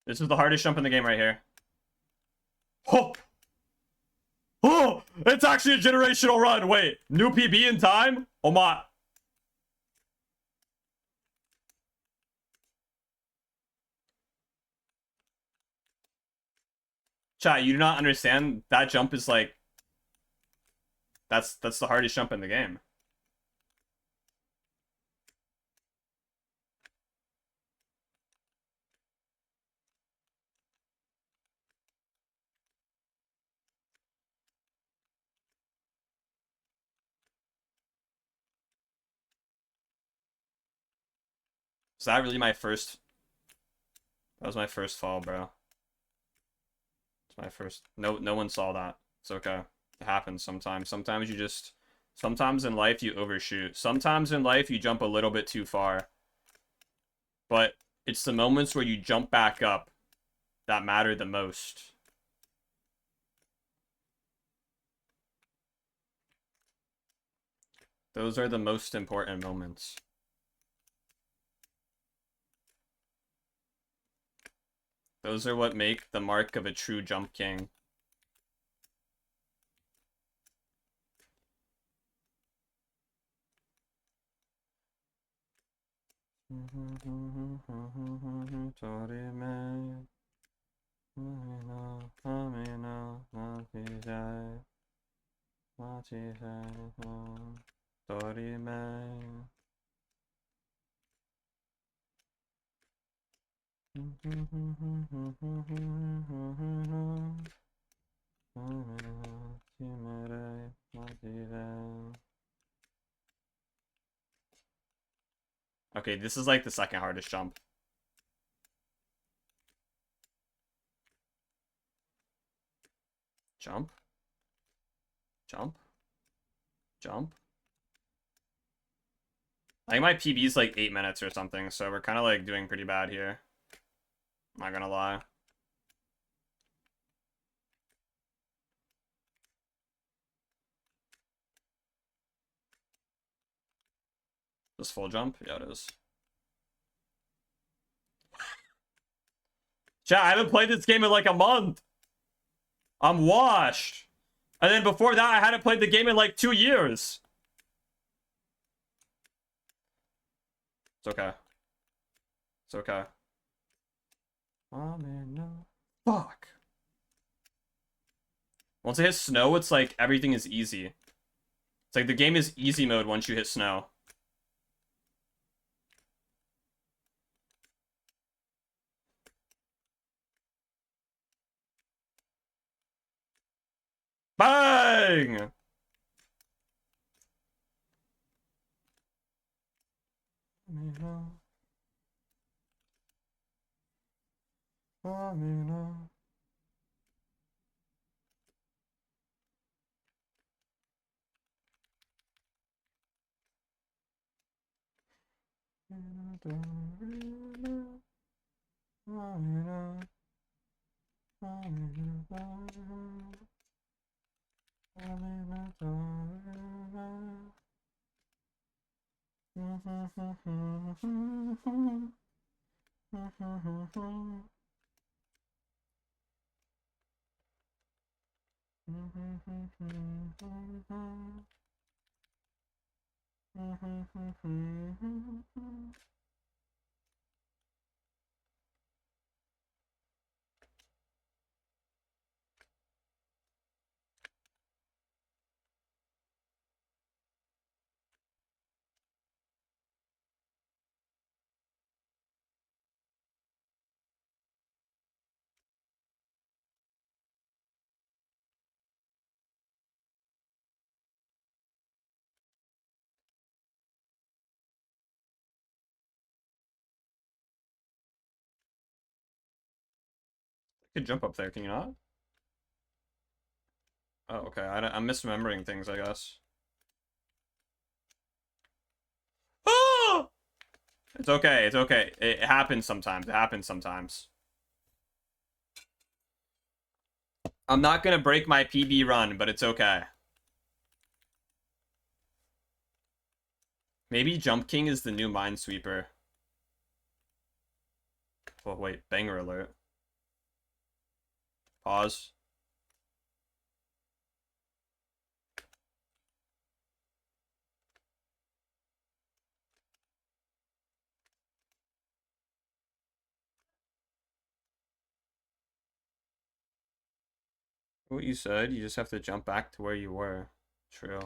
[SPEAKER 1] This is the hardest jump in the game right here. Oh! Oh! It's actually a generational run! Wait, new PB in time? Oh my... Chat, you do not understand. That jump is like... That's the hardest jump in the game. Is that really my first... That was my first fall, bro. It's my first... No one saw that. It's okay. It happens sometimes. Sometimes you just... Sometimes in life you overshoot. Sometimes in life you jump a little bit too far. But it's the moments where you jump back up that matter the most. Those are the most important moments. Those are what make the mark of a true jump king. Okay, this is like the second hardest jump. Jump. Jump. Jump. I think my PB is like 8 minutes or something, so we're kind of like doing pretty bad here. I'm not gonna lie. This full jump? Yeah, it is. Chat, I haven't played this game in like a month. I'm washed. And then before that, I hadn't played the game in like 2 years. It's okay. It's okay. Oh, man, no. Fuck. Once it hits snow, it's like everything is easy. It's like the game is easy mode once you hit snow. Bang! Could jump up there, can you not? Oh, okay. I'm misremembering things, I guess. Oh! It's okay. It's okay. It happens sometimes. It happens sometimes. I'm not gonna break my PB run, but it's okay. Maybe Jump King is the new Minesweeper. Oh, wait. Banger alert. Pause. What you said, you just have to jump back to where you were. True.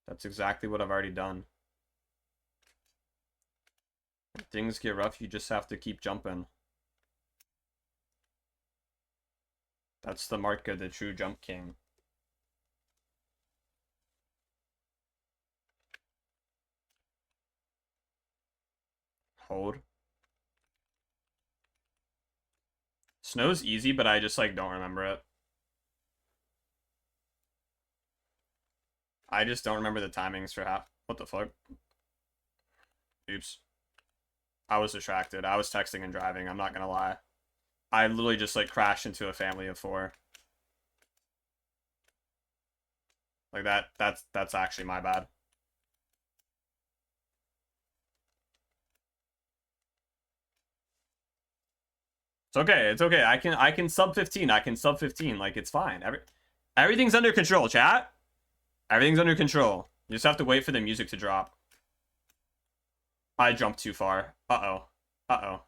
[SPEAKER 1] That's exactly what I've already done. If things get rough, you just have to keep jumping. That's the mark of the true Jump King. Hold. Snow's easy, but I just, like, don't remember it. I just don't remember the timings for half. What the fuck? Oops. I was distracted. I was texting and driving, I'm not gonna lie. I literally just, like, crashed into a family of 4. Like, that's actually my bad. It's okay. It's okay. I can sub 15. I can sub 15. Like, it's fine. Everything's under control, chat. Everything's under control. You just have to wait for the music to drop. I jumped too far. Uh-oh. Uh-oh.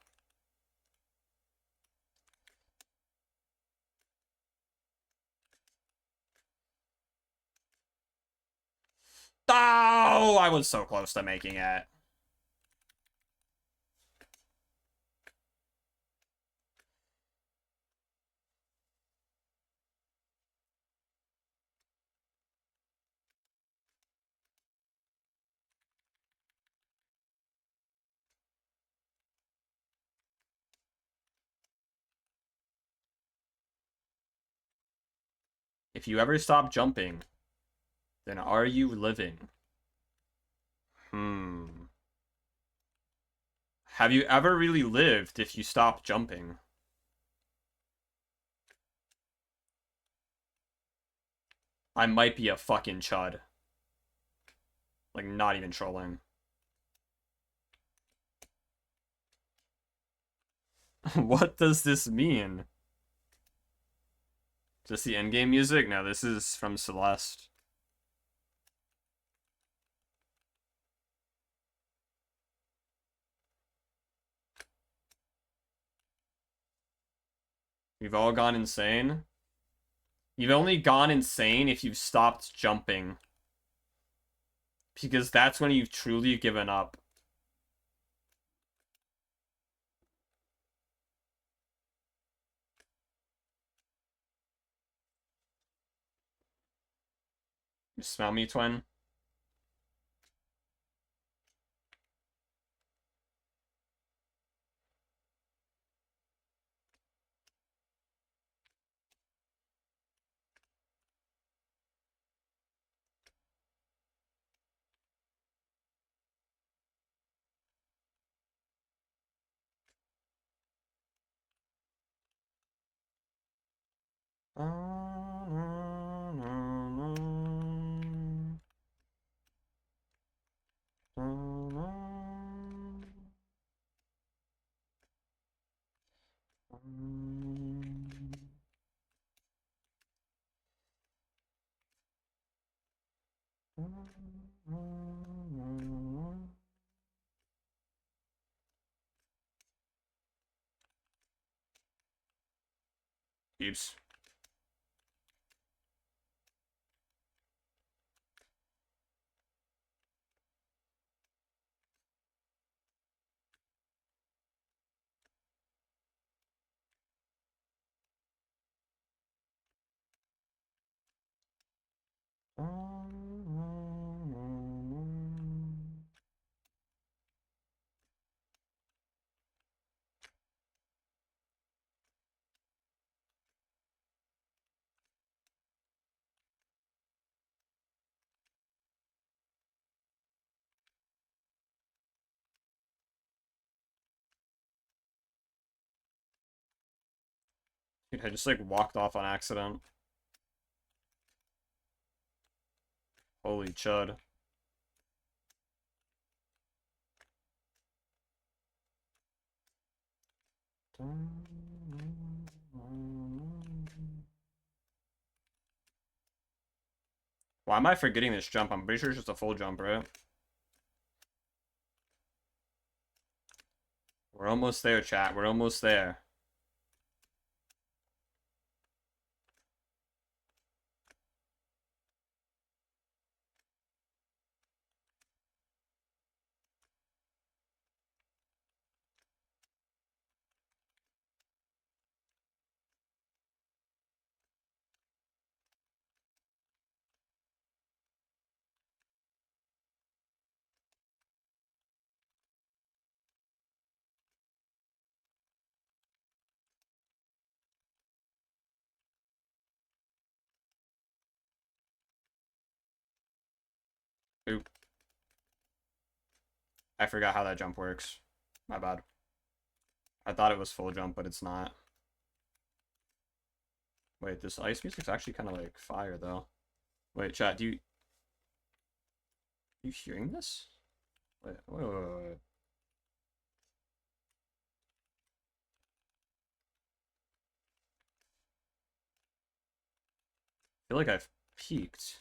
[SPEAKER 1] Oh, I was so close to making it. If you ever stop jumping, then are you living? Have you ever really lived if you stop jumping? I might be a fucking chud. Like, not even trolling. What does this mean? Just the endgame music? No, this is from Celeste. We've all gone insane. You've only gone insane if you've stopped jumping. Because that's when you've truly given up. You smell me, twin? Oops. Dude, I just like walked off on accident. Holy chud. Why am I forgetting this jump? I'm pretty sure it's just a full jump, right? We're almost there, chat. We're almost there. Oop. I forgot how that jump works. My bad. I thought it was full jump, but it's not. Wait, this ice music's actually kind of like fire, though. Wait, chat, do you... You hearing this? Wait. I feel like I've peaked.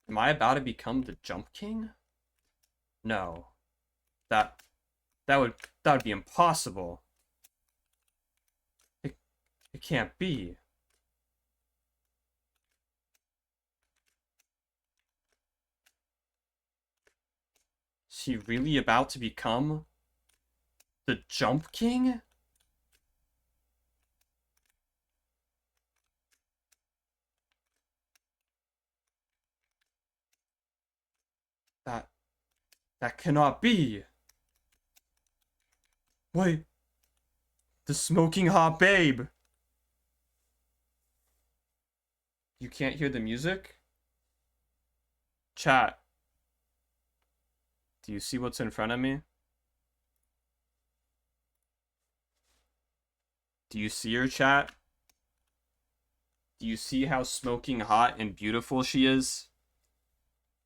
[SPEAKER 1] Am I about to become the Jump King? No. That would be impossible. It can't be. Is he really about to become the Jump King? That cannot be. Wait. The smoking hot babe. You can't hear the music? Chat. Do you see what's in front of me? Do you see her, chat? Do you see how smoking hot and beautiful she is?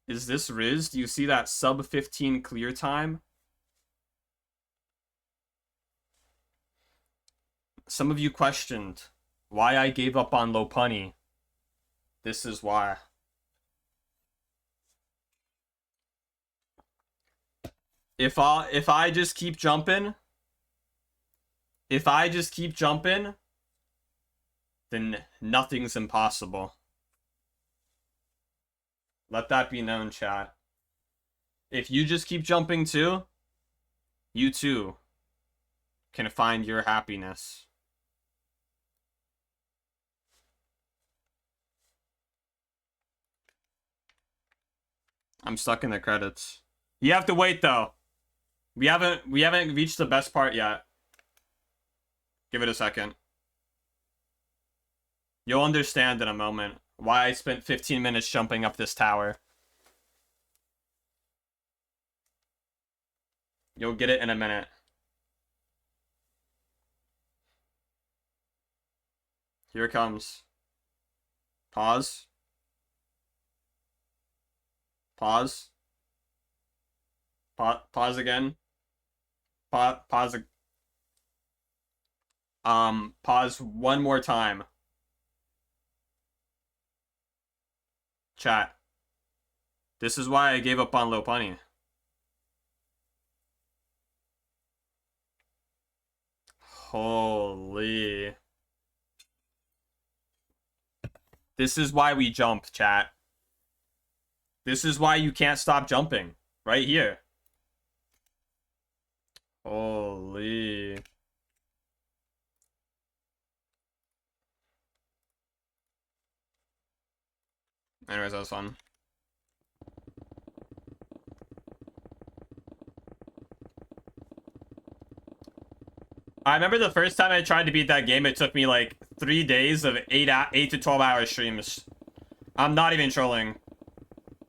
[SPEAKER 1] Is this Riz? Do you see that sub 15 clear time? Some of you questioned why I gave up on Lopunny. This is why. If I just keep jumping, then nothing's impossible. Let that be known, chat. If you just keep jumping too, you too can find your happiness. I'm stuck in the credits. You have to wait though. We haven't reached the best part yet. Give it a second. You'll understand in a moment why I spent 15 minutes jumping up this tower. You'll get it in a minute. Here it comes. Pause. Pause. Pause again. Pause. Pause one more time. Chat. This is why I gave up on Lopunny. Holy. This is why we jump, chat. This is why you can't stop jumping. Right here. Holy. Anyways, that was fun. I remember the first time I tried to beat that game, it took me like 3 days of 8 to 12 hour streams. I'm not even trolling.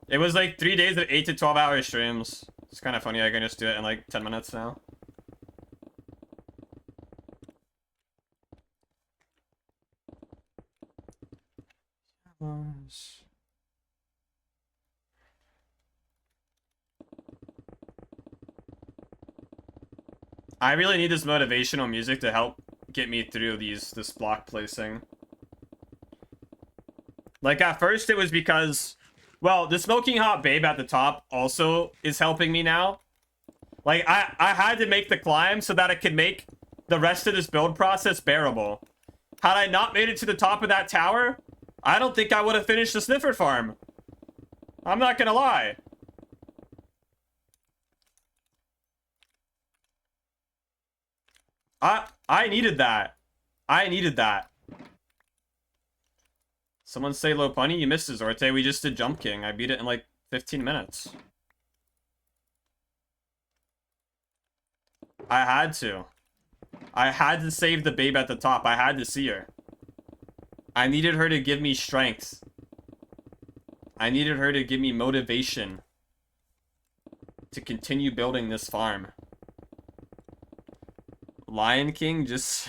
[SPEAKER 1] It was like 3 days of 8 to 12 hour streams. It's kind of funny. I can just do it in like 10 minutes now. I really need this motivational music to help get me through this block placing. Like at first it was because, well, the smoking hot babe at the top also is helping me now. Like I had to make the climb so that it could make the rest of this build process bearable. Had I not made it to the top of that tower, I don't think I would have finished the Sniffer farm. I'm not gonna lie. I needed that. I needed that. Someone say Lopunny, you missed his Orte. We just did Jump King. I beat it in like 15 minutes. I had to. I had to save the babe at the top. I had to see her. I needed her to give me strength. I needed her to give me motivation to continue building this farm. Lion King just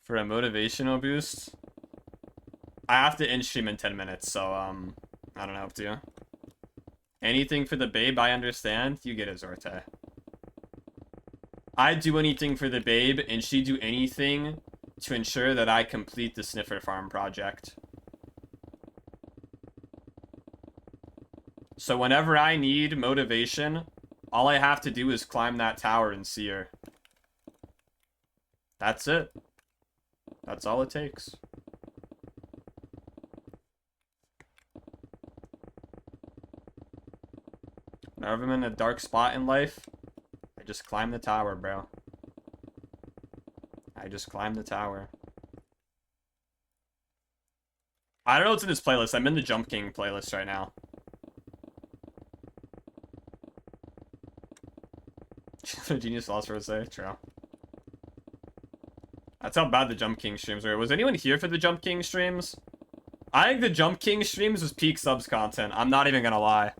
[SPEAKER 1] for a motivational boost. I have to end stream in 10 minutes, so I don't have to. Anything for the babe, I understand. You get it, Zorte. I'd do anything for the babe, and she'd do anything to ensure that I complete the Sniffer farm project. So whenever I need motivation, all I have to do is climb that tower and see her. That's it. That's all it takes. Whenever I'm in a dark spot in life, I just climb the tower, bro. I just climb the tower. I don't know what's in this playlist. I'm in the Jump King playlist right now. Genius philosopher would say. True. That's how bad the Jump King streams were. Was anyone here for the Jump King streams? I think the Jump King streams was peak subs content. I'm not even gonna lie.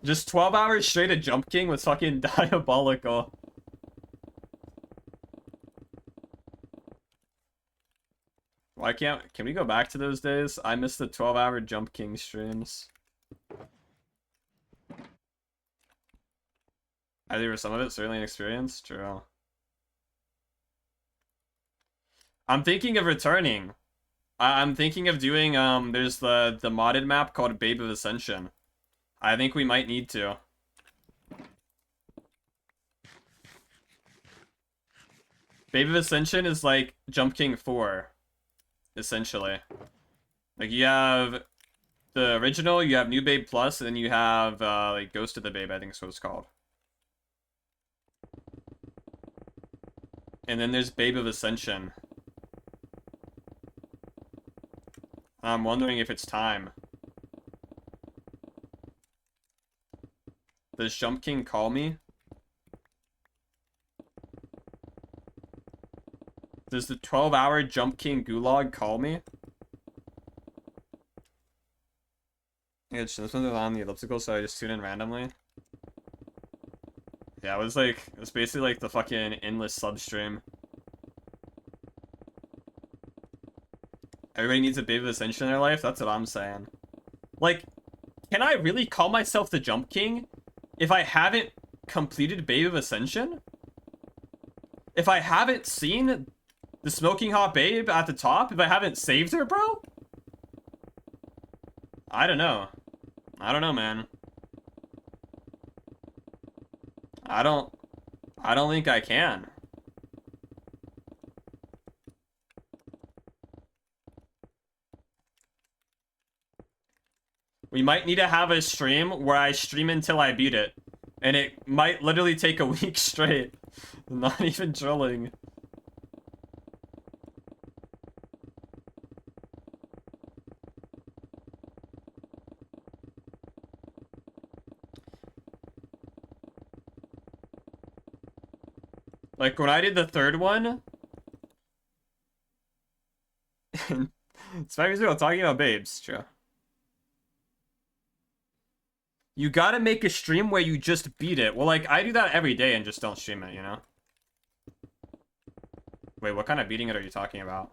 [SPEAKER 1] Just 12 hours straight of Jump King was fucking diabolical. Why can't... Can we go back to those days? I missed the 12-hour Jump King streams. I think for some of it, certainly an experience. True. I'm thinking of returning. I'm thinking of doing, there's the modded map called Babe of Ascension. I think we might need to. Babe of Ascension is like Jump King 4, essentially. Like, you have the original, you have New Babe Plus, and then you have, like, Ghost of the Babe, I think is what it's called. And then there's Babe of Ascension. I'm wondering if it's time. Does Jump King call me? Does the 12-hour Jump King gulag call me? Yeah, this one's on the elliptical, so I just tune in randomly. Yeah, it was basically like the fucking endless sub stream. Everybody needs a bit of ascension in their life, that's what I'm saying. Like, can I really call myself the Jump King if I haven't completed Babe of Ascension? If I haven't seen the Smoking Hot Babe at the top? If I haven't saved her, bro? I don't know. I don't know, man. I don't think I can. We might need to have a stream where I stream until I beat it. And it might literally take a week straight. Not even trolling. Like, when I did the third one... It's 5 years ago talking about babes, true. You gotta make a stream where you just beat it. Well, like, I do that every day and just don't stream it, you know? Wait, what kind of beating it are you talking about?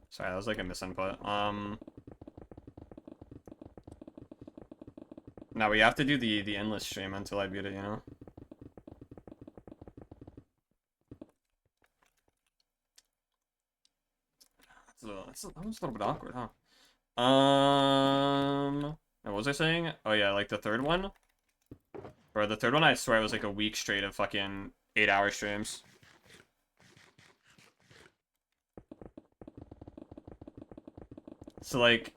[SPEAKER 1] Sorry, that was like a misinput. No, we have to do the endless stream until I beat it, you know? That was a little bit awkward, huh? What was I saying? Oh yeah, like the third one? Bro, the third one, I swear it was like a week straight of fucking 8-hour streams. So like,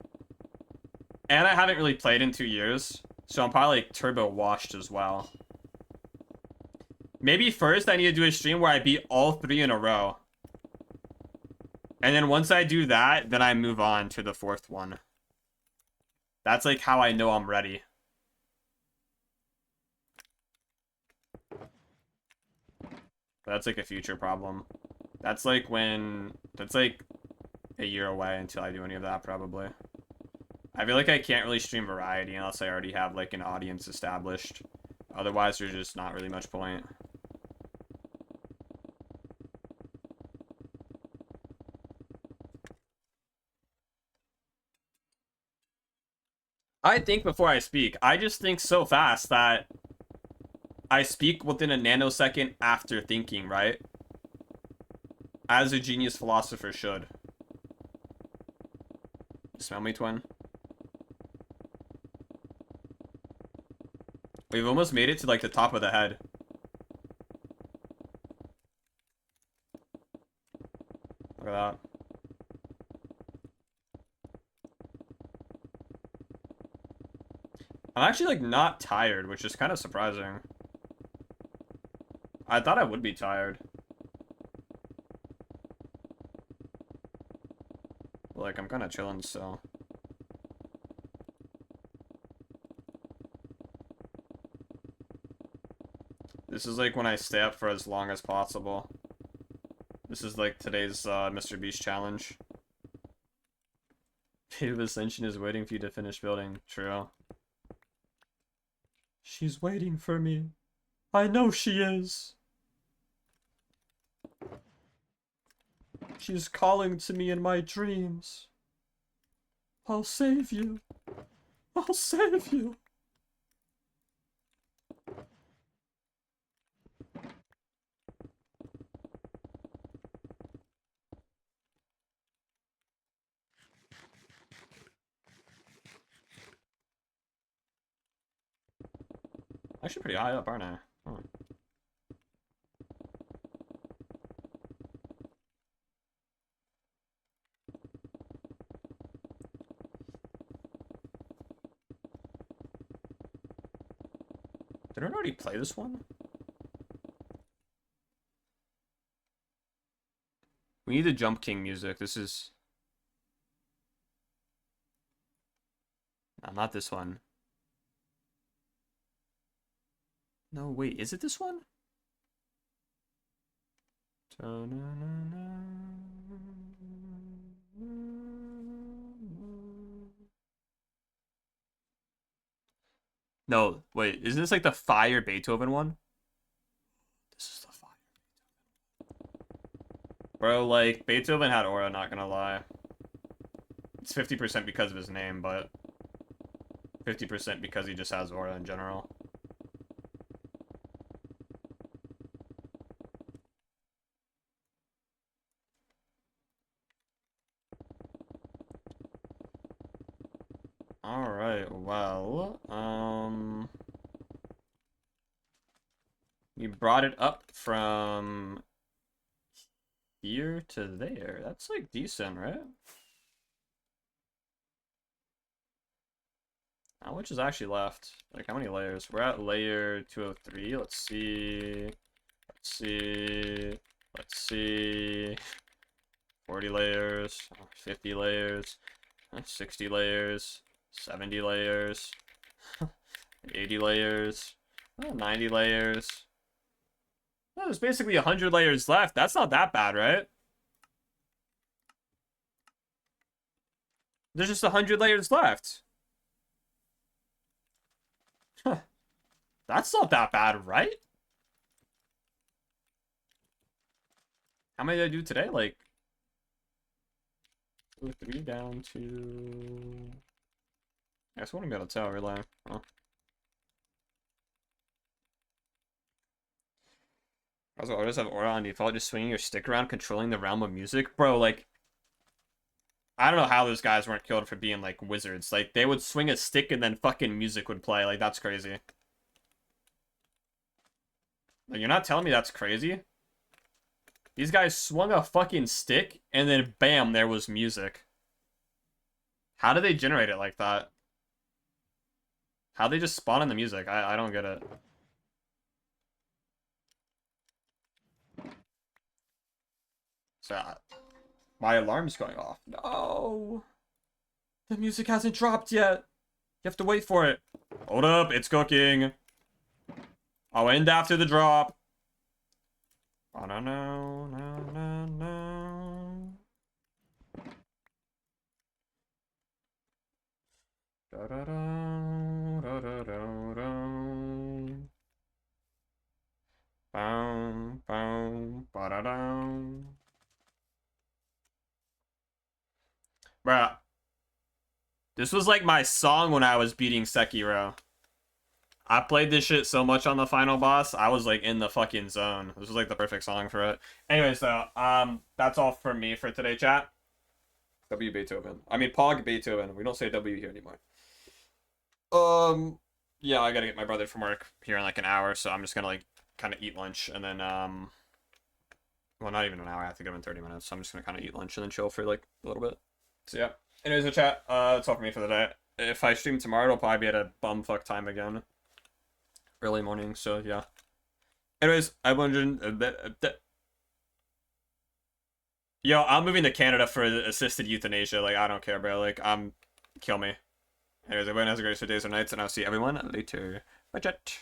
[SPEAKER 1] and I haven't really played in 2 years, so I'm probably like turbo washed as well. Maybe first I need to do a stream where I beat all 3 in a row. And then once I do that, then I move on to the 4th one. That's like how I know I'm ready. That's like a future problem. That's like that's like a year away until I do any of that, probably. I feel like I can't really stream variety unless I already have like an audience established. Otherwise, there's just not really much point. I think before I speak. I just think so fast that I speak within a nanosecond after thinking, right? As a genius philosopher should. Smell me, twin? We've almost made it to like the top of the head. Look at that. I'm actually like not tired, which is kind of surprising. I thought I would be tired. Like, I'm kind of chilling still. This is like when I stay up for as long as possible. This is like today's Mr. Beast challenge. Cave of Ascension is waiting for you to finish building. True. She's waiting for me. I know she is. She's calling to me in my dreams. I'll save you. I'll save you. Actually pretty high up, aren't I? Huh. Did I already play this one? We need the Jump King music. This is... No, not this one. No, wait, is it this one? No, wait, isn't this like the Fire Beethoven one? This is the Fire. Bro, like, Beethoven had aura, not gonna lie. It's 50% because of his name, but 50% because he just has aura in general. Alright, well, you brought it up from here to there. That's, like, decent, right? How much is actually left? Like, how many layers? We're at layer 203. Let's see. Let's see. Let's see. 40 layers. 50 layers. 60 layers. 70 layers. 80 layers. 90 layers. Oh, there's basically 100 layers left. That's not that bad, right? There's just 100 layers left. Huh. That's not that bad, right? How many did I do today? Like, 2 or 3 down to... I guess I wouldn't be able to tell, really. Huh. Also, artists have aura on default, just swinging your stick around, controlling the realm of music. Bro, like, I don't know how those guys weren't killed for being, like, wizards. Like, they would swing a stick and then fucking music would play. Like, that's crazy. Like, you're not telling me that's crazy? These guys swung a fucking stick, and then bam, there was music. How did they generate it like that? How'd they just spawn in the music? I don't get it. So, my alarm's going off. No! The music hasn't dropped yet! You have to wait for it. Hold up, it's cooking. I'll end after the drop. Oh, no, no, no, no, no. Da da da da da da da. Boom, boom, ba da da. Bruh. This was like my song when I was beating Sekiro. I played this shit so much on the final boss, I was like in the fucking zone. This was like the perfect song for it. Anyways, though, that's all for me for today, chat. W Beethoven. I mean, Pog Beethoven. We don't say W here anymore. Yeah, I gotta get my brother from work here in like an hour, so I'm just gonna like kind of eat lunch and then, well, not even an hour. I have to go in 30 minutes, so I'm just gonna kind of eat lunch and then chill for like a little bit. So yeah. Anyways, the chat. That's all for me for the day. If I stream tomorrow, it'll probably be at a bumfuck time again. Early morning, so yeah. Anyways, I wondered. Yo, I'm moving to Canada for assisted euthanasia. Like, I don't care, bro. Like, kill me. Anyways, everyone has a great days or nights, and I'll see everyone later. Bye, chat.